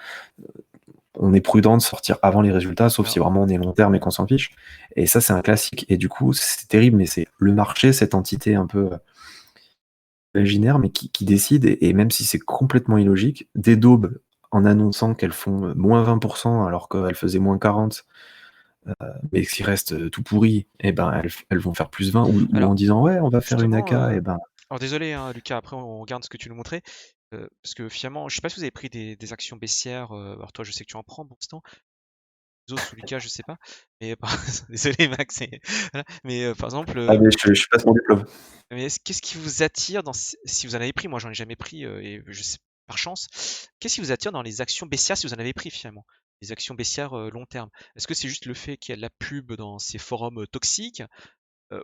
On est prudent de sortir avant les résultats, sauf si vraiment on est long terme et qu'on s'en fiche. Et ça, c'est un classique. Et du coup, c'est terrible, mais c'est le marché, cette entité un peu imaginaire, mais qui décide, et même si c'est complètement illogique, des daubes en annonçant qu'elles font moins 20% alors qu'elles faisaient moins 40, mais s'il reste tout pourri, et ben elles vont faire plus 20, ou Alors, en disant ouais, on va faire une justement, AK, et ben. alors désolé, hein, Lucas, après on regarde ce que tu nous montrais. Parce que finalement, je sais pas si vous avez pris des actions baissières. Alors toi, je sais que tu en prends pour l'instant. Les autres, sous Lucas, je sais pas. Mais désolé, Max. Voilà. Mais par exemple, Ah, mais je passe mon diplôme. mais qu'est-ce qui vous attire si vous en avez pris? Moi, j'en ai jamais pris, et je sais par chance. Qu'est-ce qui vous attire dans les actions baissières si vous en avez pris finalement? Les actions baissières long terme. Est-ce que c'est juste le fait qu'il y a de la pub dans ces forums toxiques,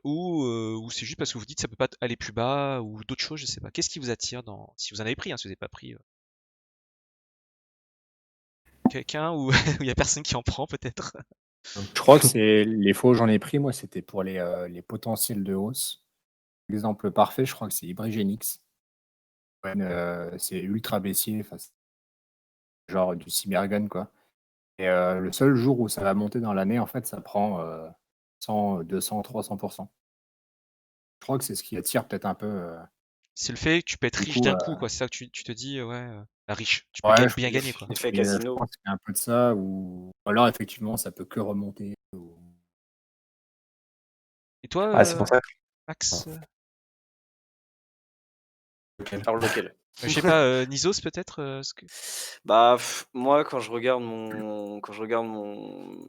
ou c'est juste parce que vous dites ça peut pas aller plus bas, ou d'autres choses, je sais pas. Qu'est-ce qui vous attire si vous en avez pris, hein, si vous n'avez pas pris? Quelqu'un, ou il y a personne qui en prend peut-être? Je crois que c'est les faux, j'en ai pris, moi, c'était pour les potentiels de hausse. L'exemple parfait, je crois que c'est Ibrigenix. Ouais, c'est ultra baissier, genre du cybergun, quoi. Et le seul jour où ça va monter dans l'année, en fait, ça prend 100, 200, 300%. Je crois que c'est ce qui attire peut-être un peu. C'est le fait que tu peux être Du riche coup, d'un coup, quoi. C'est ça que tu te dis, ouais, la riche. Tu peux ouais, bien gagner, quoi. Effet je casino. pense qu'il y a un peu de ça, ou alors effectivement, ça peut que remonter. Et toi, Ah, c'est pour ça. Max? Alors lequel? Je sais pas, Nizos peut-être, Bah, moi, quand je regarde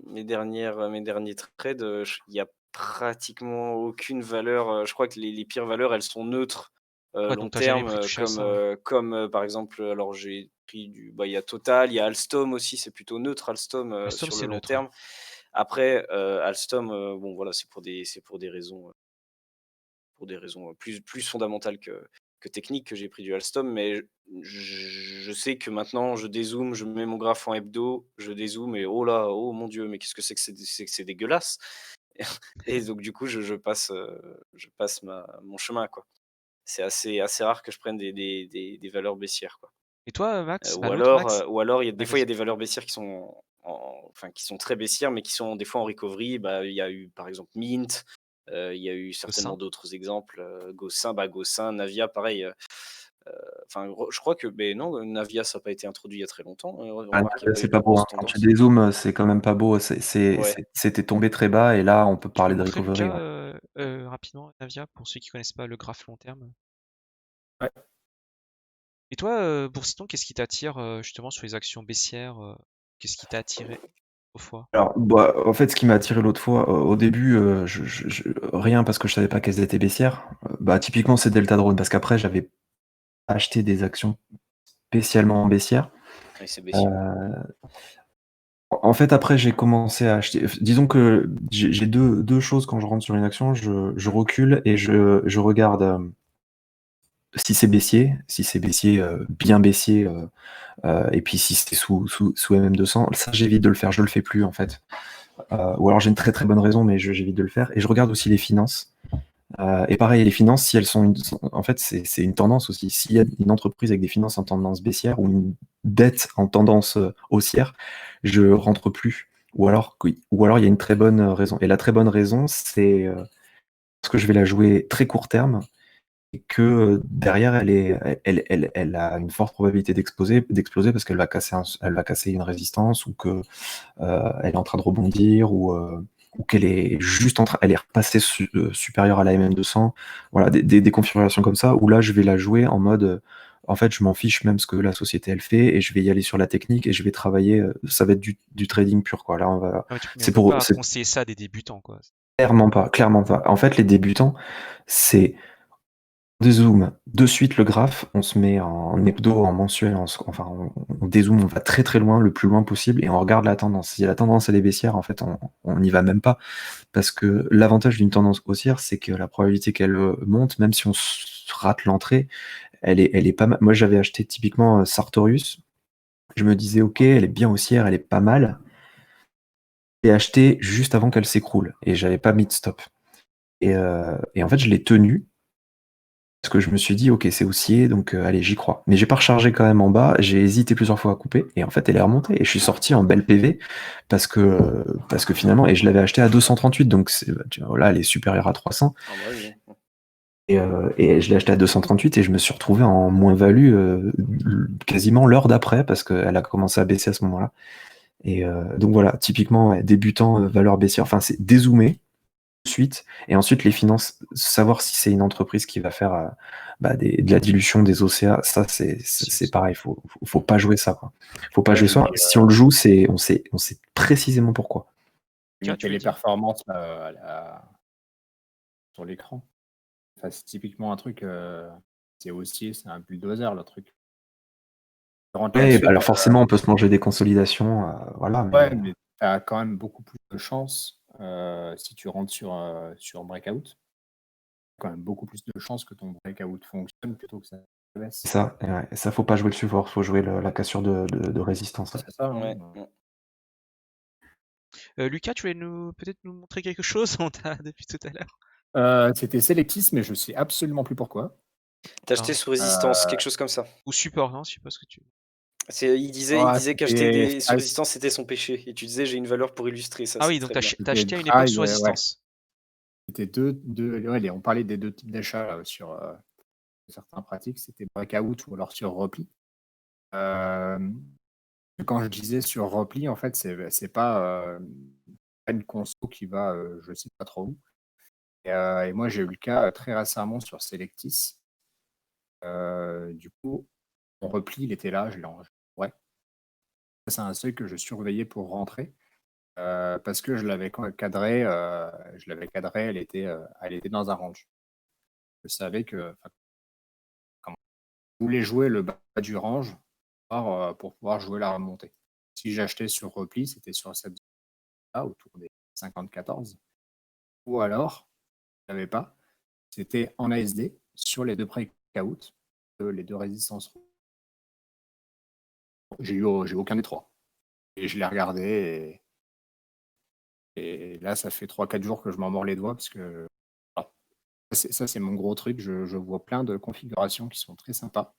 mes derniers trades, il y a pratiquement aucune valeur. Je crois que les pires valeurs, elles sont neutres Ouais, long donc t'as jamais terme, touché à ça, ouais. par exemple, alors j'ai pris il y a Total, il y a Alstom aussi, c'est plutôt neutre Alstom Alstom, sur le c'est long neutre, ouais. terme. Après, Alstom, bon voilà, c'est pour des raisons plus fondamentales que techniques que j'ai pris du Alstom, mais je sais que maintenant je dézoome, je mets mon graphe en hebdo, je dézoome et oh là, oh mon Dieu, mais qu'est-ce que c'est dégueulasse. Et donc du coup, je passe mon chemin, quoi. C'est assez rare que je prenne des valeurs baissières, quoi. Et toi, Max? Ou Bah, l'autre alors, Max? des Ouais, fois, il y a vas-y. des valeurs baissières qui sont très baissières, mais qui sont des fois en recovery. Bah, il y a eu, par exemple, Mint, il y a eu certainement Gossin. d'autres exemples, Gossin, Navia, pareil, Enfin, je crois que, ben non, Navia, ça n'a pas été introduit il y a très longtemps. Ah, Remarque, il n'y a pas c'est eu de pas beau, grosse hein. Quand tu tendance. dézoomes, c'est quand même pas beau. Ouais. C'était tombé très bas et là, on peut Tu peux parler de montrer recovery. Lucas Ouais. rapidement, Navia, pour ceux qui connaissent pas le graphe long terme. Ouais. Et toi, Boursiton, qu'est-ce qui t'attire justement sur les actions baissières qu'est-ce qui t'a attiré autrefois? Alors, bah, en fait, ce qui m'a attiré l'autre fois, au début, rien parce que je savais pas qu'elles étaient baissières. Bah, typiquement, c'est Delta Drone parce qu'après, j'avais acheté des actions spécialement baissières. Et c'est baissier. En fait, après, j'ai commencé à acheter. Disons que j'ai deux choses quand je rentre sur une action. Je recule et je regarde si c'est baissier, bien baissier, et puis si c'est sous MM200, ça j'évite de le faire, je le fais plus en fait. Ou alors j'ai une très très bonne raison, mais j'évite de le faire. Et je regarde aussi les finances. Et pareil, les finances, si elles sont en fait, c'est une tendance aussi. S'il y a une entreprise avec des finances en tendance baissière ou une dette en tendance haussière, je rentre plus. Ou alors il y a une très bonne raison. Et la très bonne raison, c'est parce que je vais la jouer très court terme et que derrière, elle a une forte probabilité d'exploser parce qu'elle va casser une résistance ou que elle est en train de rebondir ou qu'elle est juste elle est repassée supérieure à la MM200. Voilà, des configurations comme ça où là, je vais la jouer en mode, en fait, je m'en fiche même ce que la société elle fait et je vais y aller sur la technique et je vais travailler. Ça va être du trading pur, quoi. Là, Mais on peut pas c'est conseiller ça à des débutants, quoi. clairement pas, clairement pas. En fait, les débutants, c'est dézoome de suite le graphe, on se met en hebdo, en mensuel, enfin on dézoome, on va très très loin, le plus loin possible, et on regarde la tendance. Si la tendance elle est baissière, en fait, on n'y va même pas. Parce que l'avantage d'une tendance haussière, c'est que la probabilité qu'elle monte, même si on rate l'entrée, elle est pas mal. Moi j'avais acheté typiquement Sartorius, je me disais ok, elle est bien haussière, elle est pas mal. J'ai acheté juste avant qu'elle s'écroule, et j'avais pas mis de stop. Et en fait, je l'ai tenu. Parce que je me suis dit, ok, c'est haussier, donc allez, j'y crois. Mais j'ai pas rechargé quand même en bas, j'ai hésité plusieurs fois à couper, et en fait, elle est remontée. Et je suis sorti en belle PV, parce que finalement, et je l'avais acheté à 238, donc là, elle est supérieure à 300. Ah bah oui. Et je l'ai acheté à 238, et je me suis retrouvé en moins-value quasiment l'heure d'après, parce qu'elle a commencé à baisser à ce moment-là. Et donc voilà, typiquement, ouais, débutant, valeur baissière, enfin, c'est dézoomer suite, et ensuite les finances, savoir si c'est une entreprise qui va faire de la dilution des OCA, ça c'est pareil, faut pas jouer ça, quoi. Faut pas Ouais, jouer ça. Si on le joue, on sait précisément pourquoi. Tiens, tu limiter veux les dire? performances sur l'écran. Enfin, c'est typiquement un truc, c'est haussier, c'est un bulldozer le truc. Rentre Ouais, là-dessus, alors forcément, on peut se manger des consolidations, voilà, ouais, mais mais tu as quand même beaucoup plus de chances si tu rentres sur breakout. Quand même beaucoup plus de chances que ton breakout fonctionne plutôt que ça baisse. ça, ouais, ça faut pas jouer le support, faut jouer la cassure de résistance. Ouais. C'est ça, hein. Ouais. Lucas, tu voulais peut-être nous montrer quelque chose on t'a depuis tout à l'heure? C'était Selectis, mais je sais absolument plus pourquoi. T'as acheté sous résistance, quelque chose comme ça. Ou support, non? Je sais pas ce que tu. Il disait qu'acheter des sous résistance, c'était son péché. Et tu disais, j'ai une valeur pour illustrer ça. Ah c'est oui, donc très bien. t'as acheté à une Ah, époque sous ouais. résistance. C'était ouais, on parlait des deux types d'achats sur certains pratiques, c'était breakout ou alors sur repli. Quand je disais sur repli, en fait, c'est pas une conso qui va je sais pas trop où. Et moi, j'ai eu le cas très récemment sur Selectis. Du coup, mon repli, il était là, je l'ai ouais. C'est un seuil que je surveillais pour rentrer parce que je l'avais cadré, elle était dans un range. Je savais que je voulais jouer le bas du range pour pouvoir jouer la remontée. Si j'achetais sur repli, c'était sur cette zone-là, autour des 54. Ou alors, je n'avais pas, c'était en ASD sur les deux breakouts, les deux résistances. J'ai eu aucun des trois. Et je l'ai regardé et là, ça fait 3-4 jours que je m'en mords les doigts parce que ça, c'est mon gros truc. Je vois plein de configurations qui sont très sympas.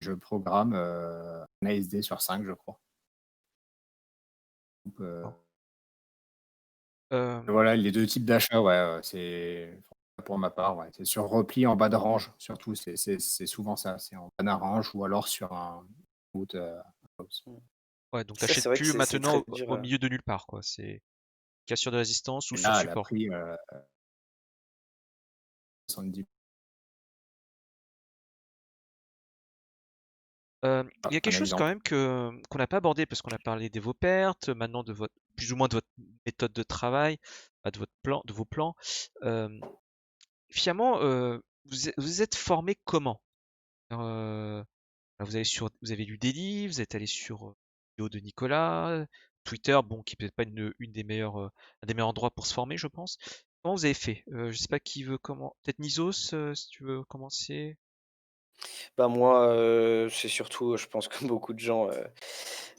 Je programme un ASD sur 5, je crois. Voilà, les deux types d'achats, ouais, c'est pour ma part, ouais. C'est sur repli en bas de range, surtout. C'est souvent ça. C'est en bas d'un range ou alors sur un route house. Ouais, donc Ça, t'achètes c'est vrai que plus c'est maintenant très dur. au milieu de nulle part, quoi. C'est cassure de résistance ou Et sur là, elle a support. pris 70. Il y a quelque Un chose quand exemple. même qu'on n'a pas abordé parce qu'on a parlé de vos pertes, maintenant de votre plus ou moins de votre méthode de travail, de votre plan, de vos plans. Finalement, vous êtes formé comment? Vous avez lu des livres, vous êtes allé sur vidéo de Nicolas, Twitter, bon, qui est peut-être pas une des meilleures, un des meilleurs endroits pour se former, je pense. Comment vous avez fait? Je sais pas qui veut comment. Peut-être Nisos, si tu veux commencer. Bah, moi, c'est surtout, je pense comme beaucoup de gens,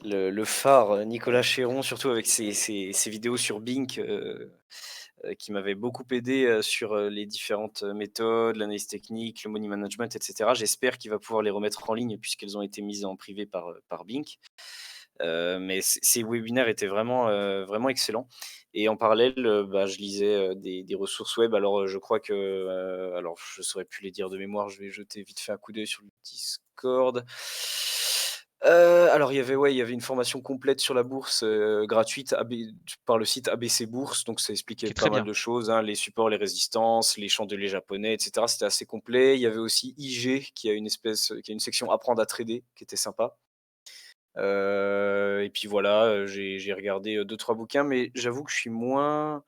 le phare, Nicolas Chéron, surtout avec ses vidéos sur Bink, qui m'avait beaucoup aidé, sur, les différentes, méthodes, l'analyse technique, le money management et cetera. J'espère qu'il va pouvoir les remettre en ligne puisqu'elles ont été mises en privé par Bink. Mais ces webinaires étaient vraiment excellents et en parallèle, bah, je lisais, des ressources web. Alors, je crois que, alors je saurais plus les dire de mémoire, je vais jeter vite fait un coup d'œil sur le Discord. Alors il y avait une formation complète sur la bourse, gratuite par le site ABC Bourse, donc ça Qui expliquait est pas très mal bien. de choses, hein, les supports, les résistances, les chandeliers japonais et cetera. C'était assez complet. Il y avait aussi IG qui a une section apprendre à trader qui était sympa. Et puis voilà, j'ai regardé, 2-3 bouquins, mais j'avoue que je suis moins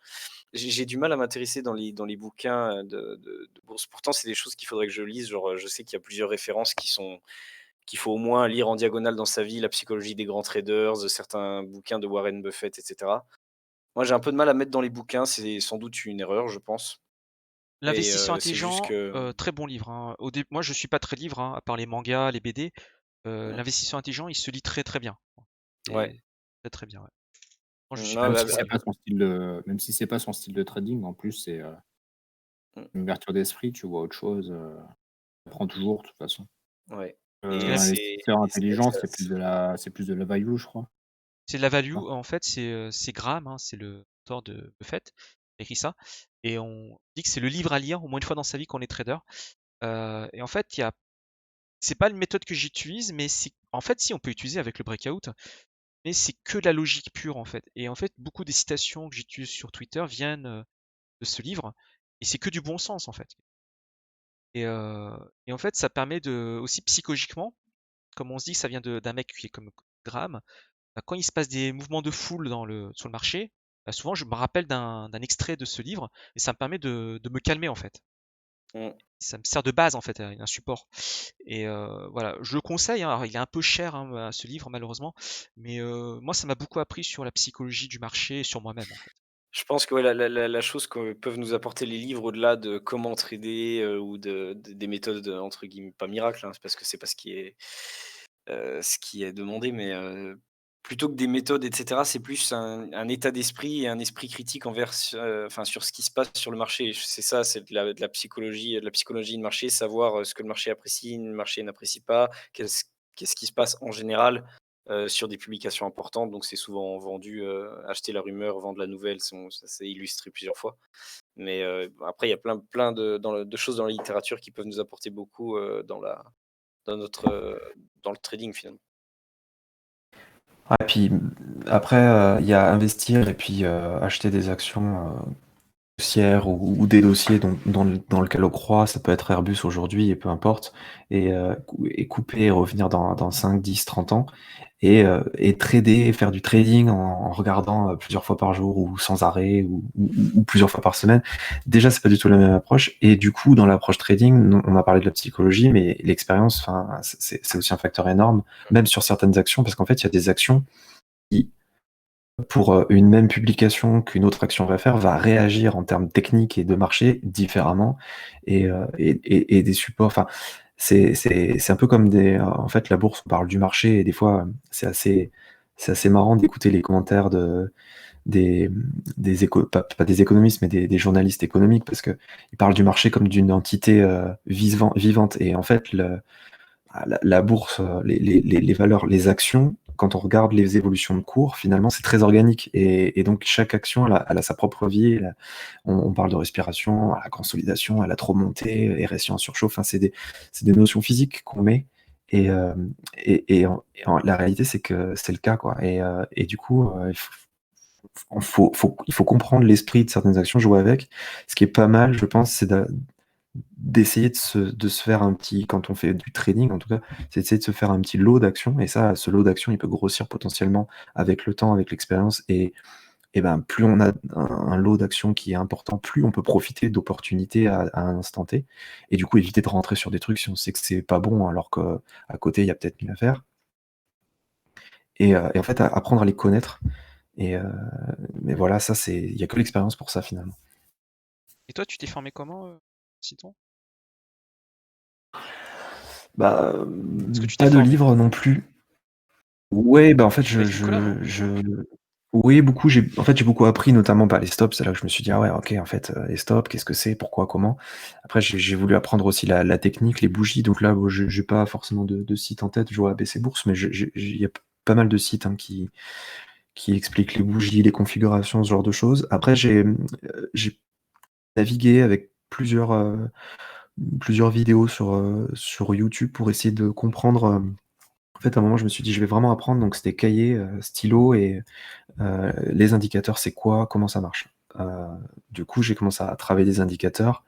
j'ai du mal à m'intéresser dans les bouquins, de bourse. Pourtant, c'est des choses qu'il faudrait que je lise, genre, je sais qu'il y a plusieurs références qu'il faut au moins lire en diagonale dans sa vie, La psychologie des grands traders, certains bouquins de Warren Buffett et cetera. Moi, j'ai un peu de mal à mettre dans les bouquins, c'est sans doute une erreur, je pense et L'investisseur c'est juste intelligent, que très bon livre, hein. Moi, je suis pas très livre, hein, à part les mangas, les BD. mmh, L'investisseur intelligent, il se lit très très bien. ouais. C'est très très bien, ouais. Moi, je suis Non, pas Même bah, si trop c'est livre. pas son style même si c'est pas son style de trading, en plus, c'est mmh, une ouverture d'esprit, tu vois autre chose. Ça prend toujours, de toute façon. ouais Parce que et Investisseur c'est vrai que intelligent, ça c'est plus de la value, je crois. c'est de la value, Non. en fait, c'est Graham, hein, c'est le auteur de Buffett, qui a écrit ça. Et on dit que c'est le livre à lire au moins une fois dans sa vie quand on est trader. Et en fait, c'est pas une méthode que j'utilise, mais en fait, si on peut utiliser avec le breakout, mais c'est que de la logique pure en fait. Et en fait, beaucoup des citations que j'utilise sur Twitter viennent de ce livre, et c'est que du bon sens en fait. Et, euh, et en fait, ça permet aussi psychologiquement, comme on se dit que ça vient d'un mec qui est comme Graham, bah, quand il se passe des mouvements de foule sur le marché, bah, souvent je me rappelle d'un extrait de ce livre, et ça me permet de me calmer en fait. mmh. Ça me sert de base en fait, un support. Et voilà, je le conseille, hein. Alors, il est un peu cher, hein, ce livre malheureusement, mais moi ça m'a beaucoup appris sur la psychologie du marché et sur moi-même en fait. Je pense que ouais, la chose que peuvent nous apporter les livres au-delà de comment trader, ou des méthodes, entre guillemets, pas miracles, hein, c'est parce que c'est pas ce qui est demandé, mais plutôt que des méthodes et cetera, c'est plus un état d'esprit et un esprit critique enfin, sur ce qui se passe sur le marché. C'est ça, c'est de la psychologie de marché, savoir, ce que le marché apprécie, le marché n'apprécie pas, qu'est-ce qui se passe en général, sur des publications importantes. Donc c'est souvent vendu, acheter la rumeur, vendre la nouvelle, ça s'est illustré plusieurs fois. Mais après il y a plein de choses dans la littérature qui peuvent nous apporter beaucoup, dans notre, dans le trading finalement. Ouais, puis après, il y a investir et puis acheter des actions haussières ou des dossiers dans lequel on croit, ça peut être Airbus aujourd'hui et peu importe, et couper et revenir dans 5, 10, 30 ans, et trader, faire du trading en regardant plusieurs fois par jour ou sans arrêt ou plusieurs fois par semaine. Déjà, c'est pas du tout la même approche. Et du coup, dans l'approche trading, on a parlé de la psychologie, mais l'expérience, enfin, c'est aussi un facteur énorme, même sur certaines actions, parce qu'en fait, il y a des actions qui, pour une même publication qu'une autre action va faire, va réagir en termes techniques et de marché différemment, et des supports. Enfin, c'est un peu comme en fait, la bourse, on parle du marché, et des fois, c'est assez marrant d'écouter les commentaires des, pas des économistes, mais des journalistes économiques, parce que ils parlent du marché comme d'une entité vivante. Et en fait, la bourse, les valeurs, les actions quand on regarde les évolutions de cours, finalement, c'est très organique. Et donc, chaque action, elle a sa propre vie. On parle de respiration, à la consolidation, à la trop montée, RSI en surchauffe. Enfin, c'est des notions physiques qu'on met. La réalité, c'est que c'est le cas, quoi. Et du coup, il faut comprendre l'esprit de certaines actions, jouer avec. Ce qui est pas mal, je pense, c'est d'essayer de se faire un petit, quand on fait du training en tout cas, c'est d'essayer de se faire un petit lot d'actions. Et ça, ce lot d'actions, il peut grossir potentiellement avec le temps, avec l'expérience. Et ben, plus on a un lot d'actions qui est important, plus on peut profiter d'opportunités à un instant T. Et du coup, éviter de rentrer sur des trucs si on sait que c'est pas bon, alors qu'à côté, il y a peut-être mieux à faire. Et en fait, apprendre à les connaître. Mais voilà, ça, il n'y a que l'expérience pour ça, finalement. Et toi, tu t'es formé comment, Citon? Bah, Est-ce que tu t'es pas de formé livre non plus. Ouais, bah en fait, avec Nicolas, non? oui, beaucoup. J'ai beaucoup appris, notamment par les stops. C'est là que je me suis dit, ah ouais, ok, en fait, les stops, qu'est-ce que c'est, pourquoi, comment. Après, j'ai voulu apprendre aussi la technique, les bougies. Donc là, bon, j'ai pas forcément de site en tête. Je vois ABC Bourse, mais il y a pas mal de sites qui expliquent les bougies, les configurations, ce genre de choses. Après, j'ai navigué avec plusieurs vidéos sur YouTube pour essayer de comprendre. En fait, à un moment, je me suis dit, je vais vraiment apprendre. Donc, c'était cahier, stylo et les indicateurs, c'est quoi, comment ça marche. Du coup, j'ai commencé à travailler des indicateurs.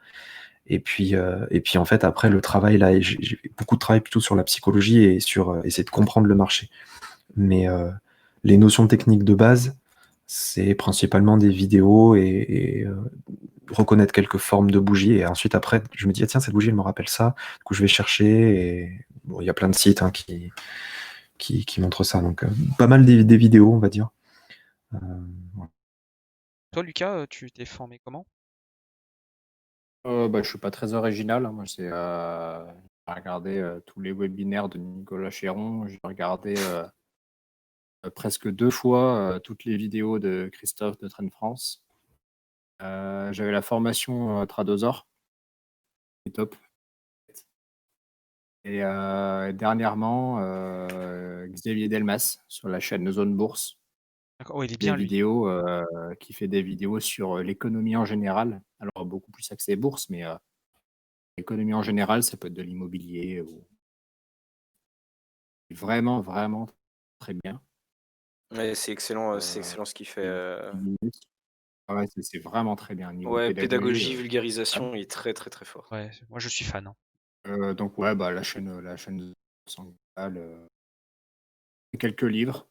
Et puis, en fait, après, le travail, là, j'ai beaucoup de travail plutôt sur la psychologie et sur essayer de comprendre le marché. Mais les notions techniques de base, c'est principalement des vidéos et reconnaître quelques formes de bougies. Et ensuite, après, je me dis, ah, tiens, cette bougie, elle me rappelle ça. Du coup, je vais chercher. Et bon, il y a plein de sites qui montrent ça. Donc, pas mal des vidéos, on va dire. Voilà. Toi, Lucas, tu t'es formé comment? Bah, je suis pas très original, hein. Moi, j'ai regardé tous les webinaires de Nicolas Chéron. J'ai regardé presque 2 fois toutes les vidéos de Christophe de Train France. J'avais la formation Tradosaur, c'est top. Et dernièrement, Xavier Delmas sur la chaîne Zone Bourse, D'accord, ouais, il est des bien, lui. vidéos, qui fait des vidéos sur l'économie en général. Alors, beaucoup plus axé bourse, mais l'économie en général, ça peut être de l'immobilier ou vraiment, vraiment très bien. Ouais, c'est Euh, excellent ce qu'il fait. 10 minutes. Ah ouais, c'est vraiment très bien. Niveau Ouais, pédagogie, pédagogie, top. vulgarisation, il est très très très fort. Ouais, moi, je suis fan, hein. Donc ouais, bah, la chaîne Sangal, quelques livres.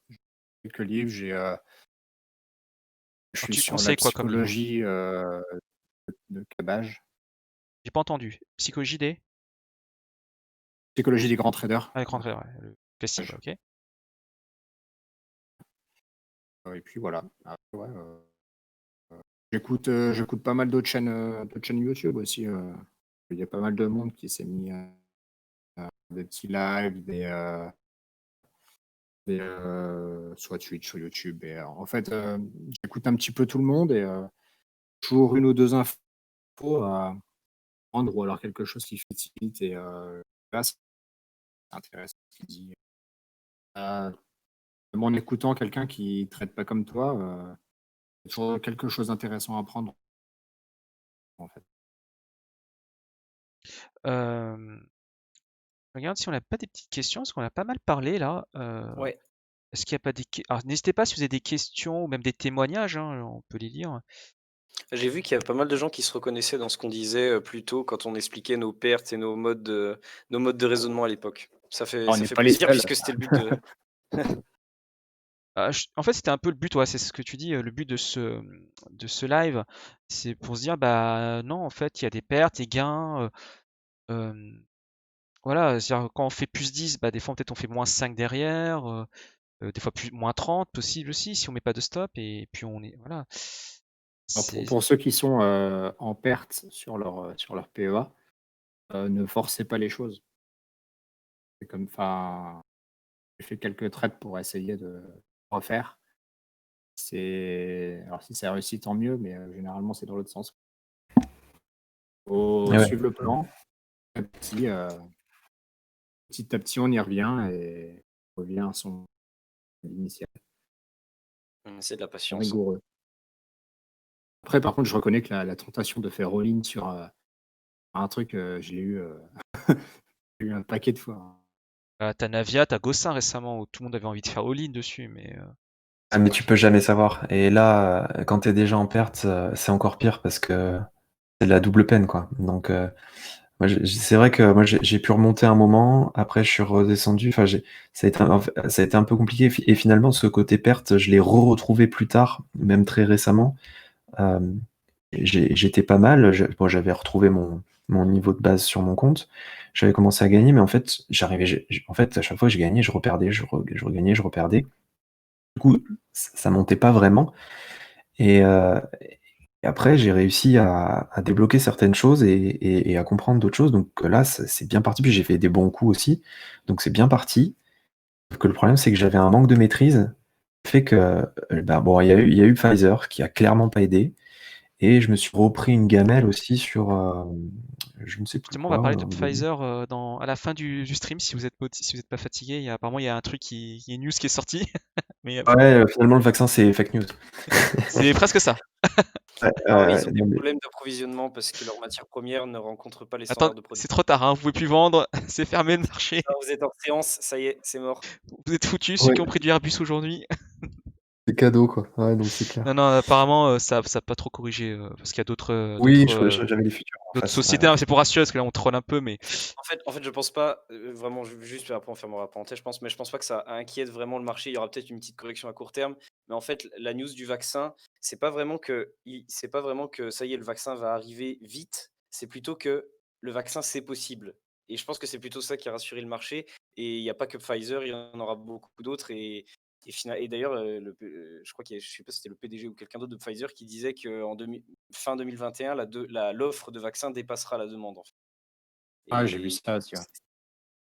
Quelques livres. Je Alors, suis tu sur la conseilles quoi comme livre? psychologie de Cabage. J'ai pas entendu. Psychologie des? Psychologie des grands traders. Ah, l'écran ouais, le classique, ouais, ok. Et puis voilà. Après, ouais, j'écoute pas mal d'autres chaînes YouTube aussi. Il y a pas mal de monde qui s'est mis à des petits lives, soit Twitch, soit YouTube. Et en fait, j'écoute un petit peu tout le monde et toujours une ou deux infos à prendre ou alors quelque chose qui fait tilt. Et là, c'est intéressant ce qu'il dit. Même en écoutant quelqu'un qui ne traite pas comme toi, il y a toujours quelque chose d'intéressant à prendre. En fait. Je regarde si on n'a pas des petites questions, parce qu'on a pas mal parlé là. Ouais. Est-ce qu'il n'y a pas des... Alors, n'hésitez pas si vous avez des questions ou même des témoignages, hein, on peut les lire. J'ai vu qu'il y avait pas mal de gens qui se reconnaissaient dans ce qu'on disait plus tôt quand on expliquait nos pertes et nos modes de raisonnement à l'époque. On Ça n'est fait pas les plaisir seuls. puisque c'était le but de. En fait, c'était un peu le but, ouais, c'est ce que tu dis, le but de ce live, c'est pour se dire, bah non, en fait, il y a des pertes, des gains. Voilà, c'est-à-dire quand on fait plus 10, bah des fois peut-être on fait moins 5 derrière, des fois moins 30 possible aussi, si on met pas de stop, et puis on est. Voilà. Alors, C'est. pour ceux qui sont en perte sur leur PEA, ne forcez pas les choses. C'est comme, enfin, j'ai fait quelques trades pour essayer de refaire. Alors si ça réussit, tant mieux, mais généralement c'est dans l'autre sens. Faut Ouais. suivre le plan. Petit à petit, on y revient et on revient à son initial. C'est de la patience. Rigoureux. Après, par contre, je reconnais que la tentation de faire all-in sur un truc, je l'ai eu, j'ai eu un paquet de fois. T'as Navia, t'as Gossin récemment où tout le monde avait envie de faire all-in dessus, mais Ah, mais tu peux jamais savoir. Et là, quand t'es déjà en perte, c'est encore pire parce que c'est de la double peine, quoi. Donc, moi, c'est vrai que moi, j'ai pu remonter un moment. Après, je suis redescendu. Enfin, ça a été un peu compliqué. Et finalement, ce côté perte, je l'ai retrouvé plus tard, même très récemment. Euh, J'étais pas mal. Bon, j'avais retrouvé mon niveau de base sur mon compte. J'avais commencé à gagner, mais en fait, en fait, à chaque fois que je gagnais, je reperdais, je regagnais, je reperdais. Du coup, ça montait pas vraiment. Et, et après, j'ai réussi à débloquer certaines choses et à comprendre d'autres choses. Donc là, c'est bien parti. Puis j'ai fait des bons coups aussi. Donc c'est bien parti. Sauf que le problème, c'est que j'avais un manque de maîtrise. Fait que, bah, bon, il y a eu Pfizer qui a clairement pas aidé. Et je me suis repris une gamelle aussi sur, je ne sais plus justement, on va quoi, parler de au début. Pfizer à la fin du stream si vous êtes pas fatigué. Apparemment, il y a un truc il y a une news qui est sortie, mais Ouais, finalement, le vaccin, c'est fake news. c'est presque ça. Ouais, Non, ils ont des non, mais- problèmes d'approvisionnement parce que leurs matières premières ne rencontrent pas les Attends, standards de c'est production. trop tard, hein, vous pouvez plus vendre, c'est fermé le marché. Ah, vous êtes en séance, ça y est, c'est mort. Vous êtes foutus, ceux Ouais, qui ont pris du Airbus aujourd'hui. c'est cadeau, quoi. Ouais, donc c'est Non, clair. non, apparemment, ça a pas trop corrigé, parce qu'il y a Oui, j'avais les futurs en d'autres face. sociétés, hein, c'est pour rassurer, parce que là, on troll un peu, mais En fait, je pense pas, vraiment, juste après on fermera la parenthèse, mais je pense pas que ça inquiète vraiment le marché. Il y aura peut-être une petite correction à court terme, mais en fait, la news du vaccin, c'est pas vraiment que ça y est, le vaccin va arriver vite. C'est plutôt que le vaccin, c'est possible. Et je pense que c'est plutôt ça qui a rassuré le marché. Et il n'y a pas que Pfizer, il y en aura beaucoup d'autres. Et d'ailleurs, je crois je sais pas si c'était le PDG ou quelqu'un d'autre de Pfizer qui disait qu'en fin 2021, l'offre de vaccins dépassera la demande, en fait. Ah, j'ai vu Et ça aussi, ouais.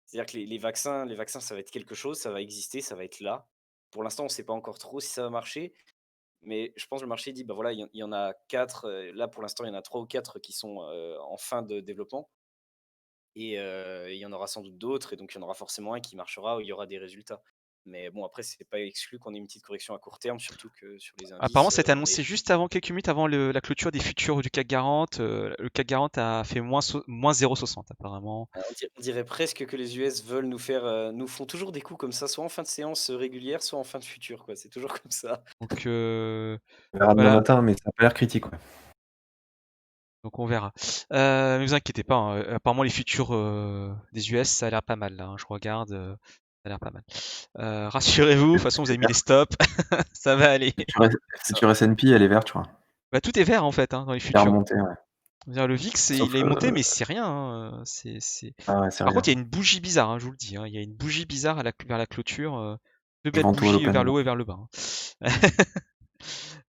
c'est-à-dire que les vaccins, ça va être quelque chose, ça va exister, ça va être là. Pour l'instant, on ne sait pas encore trop si ça va marcher, mais je pense que le marché dit, bah voilà, il y en a 4. Là, pour l'instant, il y en a 3 ou 4 qui sont en fin de développement. Et il y en aura sans doute d'autres, et donc il y en aura forcément un qui marchera où il y aura des résultats. Mais bon, après, c'est pas exclu qu'on ait une petite correction à court terme, surtout que sur les apparemment, indices, ça a été on est. annoncé juste avant, quelques minutes avant la clôture des futurs du CAC 40. Le CAC 40 a fait moins 0,60 apparemment. On dirait presque que les US veulent nous font toujours des coups comme ça, soit en fin de séance régulière, soit en fin de futur, quoi. C'est toujours comme ça. Donc On verra demain voilà, matin, mais ça n'a pas l'air critique, ouais. donc on verra. Mais vous inquiétez pas, hein, apparemment les futurs des US, ça a l'air pas mal là, hein, je regarde, ça a l'air pas mal. Rassurez-vous, de toute façon vous avez mis les stops, ça va aller. Ça. Futur S&P, elle est verte, je crois. Bah, tout est vert en fait hein, dans les Elle est futurs. remontée, ouais. Je veux dire, le VIX, il Sauf, est monté, mais c'est rien, hein, ah ouais, c'est Par contre, rien. il y a une bougie bizarre, hein, je vous le dis, hein, il y a une bougie bizarre vers la clôture. Deux Je belles vends tout à bougies l'open, vers le moi. haut et vers le bas, hein.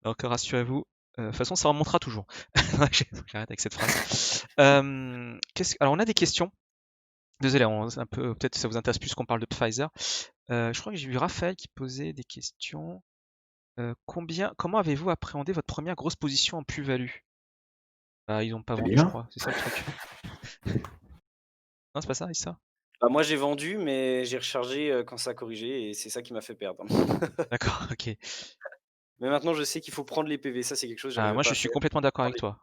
Donc rassurez-vous. De toute façon, ça remontera toujours. J'arrête avec cette phrase. Alors, on a des questions. Désolé, peut-être que ça vous intéresse plus qu'on parle de Pfizer. Je crois que j'ai vu Raphaël qui posait des questions. Comment avez-vous appréhendé votre première grosse position en plus-value? Bah, ils n'ont pas C'est vendu, je bien. crois. C'est ça le truc. Non, c'est pas ça, Issa? Bah, moi, j'ai vendu, mais j'ai rechargé quand ça a corrigé, et c'est ça qui m'a fait perdre. D'accord, ok. Mais maintenant, je sais qu'il faut prendre les PV. Ça, c'est quelque chose que j'arrivais Moi, pas je à suis faire. complètement d'accord Prendre avec les- toi.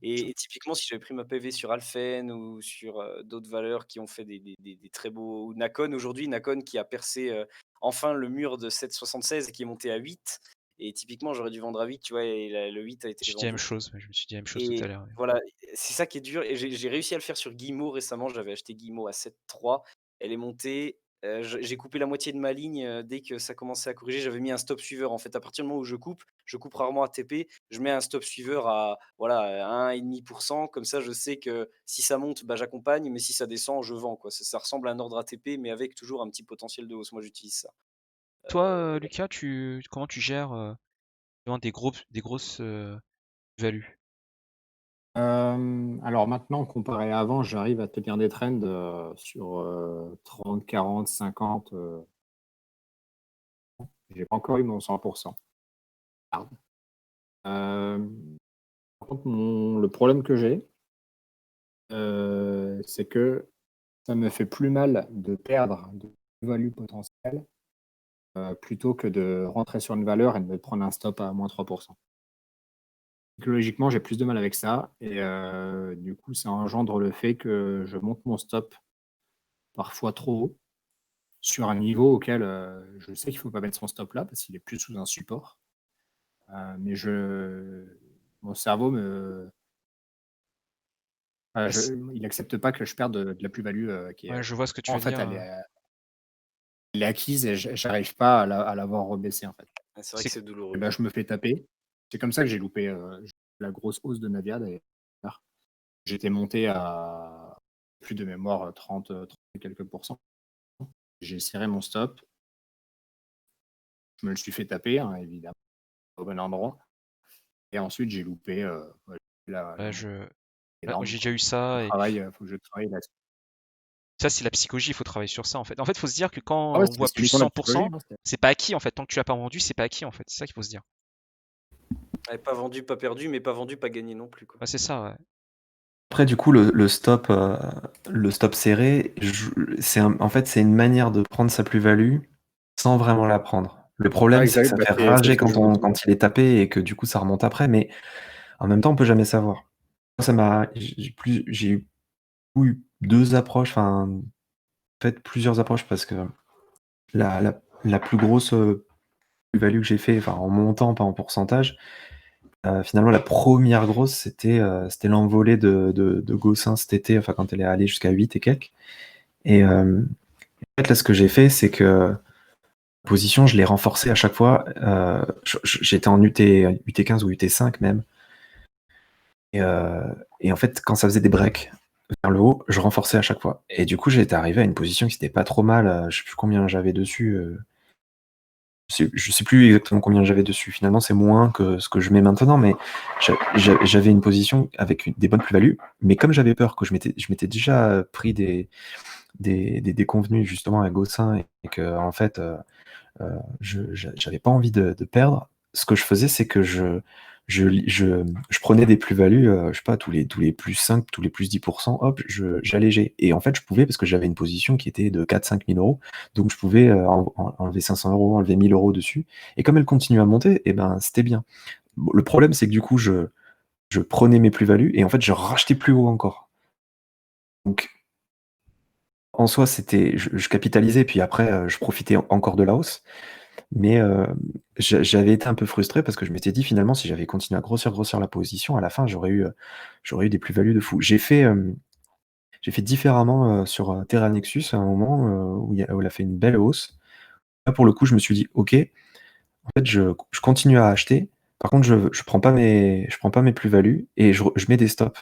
Et typiquement, si j'avais pris ma PV sur Alphen ou sur d'autres valeurs qui ont fait des très beaux. Ou Nakon, aujourd'hui, Nakon qui a percé enfin le mur de 7,76 et qui est monté à 8. Et typiquement, j'aurais dû vendre à 8, tu vois, et le 8 a été Je dis la même vendu. chose. Je me suis dit la même chose tout Et à l'heure. Ouais. voilà, c'est ça qui est dur. Et j'ai réussi à le faire sur Guillemot récemment. J'avais acheté Guillemot à 7,3. Elle est montée. J'ai coupé la moitié de ma ligne dès que ça commençait à corriger. J'avais mis un stop suiveur. En fait, à partir du moment où je coupe rarement à TP. Je mets un stop suiveur à voilà, 1,5%. Comme ça, je sais que si ça monte, bah, j'accompagne. Mais si ça descend, je vends, quoi. Ça ressemble à un ordre ATP, mais avec toujours un petit potentiel de hausse. Moi, j'utilise ça. Toi, Voilà. Lucas, comment tu gères vraiment des grosses values? Alors maintenant, comparé à avant, j'arrive à tenir des trends sur 30, 40, 50. J'ai pas encore eu mon 100%. Hard. Par contre, le problème que j'ai, c'est que ça me fait plus mal de perdre de value potentielle plutôt que de rentrer sur une valeur et de me prendre un stop à moins 3%. Psychologiquement, j'ai plus de mal avec ça et du coup, ça engendre le fait que je monte mon stop parfois trop haut, sur un niveau auquel, je sais qu'il ne faut pas mettre son stop là parce qu'il est plus sous un support. Mais mon cerveau Bah, il accepte pas que je perde de la plus-value, qui est, ouais, je vois ce que tu en veux fait, dire. elle est acquise et j'arrive pas à la voir rebaisser, en fait. C'est vrai C'est que c'est Et douloureux. ben, je me fais taper. C'est comme ça que j'ai loupé, la grosse hausse de Navia d'ailleurs. J'étais monté à plus de mémoire, 30 et quelques pourcents. J'ai serré mon stop. Je me le suis fait taper, hein, évidemment, au bon endroit et ensuite j'ai loupé, la ouais, montée ouais, moi, énorme, j'ai quoi. déjà eu ça et Faut que je travaille là-dessus. ça, c'est la psychologie, il faut travailler sur ça, en fait. En fait, il faut se dire que Ah quand ouais, on voit c'est plus uniquement la psychologie, 100%, hein, c'est pas acquis, en fait. Tant que tu l'as pas vendu, c'est pas acquis, en fait. C'est ça qu'il faut se dire. Ouais, pas vendu, pas perdu, mais pas vendu, pas gagné non plus, quoi. Ouais, c'est ça, ouais. Après, du coup, le stop serré, en fait, c'est une manière de prendre sa plus-value sans vraiment la prendre. Le Ah problème, c'est que exact, ça bah, fait c'est rager ce que je me dis, ouais. quand il est tapé et que du coup, ça remonte après, mais en même temps, on peut jamais savoir. Moi, j'ai eu 2 approches, enfin, en fait, plusieurs approches parce que la plus grosse, plus-value que j'ai fait, enfin, en montant, pas en pourcentage, finalement, la première grosse, c'était l'envolée de Gossin cet été, enfin, quand elle est allée jusqu'à 8 et quelques. Et en fait, là, ce que j'ai fait, c'est que la position, je l'ai renforcée à chaque fois. J'étais en UT15 ou UT5 même. Et en fait, quand ça faisait des breaks vers le haut, je renforçais à chaque fois. Et du coup, j'étais arrivé à une position qui était pas trop mal. Je sais plus combien j'avais dessus. Je sais plus exactement combien j'avais dessus. Finalement, c'est moins que ce que je mets maintenant, mais j'avais une position avec des bonnes plus-values. Mais comme j'avais peur que je m'étais déjà pris des déconvenus justement à Gossin et que en fait, j'avais pas envie de perdre. Ce que je faisais, c'est que je prenais des plus-values, je sais pas, tous les plus 5, tous les plus 10%, hop, j'allégeais. Et en fait, je pouvais, parce que j'avais une position qui était de 4-5 000 euros, donc je pouvais enlever 500 euros, enlever 1000 euros dessus. Et comme elle continue à monter, et ben, c'était bien. Bon, le problème, c'est que du coup, je prenais mes plus-values et en fait, je rachetais plus haut encore. Donc, en soi, je capitalisais, puis après, je profitais encore de la hausse. Mais j'avais été un peu frustré parce que je m'étais dit finalement si j'avais continué à grossir la position, à la fin j'aurais eu des plus-values de fou. J'ai fait différemment sur Terra Nexus à un moment où elle a fait une belle hausse. Là pour le coup je me suis dit ok, en fait je continue à acheter. Par contre je prends pas mes plus-values et je mets des stops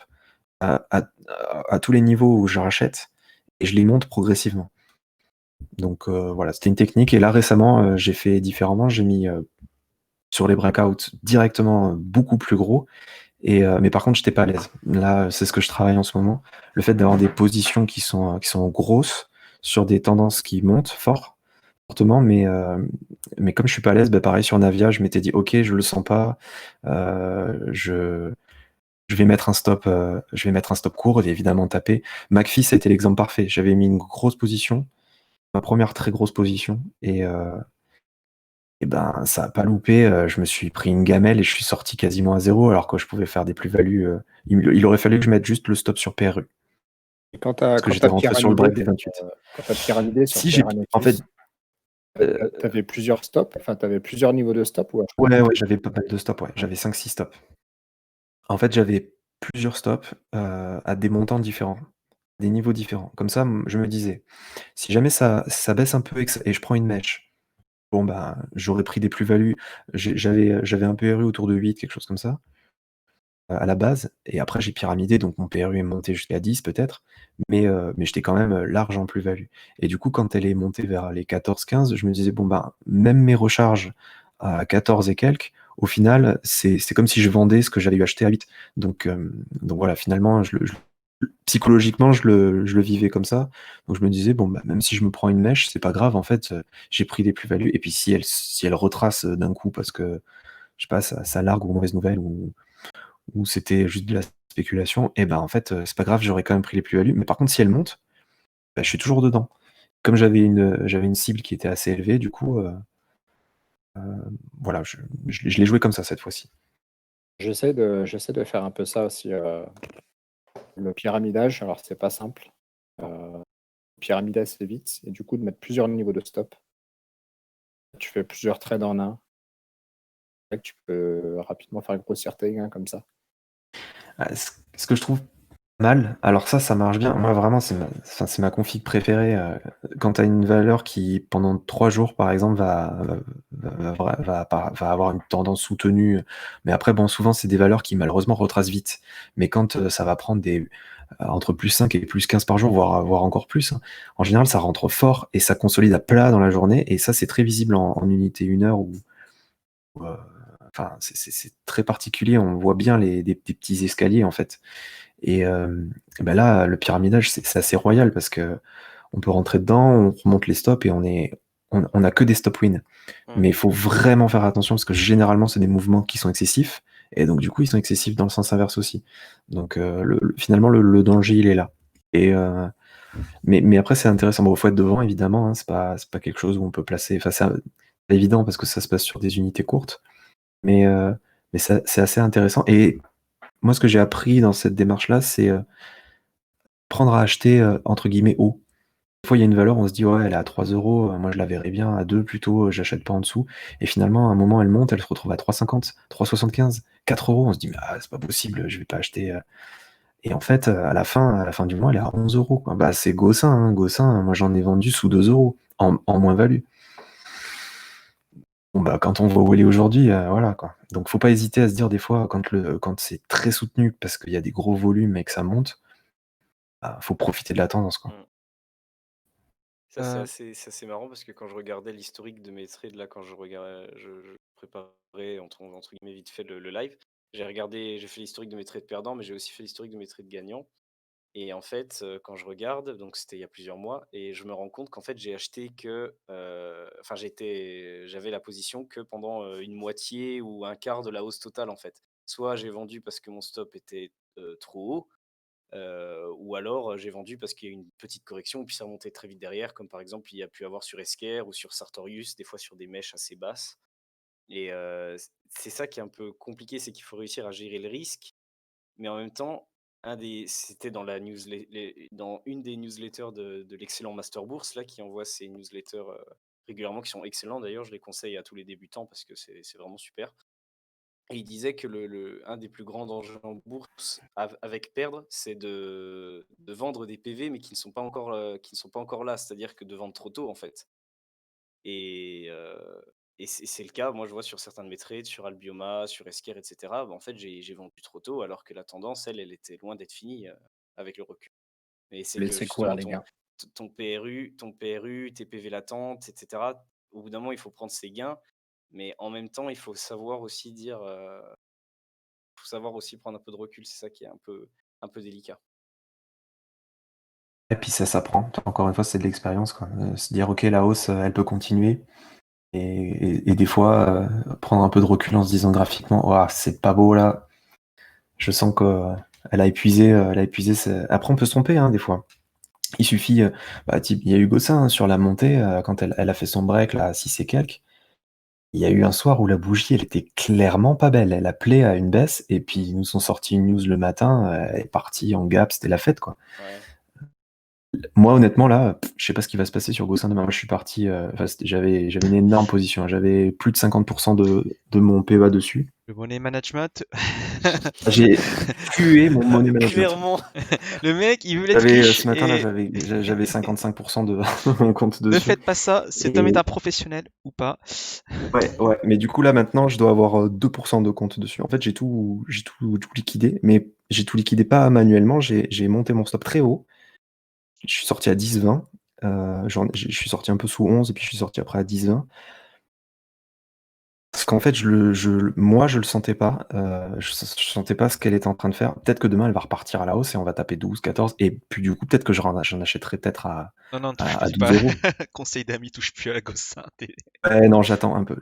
à tous les niveaux où je rachète et je les monte progressivement. Donc voilà, c'était une technique et là récemment j'ai fait différemment, j'ai mis sur les breakouts directement beaucoup plus gros. Mais par contre, j'étais pas à l'aise. Là, c'est ce que je travaille en ce moment. Le fait d'avoir des positions qui sont grosses sur des tendances qui montent fortement, mais comme je suis pas à l'aise, bah, pareil sur Navia, je m'étais dit ok, je le sens pas, je vais mettre un stop, court et évidemment taper. McPhee, c'était l'exemple parfait. J'avais mis une grosse position, ma première très grosse position, et ben, ça a pas loupé, je me suis pris une gamelle et je suis sorti quasiment à 0 alors que je pouvais faire des plus-values, il aurait fallu que je mette juste le stop sur PRU. Et quand Parce que j'étais rentré sur le break des 28. Quand tu as pyramidé sur Si j'ai Terra en fait, Nexus, tu avais plusieurs stops, enfin tu avais plusieurs niveaux de stop ou à chaque ouais, j'avais pas mal de stops, ouais, j'avais 5-6 stops. En fait, j'avais plusieurs stops, à des montants différents, des niveaux différents. Comme ça, je me disais: «Si jamais ça baisse un peu et je prends une mèche, bon, bah, j'aurais pris des plus-values». J'avais un PRU autour de 8, quelque chose comme ça. À la base et après j'ai pyramidé donc mon PRU est monté jusqu'à 10 peut-être, mais j'étais quand même, large en plus-value et du coup quand elle est montée vers les 14-15, je me disais: «Bon ben, même mes recharges à 14 et quelques, au final, c'est comme si je vendais ce que j'avais acheté à 8». Donc voilà, finalement psychologiquement je le vivais comme ça. Donc je me disais: «Bon, bah, même si je me prends une mèche, c'est pas grave en fait, j'ai pris des plus-values et puis si elle retrace, d'un coup parce que, je sais pas, ça largue aux mauvaises nouvelles ou c'était juste de la spéculation et ben, en fait, c'est pas grave, j'aurais quand même pris les plus-values. Mais par contre, si elle monte, bah, je suis toujours dedans. Comme j'avais une cible qui était assez élevée, du coup, Voilà, je l'ai joué comme ça cette fois-ci. J'essaie de faire un peu ça aussi. Le pyramidage, alors c'est pas simple. Pyramidage, assez vite, et du coup, de mettre plusieurs niveaux de stop. Tu fais plusieurs trades en un. Tu peux rapidement faire grossir tes gains comme ça. Ce que je trouve mal, alors ça marche bien. Moi, vraiment, c'est ma config préférée. Quand tu as une valeur qui, pendant 3 jours, par exemple, va avoir une tendance soutenue. Mais après, bon, souvent, c'est des valeurs qui, malheureusement, retracent vite. Mais quand ça va prendre entre plus 5 et plus 15 par jour, voire encore plus, hein, en général, ça rentre fort et ça consolide à plat dans la journée. Et ça, c'est très visible en unité 1 heure enfin, c'est très particulier. On voit bien des petits escaliers, en fait. Et ben là, le pyramidage, c'est assez royal parce que on peut rentrer dedans, on remonte les stops et on a que des stop win. Mais il faut vraiment faire attention parce que généralement, c'est des mouvements qui sont excessifs. Et donc, du coup, ils sont excessifs dans le sens inverse aussi. Donc, finalement, le danger, il est là. Mais après, c'est intéressant. Bon, il faut être devant, évidemment. Hein, c'est pas quelque chose où on peut placer. Enfin, c'est pas évident parce que ça se passe sur des unités courtes. Mais c'est assez intéressant. Et moi, ce que j'ai appris dans cette démarche-là, c'est prendre à acheter entre guillemets haut. Des fois, il y a une valeur, on se dit, ouais, elle est à 3 euros, moi je la verrais bien à 2 plutôt, j'achète pas en dessous. Et finalement, à un moment, elle monte, elle se retrouve à 3,50, 3,75, 4 euros. On se dit, mais c'est pas possible, je vais pas acheter. Et en fait, à la fin du mois, elle est à 11 euros. Bah, c'est Gossin, hein, Gossin, moi j'en ai vendu sous 2 euros en moins-value. Bon, bah, quand on voit où elle est aujourd'hui, voilà quoi. Donc, faut pas hésiter à se dire des fois, quand c'est très soutenu parce qu'il y a des gros volumes et que ça monte, faut profiter de la tendance, quoi. Ça, c'est assez marrant parce que quand je regardais l'historique de mes trades, là, quand je préparais entre guillemets vite fait le live, j'ai fait l'historique de mes trades perdants, mais j'ai aussi fait l'historique de mes trades gagnants. Et en fait, quand je regarde, donc c'était il y a plusieurs mois, et je me rends compte qu'en fait, j'ai acheté enfin, j'avais la position que pendant une moitié ou un quart de la hausse totale, en fait. Soit j'ai vendu parce que mon stop était trop haut, ou alors j'ai vendu parce qu'il y a eu une petite correction, et puis ça remontait très vite derrière, comme par exemple il y a pu avoir sur Esker ou sur Sartorius, des fois sur des mèches assez basses. Et c'est ça qui est un peu compliqué, c'est qu'il faut réussir à gérer le risque, mais en même temps, c'était dans dans une des newsletters de l'excellent Master Bourse là, qui envoie ces newsletters régulièrement, qui sont excellents d'ailleurs, je les conseille à tous les débutants parce que c'est vraiment super. Et il disait que un des plus grands dangers en bourse avec perdre, c'est de vendre des PV, mais qui ne sont pas encore là, c'est-à-dire que de vendre trop tôt en fait. Et, c'est le cas, moi je vois sur certains de mes trades, sur Albioma, sur Esker, etc. En fait, j'ai vendu trop tôt, alors que la tendance, elle était loin d'être finie avec le recul. Mais c'est que Laissez courir justement, les gars. ton PRU, tes PV latentes, etc., au bout d'un moment, il faut prendre ses gains, mais en même temps, il faut savoir aussi faut savoir aussi prendre un peu de recul, c'est ça qui est un peu délicat. Et puis ça s'apprend. Encore une fois, c'est de l'expérience, quoi. Se dire, ok, la hausse, elle peut continuer. Et des fois, prendre un peu de recul en se disant graphiquement, ouah, c'est pas beau là. Je sens qu'elle a épuisé. Après, on peut se tromper, hein, des fois. Il suffit, il y a eu Gossin hein, sur la montée, quand elle a fait son break là, à 6 et quelques. Il y a eu un soir où la bougie, elle était clairement pas belle. Elle appelait à une baisse, et puis ils nous ont sorti une news le matin, elle est partie en gap, c'était la fête, quoi. Ouais. Moi, honnêtement, là, je sais pas ce qui va se passer sur Gossin demain. Moi, je suis parti, j'avais une énorme position. J'avais plus de 50% de mon PEA dessus. Le money management. J'ai tué mon money management. Clairement. Le mec, il veut être riche. Ce matin, là, et j'avais 55% de mon compte ne dessus. faites pas ça, cet homme est un professionnel ou pas. Ouais, mais du coup, là, maintenant, je dois avoir 2% de compte dessus. En fait, j'ai tout liquidé, mais j'ai tout liquidé pas manuellement. J'ai monté mon stop très haut. Je suis sorti à 10-20. Je suis sorti un peu sous 11, et puis je suis sorti après à 10-20. Parce qu'en fait, moi, je le sentais pas. Je sentais pas ce qu'elle était en train de faire. Peut-être que demain, elle va repartir à la hausse et on va taper 12, 14. Et puis du coup, peut-être que j'en achèterai peut-être à Non, touche 12 pas. euros. Conseil d'amis, touche plus à la Gossin. Ouais, non, j'attends un peu.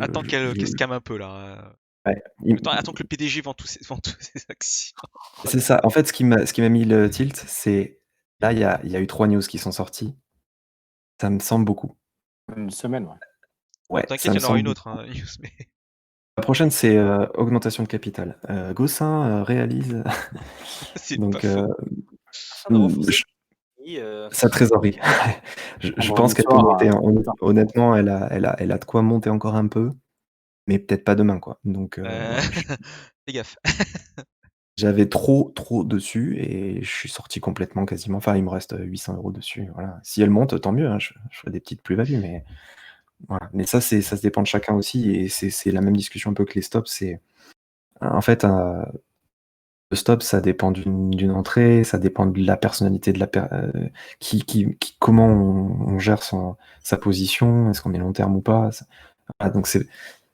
Attends qu'elle se calme un peu là. Ouais. Attends que le PDG vend tous ses actions. C'est ça. En fait, ce qui m'a mis le tilt, c'est là, il y a eu 3 news qui sont sorties. Ça me semble beaucoup. Une semaine, ouais. Ouais, ça T'inquiète, me il y en aura une semble. autre, hein, Yous, mais La prochaine, c'est augmentation de capital. Gossin réalise. c'est pas Donc, faux. Afin de renforcer je- et, sa trésorerie. Je pense Vendredi qu'elle peut soir, monter. putain. Honnêtement, elle a de quoi monter encore un peu, mais peut-être pas demain, quoi. Donc, Euh, voilà, Fais gaffe. j'avais trop dessus et je suis sorti complètement quasiment. Enfin, il me reste 800 euros dessus. Voilà. Si elle monte, tant mieux, hein, je ferai des petites plus-values, mais voilà. Mais ça, ça se dépend de chacun aussi et c'est la même discussion un peu que les stops. C'est en fait le stop, ça dépend d'une entrée, ça dépend de la personnalité de comment on gère sa position, est-ce qu'on est long terme ou pas. Voilà, donc c'est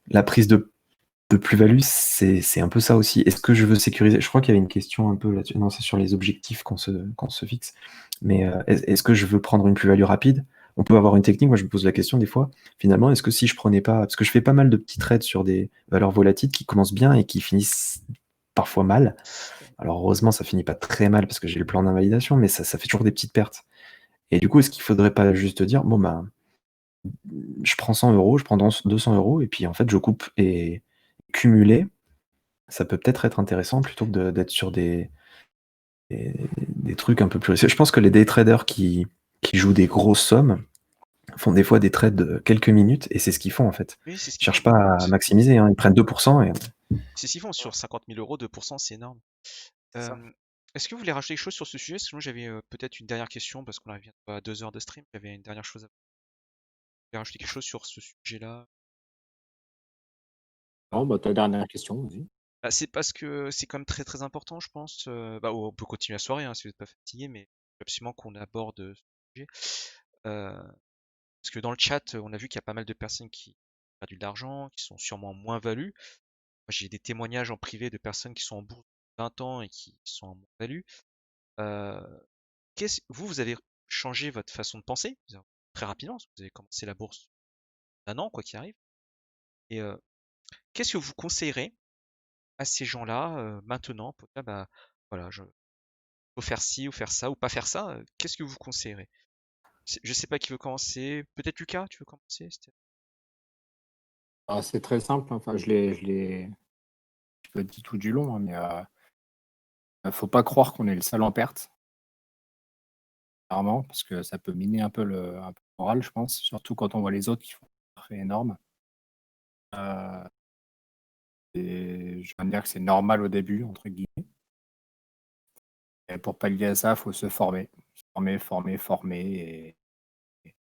la prise de plus-value, c'est un peu ça aussi. Est-ce que je veux sécuriser? Je crois qu'il y avait une question un peu là-dessus. Non, c'est sur les objectifs qu'on se fixe. Mais est-ce que je veux prendre une plus-value rapide? On peut avoir une technique, moi je me pose la question des fois, finalement, est-ce que si je prenais pas, parce que je fais pas mal de petits trades sur des valeurs volatiles qui commencent bien et qui finissent parfois mal. Alors heureusement, ça finit pas très mal parce que j'ai le plan d'invalidation, mais ça fait toujours des petites pertes. Et du coup, est-ce qu'il faudrait pas juste dire, bon ben, je prends 100 euros, je prends 200 euros, et puis en fait, je coupe et cumuler, ça peut peut-être être intéressant plutôt que d'être sur des trucs un peu plus risqués. Je pense que les day traders qui jouent des grosses sommes font des fois des trades de quelques minutes, et c'est ce qu'ils font en fait. Oui, c'est ce Ils qu'ils font. cherchent pas à maximiser, hein, ils prennent 2% et C'est ce qu'ils font. Sur 50 000 euros, 2%, c'est énorme. C'est ça. Est-ce que vous voulez rajouter quelque chose sur ce sujet? Sinon, j'avais peut-être une dernière question parce qu'on arrive bientôt à 2 heures de stream. J'avais une dernière chose à vous voulez rajouter quelque chose sur ce sujet-là? Non, bah, ta dernière question, vas-y. Bah, c'est parce que c'est quand même très très important, je pense. Bah, on peut continuer la soirée hein, si vous n'êtes pas fatigué, mais il faut absolument qu'on aborde ce sujet. Parce que dans le chat, on a vu qu'il y a pas mal de personnes qui ont perdu de l'argent, qui sont sûrement moins values. Moi, j'ai des témoignages en privé de personnes qui sont en bourse depuis 20 ans et qui sont en moins value. Euh, vous avez changé votre façon de penser très rapidement, parce que vous avez commencé la bourse d'un an, quoi qu'il arrive. Et qu'est-ce que vous conseillerez à ces gens-là maintenant pour dire, bah voilà, faut faire ci ou faire ça ou pas faire ça. Qu'est-ce que vous conseillerez? Je sais pas qui veut commencer. Peut-être Lucas, tu veux commencer? Alors, c'est très simple, hein. Enfin, je l'ai dit tout du long, hein, mais faut pas croire qu'on est le seul en perte, clairement, parce que ça peut miner un peu le moral, je pense, surtout quand on voit les autres qui font des faits énormes. Et je viens de dire que c'est normal au début, entre guillemets. Et pour pallier à ça, il faut se former. Former et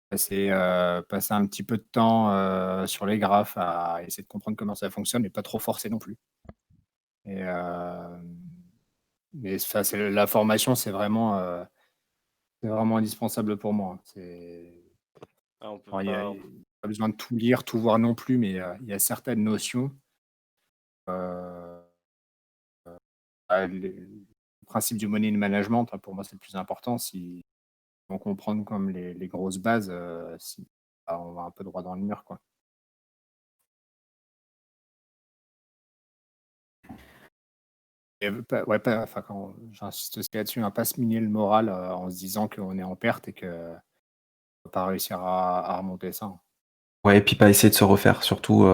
passer un petit peu de temps sur les graphes à essayer de comprendre comment ça fonctionne, mais pas trop forcer non plus. Et, mais ça, la formation, c'est vraiment indispensable pour moi. Ah, on peut Il n'y pas. a pas besoin de tout lire, tout voir non plus, mais il y a certaines notions. Le principe du money management, hein, pour moi, c'est le plus important. Si on comprend comme les grosses bases, on va un peu droit dans le mur, quoi. Et enfin, quand j'insiste aussi là-dessus, hein, pas se miner le moral en se disant qu'on est en perte et qu'on ne va pas réussir à remonter ça. ouais, et puis pas essayer de se refaire, surtout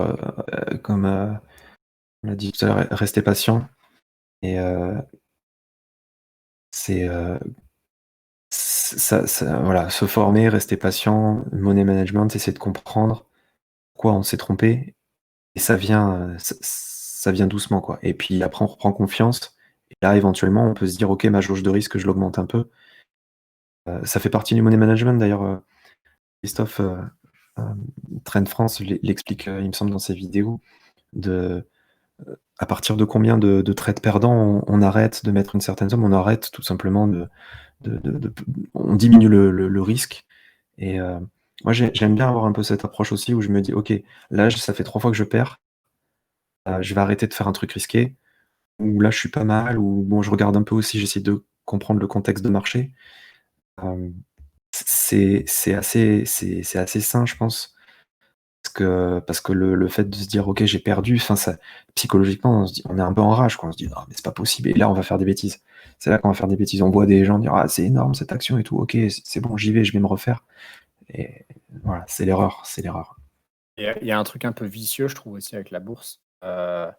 comme on l'a dit tout à l'heure, rester patient. Et c'est voilà, se former, rester patient, money management, essayer de comprendre pourquoi on s'est trompé. Et ça vient doucement, quoi. Et puis après, on reprend confiance. Et là, éventuellement, on peut se dire, OK, ma jauge de risque, je l'augmente un peu. Ça fait partie du money management, d'ailleurs. Christophe Trend France l'explique, il me semble, dans ses vidéos, à partir de combien de trades perdants on arrête de mettre une certaine somme, on arrête tout simplement on diminue le risque. Et moi, j'aime bien avoir un peu cette approche aussi où je me dis, OK, là, ça fait 3 fois que je perds, je vais arrêter de faire un truc risqué, ou là, je suis pas mal, ou bon, je regarde un peu aussi, j'essaie de comprendre le contexte de marché. C'est assez sain, je pense. Parce que le fait de se dire ok j'ai perdu, enfin ça psychologiquement on est un peu en rage quoi, on se dit non mais c'est pas possible et là on va faire des bêtises. C'est là qu'on va faire des bêtises. On voit des gens dire ah c'est énorme cette action et tout, ok c'est bon j'y vais, je vais me refaire. Et voilà, c'est l'erreur. Il y a un truc un peu vicieux, je trouve aussi avec la bourse. Alors,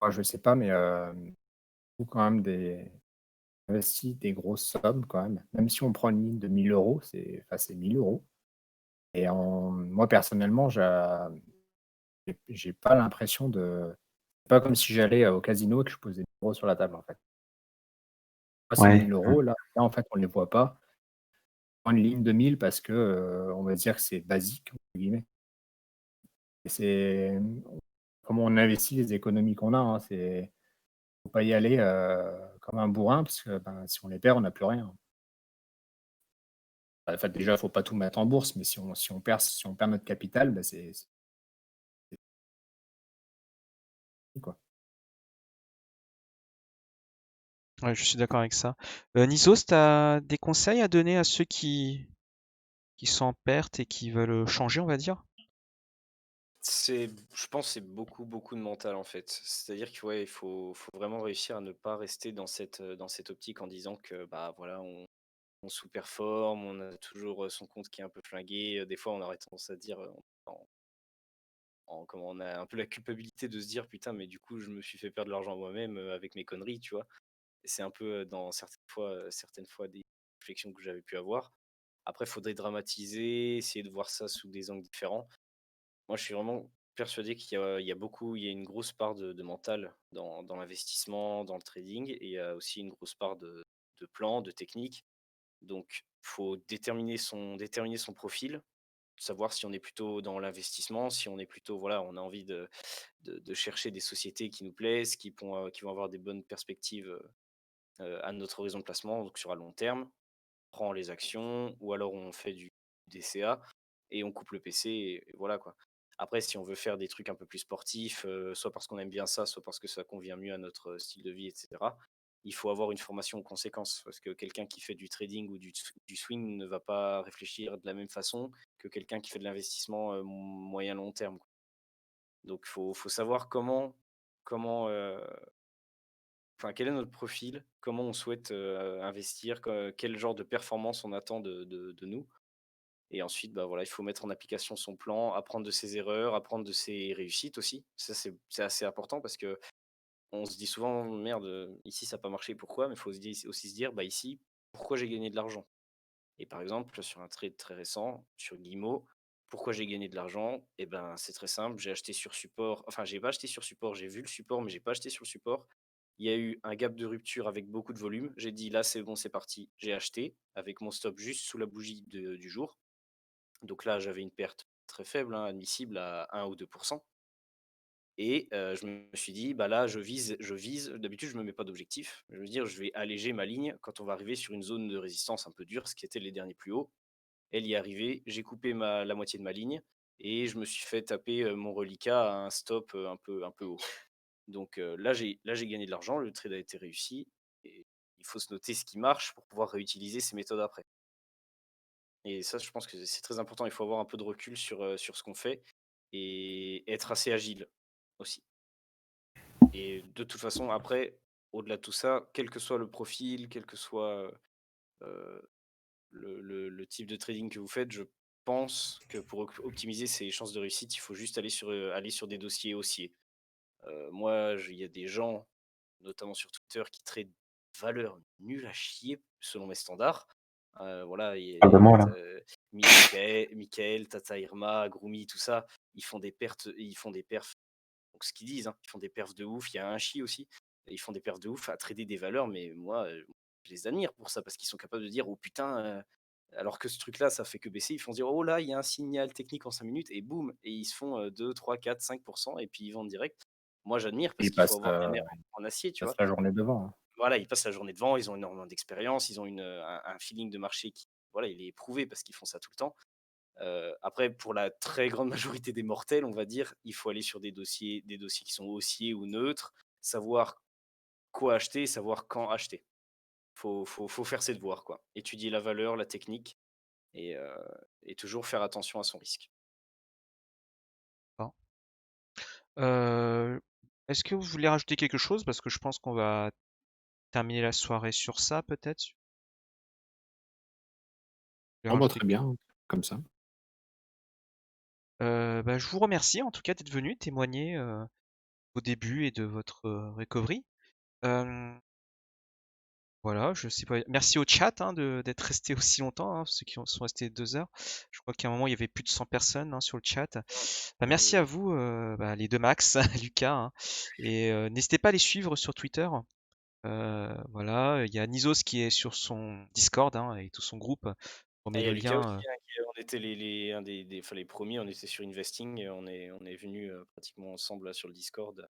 moi, je sais pas, mais quand même investi des grosses sommes quand même. Même si on prend une ligne de 1000 euros, c'est 1000 euros. Et moi, personnellement, j'ai pas l'impression de. C'est pas comme si j'allais au casino et que je posais 1000 euros sur la table, en fait. Moi, ces Ouais. 1000 euros, là, en fait, on les voit pas. On prend une ligne de 1000 parce que on va dire que c'est basique, entre guillemets. Et c'est comment on investit les économies qu'on a. Hein, faut pas y aller comme un bourrin parce que si on les perd, on n'a plus rien. En fait, déjà, il faut pas tout mettre en bourse, mais si on perd notre capital, c'est quoi. Ouais, je suis d'accord avec ça. Nisos, tu as des conseils à donner à ceux qui sont en perte et qui veulent changer, on va dire? Je pense que c'est beaucoup, beaucoup de mental en fait. C'est-à-dire que ouais, il faut vraiment réussir à ne pas rester dans cette optique en disant que bah voilà, on sous-performe, on a toujours son compte qui est un peu flingué. Des fois, on aurait tendance à dire, comment on a un peu la culpabilité de se dire putain, mais du coup, je me suis fait perdre de l'argent moi-même avec mes conneries, tu vois. Et c'est un peu dans certaines fois des réflexions que j'avais pu avoir. Après, il faudrait dramatiser, essayer de voir ça sous des angles différents. Moi, je suis vraiment persuadé il y a une grosse part de mental dans l'investissement, dans le trading, et il y a aussi une grosse part de plan, de technique. Donc, faut déterminer son profil, savoir si on est plutôt dans l'investissement, si on est plutôt, voilà, on a envie de chercher des sociétés qui nous plaisent, qui vont avoir des bonnes perspectives à notre horizon de placement, donc sur à long terme, on prend les actions, ou alors on fait du DCA et on coupe le PC, et voilà quoi. Après, si on veut faire des trucs un peu plus sportifs, soit parce qu'on aime bien ça, soit parce que ça convient mieux à notre style de vie, etc., il faut avoir une formation en conséquence. Parce que quelqu'un qui fait du trading ou du swing ne va pas réfléchir de la même façon que quelqu'un qui fait de l'investissement moyen-long terme, quoi. Donc, faut savoir comment enfin, quel est notre profil, comment on souhaite investir, quel genre de performance on attend de nous. Et ensuite, bah, voilà, il faut mettre en application son plan, apprendre de ses erreurs, apprendre de ses réussites aussi. Ça, c'est assez important parce que on se dit souvent, merde, ici ça n'a pas marché, pourquoi? Mais il faut aussi se dire, bah, ici, pourquoi j'ai gagné de l'argent? Et par exemple, sur un trade très récent, sur Guillemot, pourquoi j'ai gagné de l'argent? Eh ben, c'est très simple, j'ai acheté sur support, enfin, j'ai pas acheté sur support, j'ai vu le support, mais j'ai pas acheté sur le support. Il y a eu un gap de rupture avec beaucoup de volume. J'ai dit, là, c'est bon, c'est parti. J'ai acheté avec mon stop juste sous la bougie du jour. Donc là, j'avais une perte très faible, hein, admissible à 1 ou 2. Et je me suis dit: «Bah, là, je vise». D'habitude, je me mets pas d'objectif. Je veux dire, je vais alléger ma ligne quand on va arriver sur une zone de résistance un peu dure, ce qui était les derniers plus hauts. Elle y est arrivée, j'ai coupé la moitié de ma ligne et je me suis fait taper, mon reliquat à un stop, un peu haut. Donc là, j'ai gagné de l'argent, le trade a été réussi, et il faut se noter ce qui marche pour pouvoir réutiliser ces méthodes après. Et ça, je pense que c'est très important. Il faut avoir un peu de recul sur ce qu'on fait et être assez agile aussi. Et de toute façon, après, au-delà de tout ça, quel que soit le profil, quel que soit le type de trading que vous faites, je pense que pour optimiser ses chances de réussite, il faut juste aller sur des dossiers haussiers. Moi, il y a des gens, notamment sur Twitter, qui traitent valeurs nulles à chier selon mes standards. Voilà, Parle de moi là. Michael, Tata Irma, Groomy, tout ça, ils font des pertes, ils font des perfs. Donc ce qu'ils disent, hein, ils font des perfs de ouf. Il y a un chi aussi, ils font des perfs de ouf à trader des valeurs, mais moi, je les admire pour ça parce qu'ils sont capables de dire oh putain, alors que ce truc-là, ça fait que baisser. Ils font se dire oh là, il y a un signal technique en 5 minutes et boum, et ils se font 2, 3, 4, 5% et puis ils vendent direct. Moi, j'admire parce Ils qu'il faut passent, avoir des nerfs en acier, tu vois. la journée devant. Hein. Voilà, ils passent la journée devant, ils ont énormément d'expérience, ils ont un feeling de marché qui, voilà, il est éprouvé parce qu'ils font ça tout le temps. Après, pour la très grande majorité des mortels, on va dire, il faut aller sur des dossiers qui sont haussiers ou neutres, savoir quoi acheter, savoir quand acheter. Faut faire ses devoirs, quoi. Étudier la valeur, la technique, et, euh, et toujours faire attention à son risque. Bon. Euh, Est-ce que vous voulez rajouter quelque chose? Parce que je pense qu'on va terminer la soirée sur ça, peut-être. Vous voulez Oh, bah, rajouter très bien, comme ça. Bah, je vous remercie en tout cas d'être venu témoigner vos débuts et de votre recovery. Voilà, je sais pas. Merci au chat d'être resté aussi longtemps, ceux qui sont restés 2 heures. Je crois qu'à un moment il y avait plus de 100 personnes sur le chat. Bah, merci à vous, les deux Max, Lucas, et n'hésitez pas à les suivre sur Twitter. Voilà, il y a Nizos qui est sur son Discord et tout son groupe. On Ah, met il y a le Lucas aussi, lien. on était un enfin, les premiers, on était sur Investing, et on est venus pratiquement ensemble là, sur le Discord.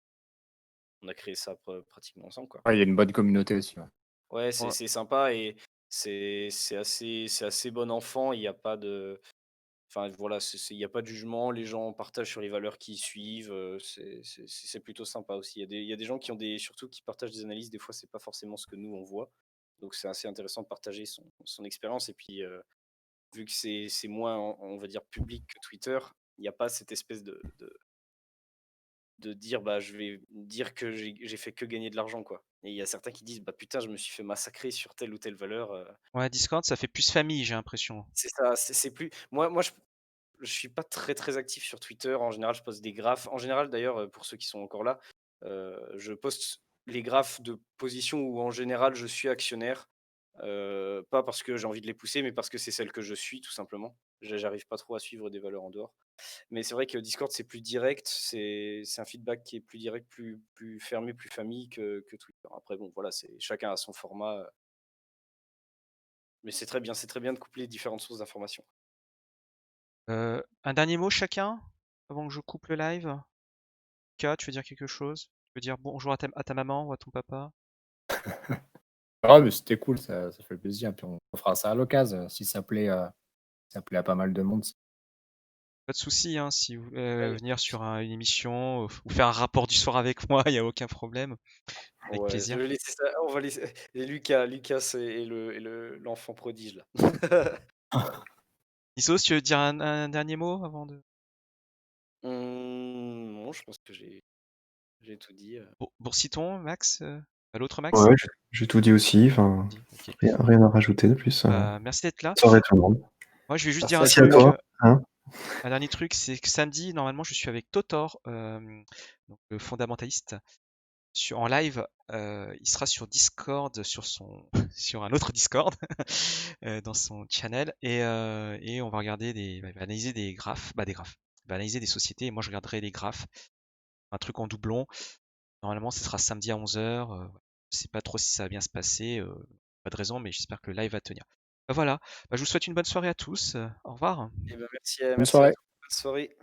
On a créé ça pratiquement ensemble, quoi. Ouais, il y a une bonne communauté aussi. Ouais. Ouais, Ouais. c'est sympa, et c'est assez bon enfant. Il n'y a pas de, enfin voilà, il y a pas de jugement. Les gens partagent sur les valeurs qu'ils suivent. C'est plutôt sympa aussi. Il y a des gens qui ont surtout qui partagent des analyses. Des fois, c'est pas forcément ce que nous on voit. Donc c'est assez intéressant de partager son expérience. Et puis vu que c'est moins, on va dire, public que Twitter, il n'y a pas cette espèce de dire, bah, je vais dire que j'ai fait que gagner de l'argent, quoi. Et il y a certains qui disent, bah putain, je me suis fait massacrer sur telle ou telle valeur. Ouais, Discord, ça fait plus famille, j'ai l'impression. C'est ça, c'est plus. Moi, je suis pas très très actif sur Twitter. En général, je poste des graphes. En général, d'ailleurs, pour ceux qui sont encore là, je poste les graphes de position où en général je suis actionnaire. Pas parce que j'ai envie de les pousser, mais parce que c'est celle que je suis, tout simplement. J'arrive pas trop à suivre des valeurs en dehors. Mais c'est vrai que Discord, c'est plus direct. C'est un feedback qui est plus direct, plus fermé, plus famille que Twitter. Après, bon, voilà, chacun a son format. Mais c'est très bien de coupler différentes sources d'informations. Un dernier mot chacun avant que je coupe le live. Lucas, tu veux dire quelque chose? Tu veux dire bonjour à ta maman ou à ton papa? Ah, mais c'était cool, ça fait plaisir. Puis on fera ça à l'occasion, si ça plaît à pas mal de monde. Pas de souci, si vous voulez Ouais, venir sur une émission ou faire un rapport du soir avec moi, il n'y a aucun problème. Avec ouais, je plaisir. vais laisser ça. On va laisser. Et Lucas l'enfant prodige là. Isos, tu veux dire un dernier mot avant de. Non, je pense que j'ai tout dit. Boursiton, Max? L'autre Max? Ouais, j'ai tout dit aussi. Enfin, Ok. rien à rajouter de plus. Merci d'être là. Bonne soirée tout le monde. Moi, je vais juste Merci dire à un Merci à truc. toi. Hein. Un dernier truc, c'est que samedi, normalement, je suis avec Totor, donc le fondamentaliste, en live. Il sera sur Discord, sur un autre Discord, dans son channel, et on va regarder il va analyser des graphes, il va analyser des sociétés, et moi je regarderai les graphes, un truc en doublon. Normalement, ce sera samedi à 11h. Je sais pas trop si ça va bien se passer, pas de raison, mais j'espère que le live va tenir. Voilà, je vous souhaite une bonne soirée à tous. Au revoir. Eh ben, Bonne merci à soirée. toi. Bonne soirée.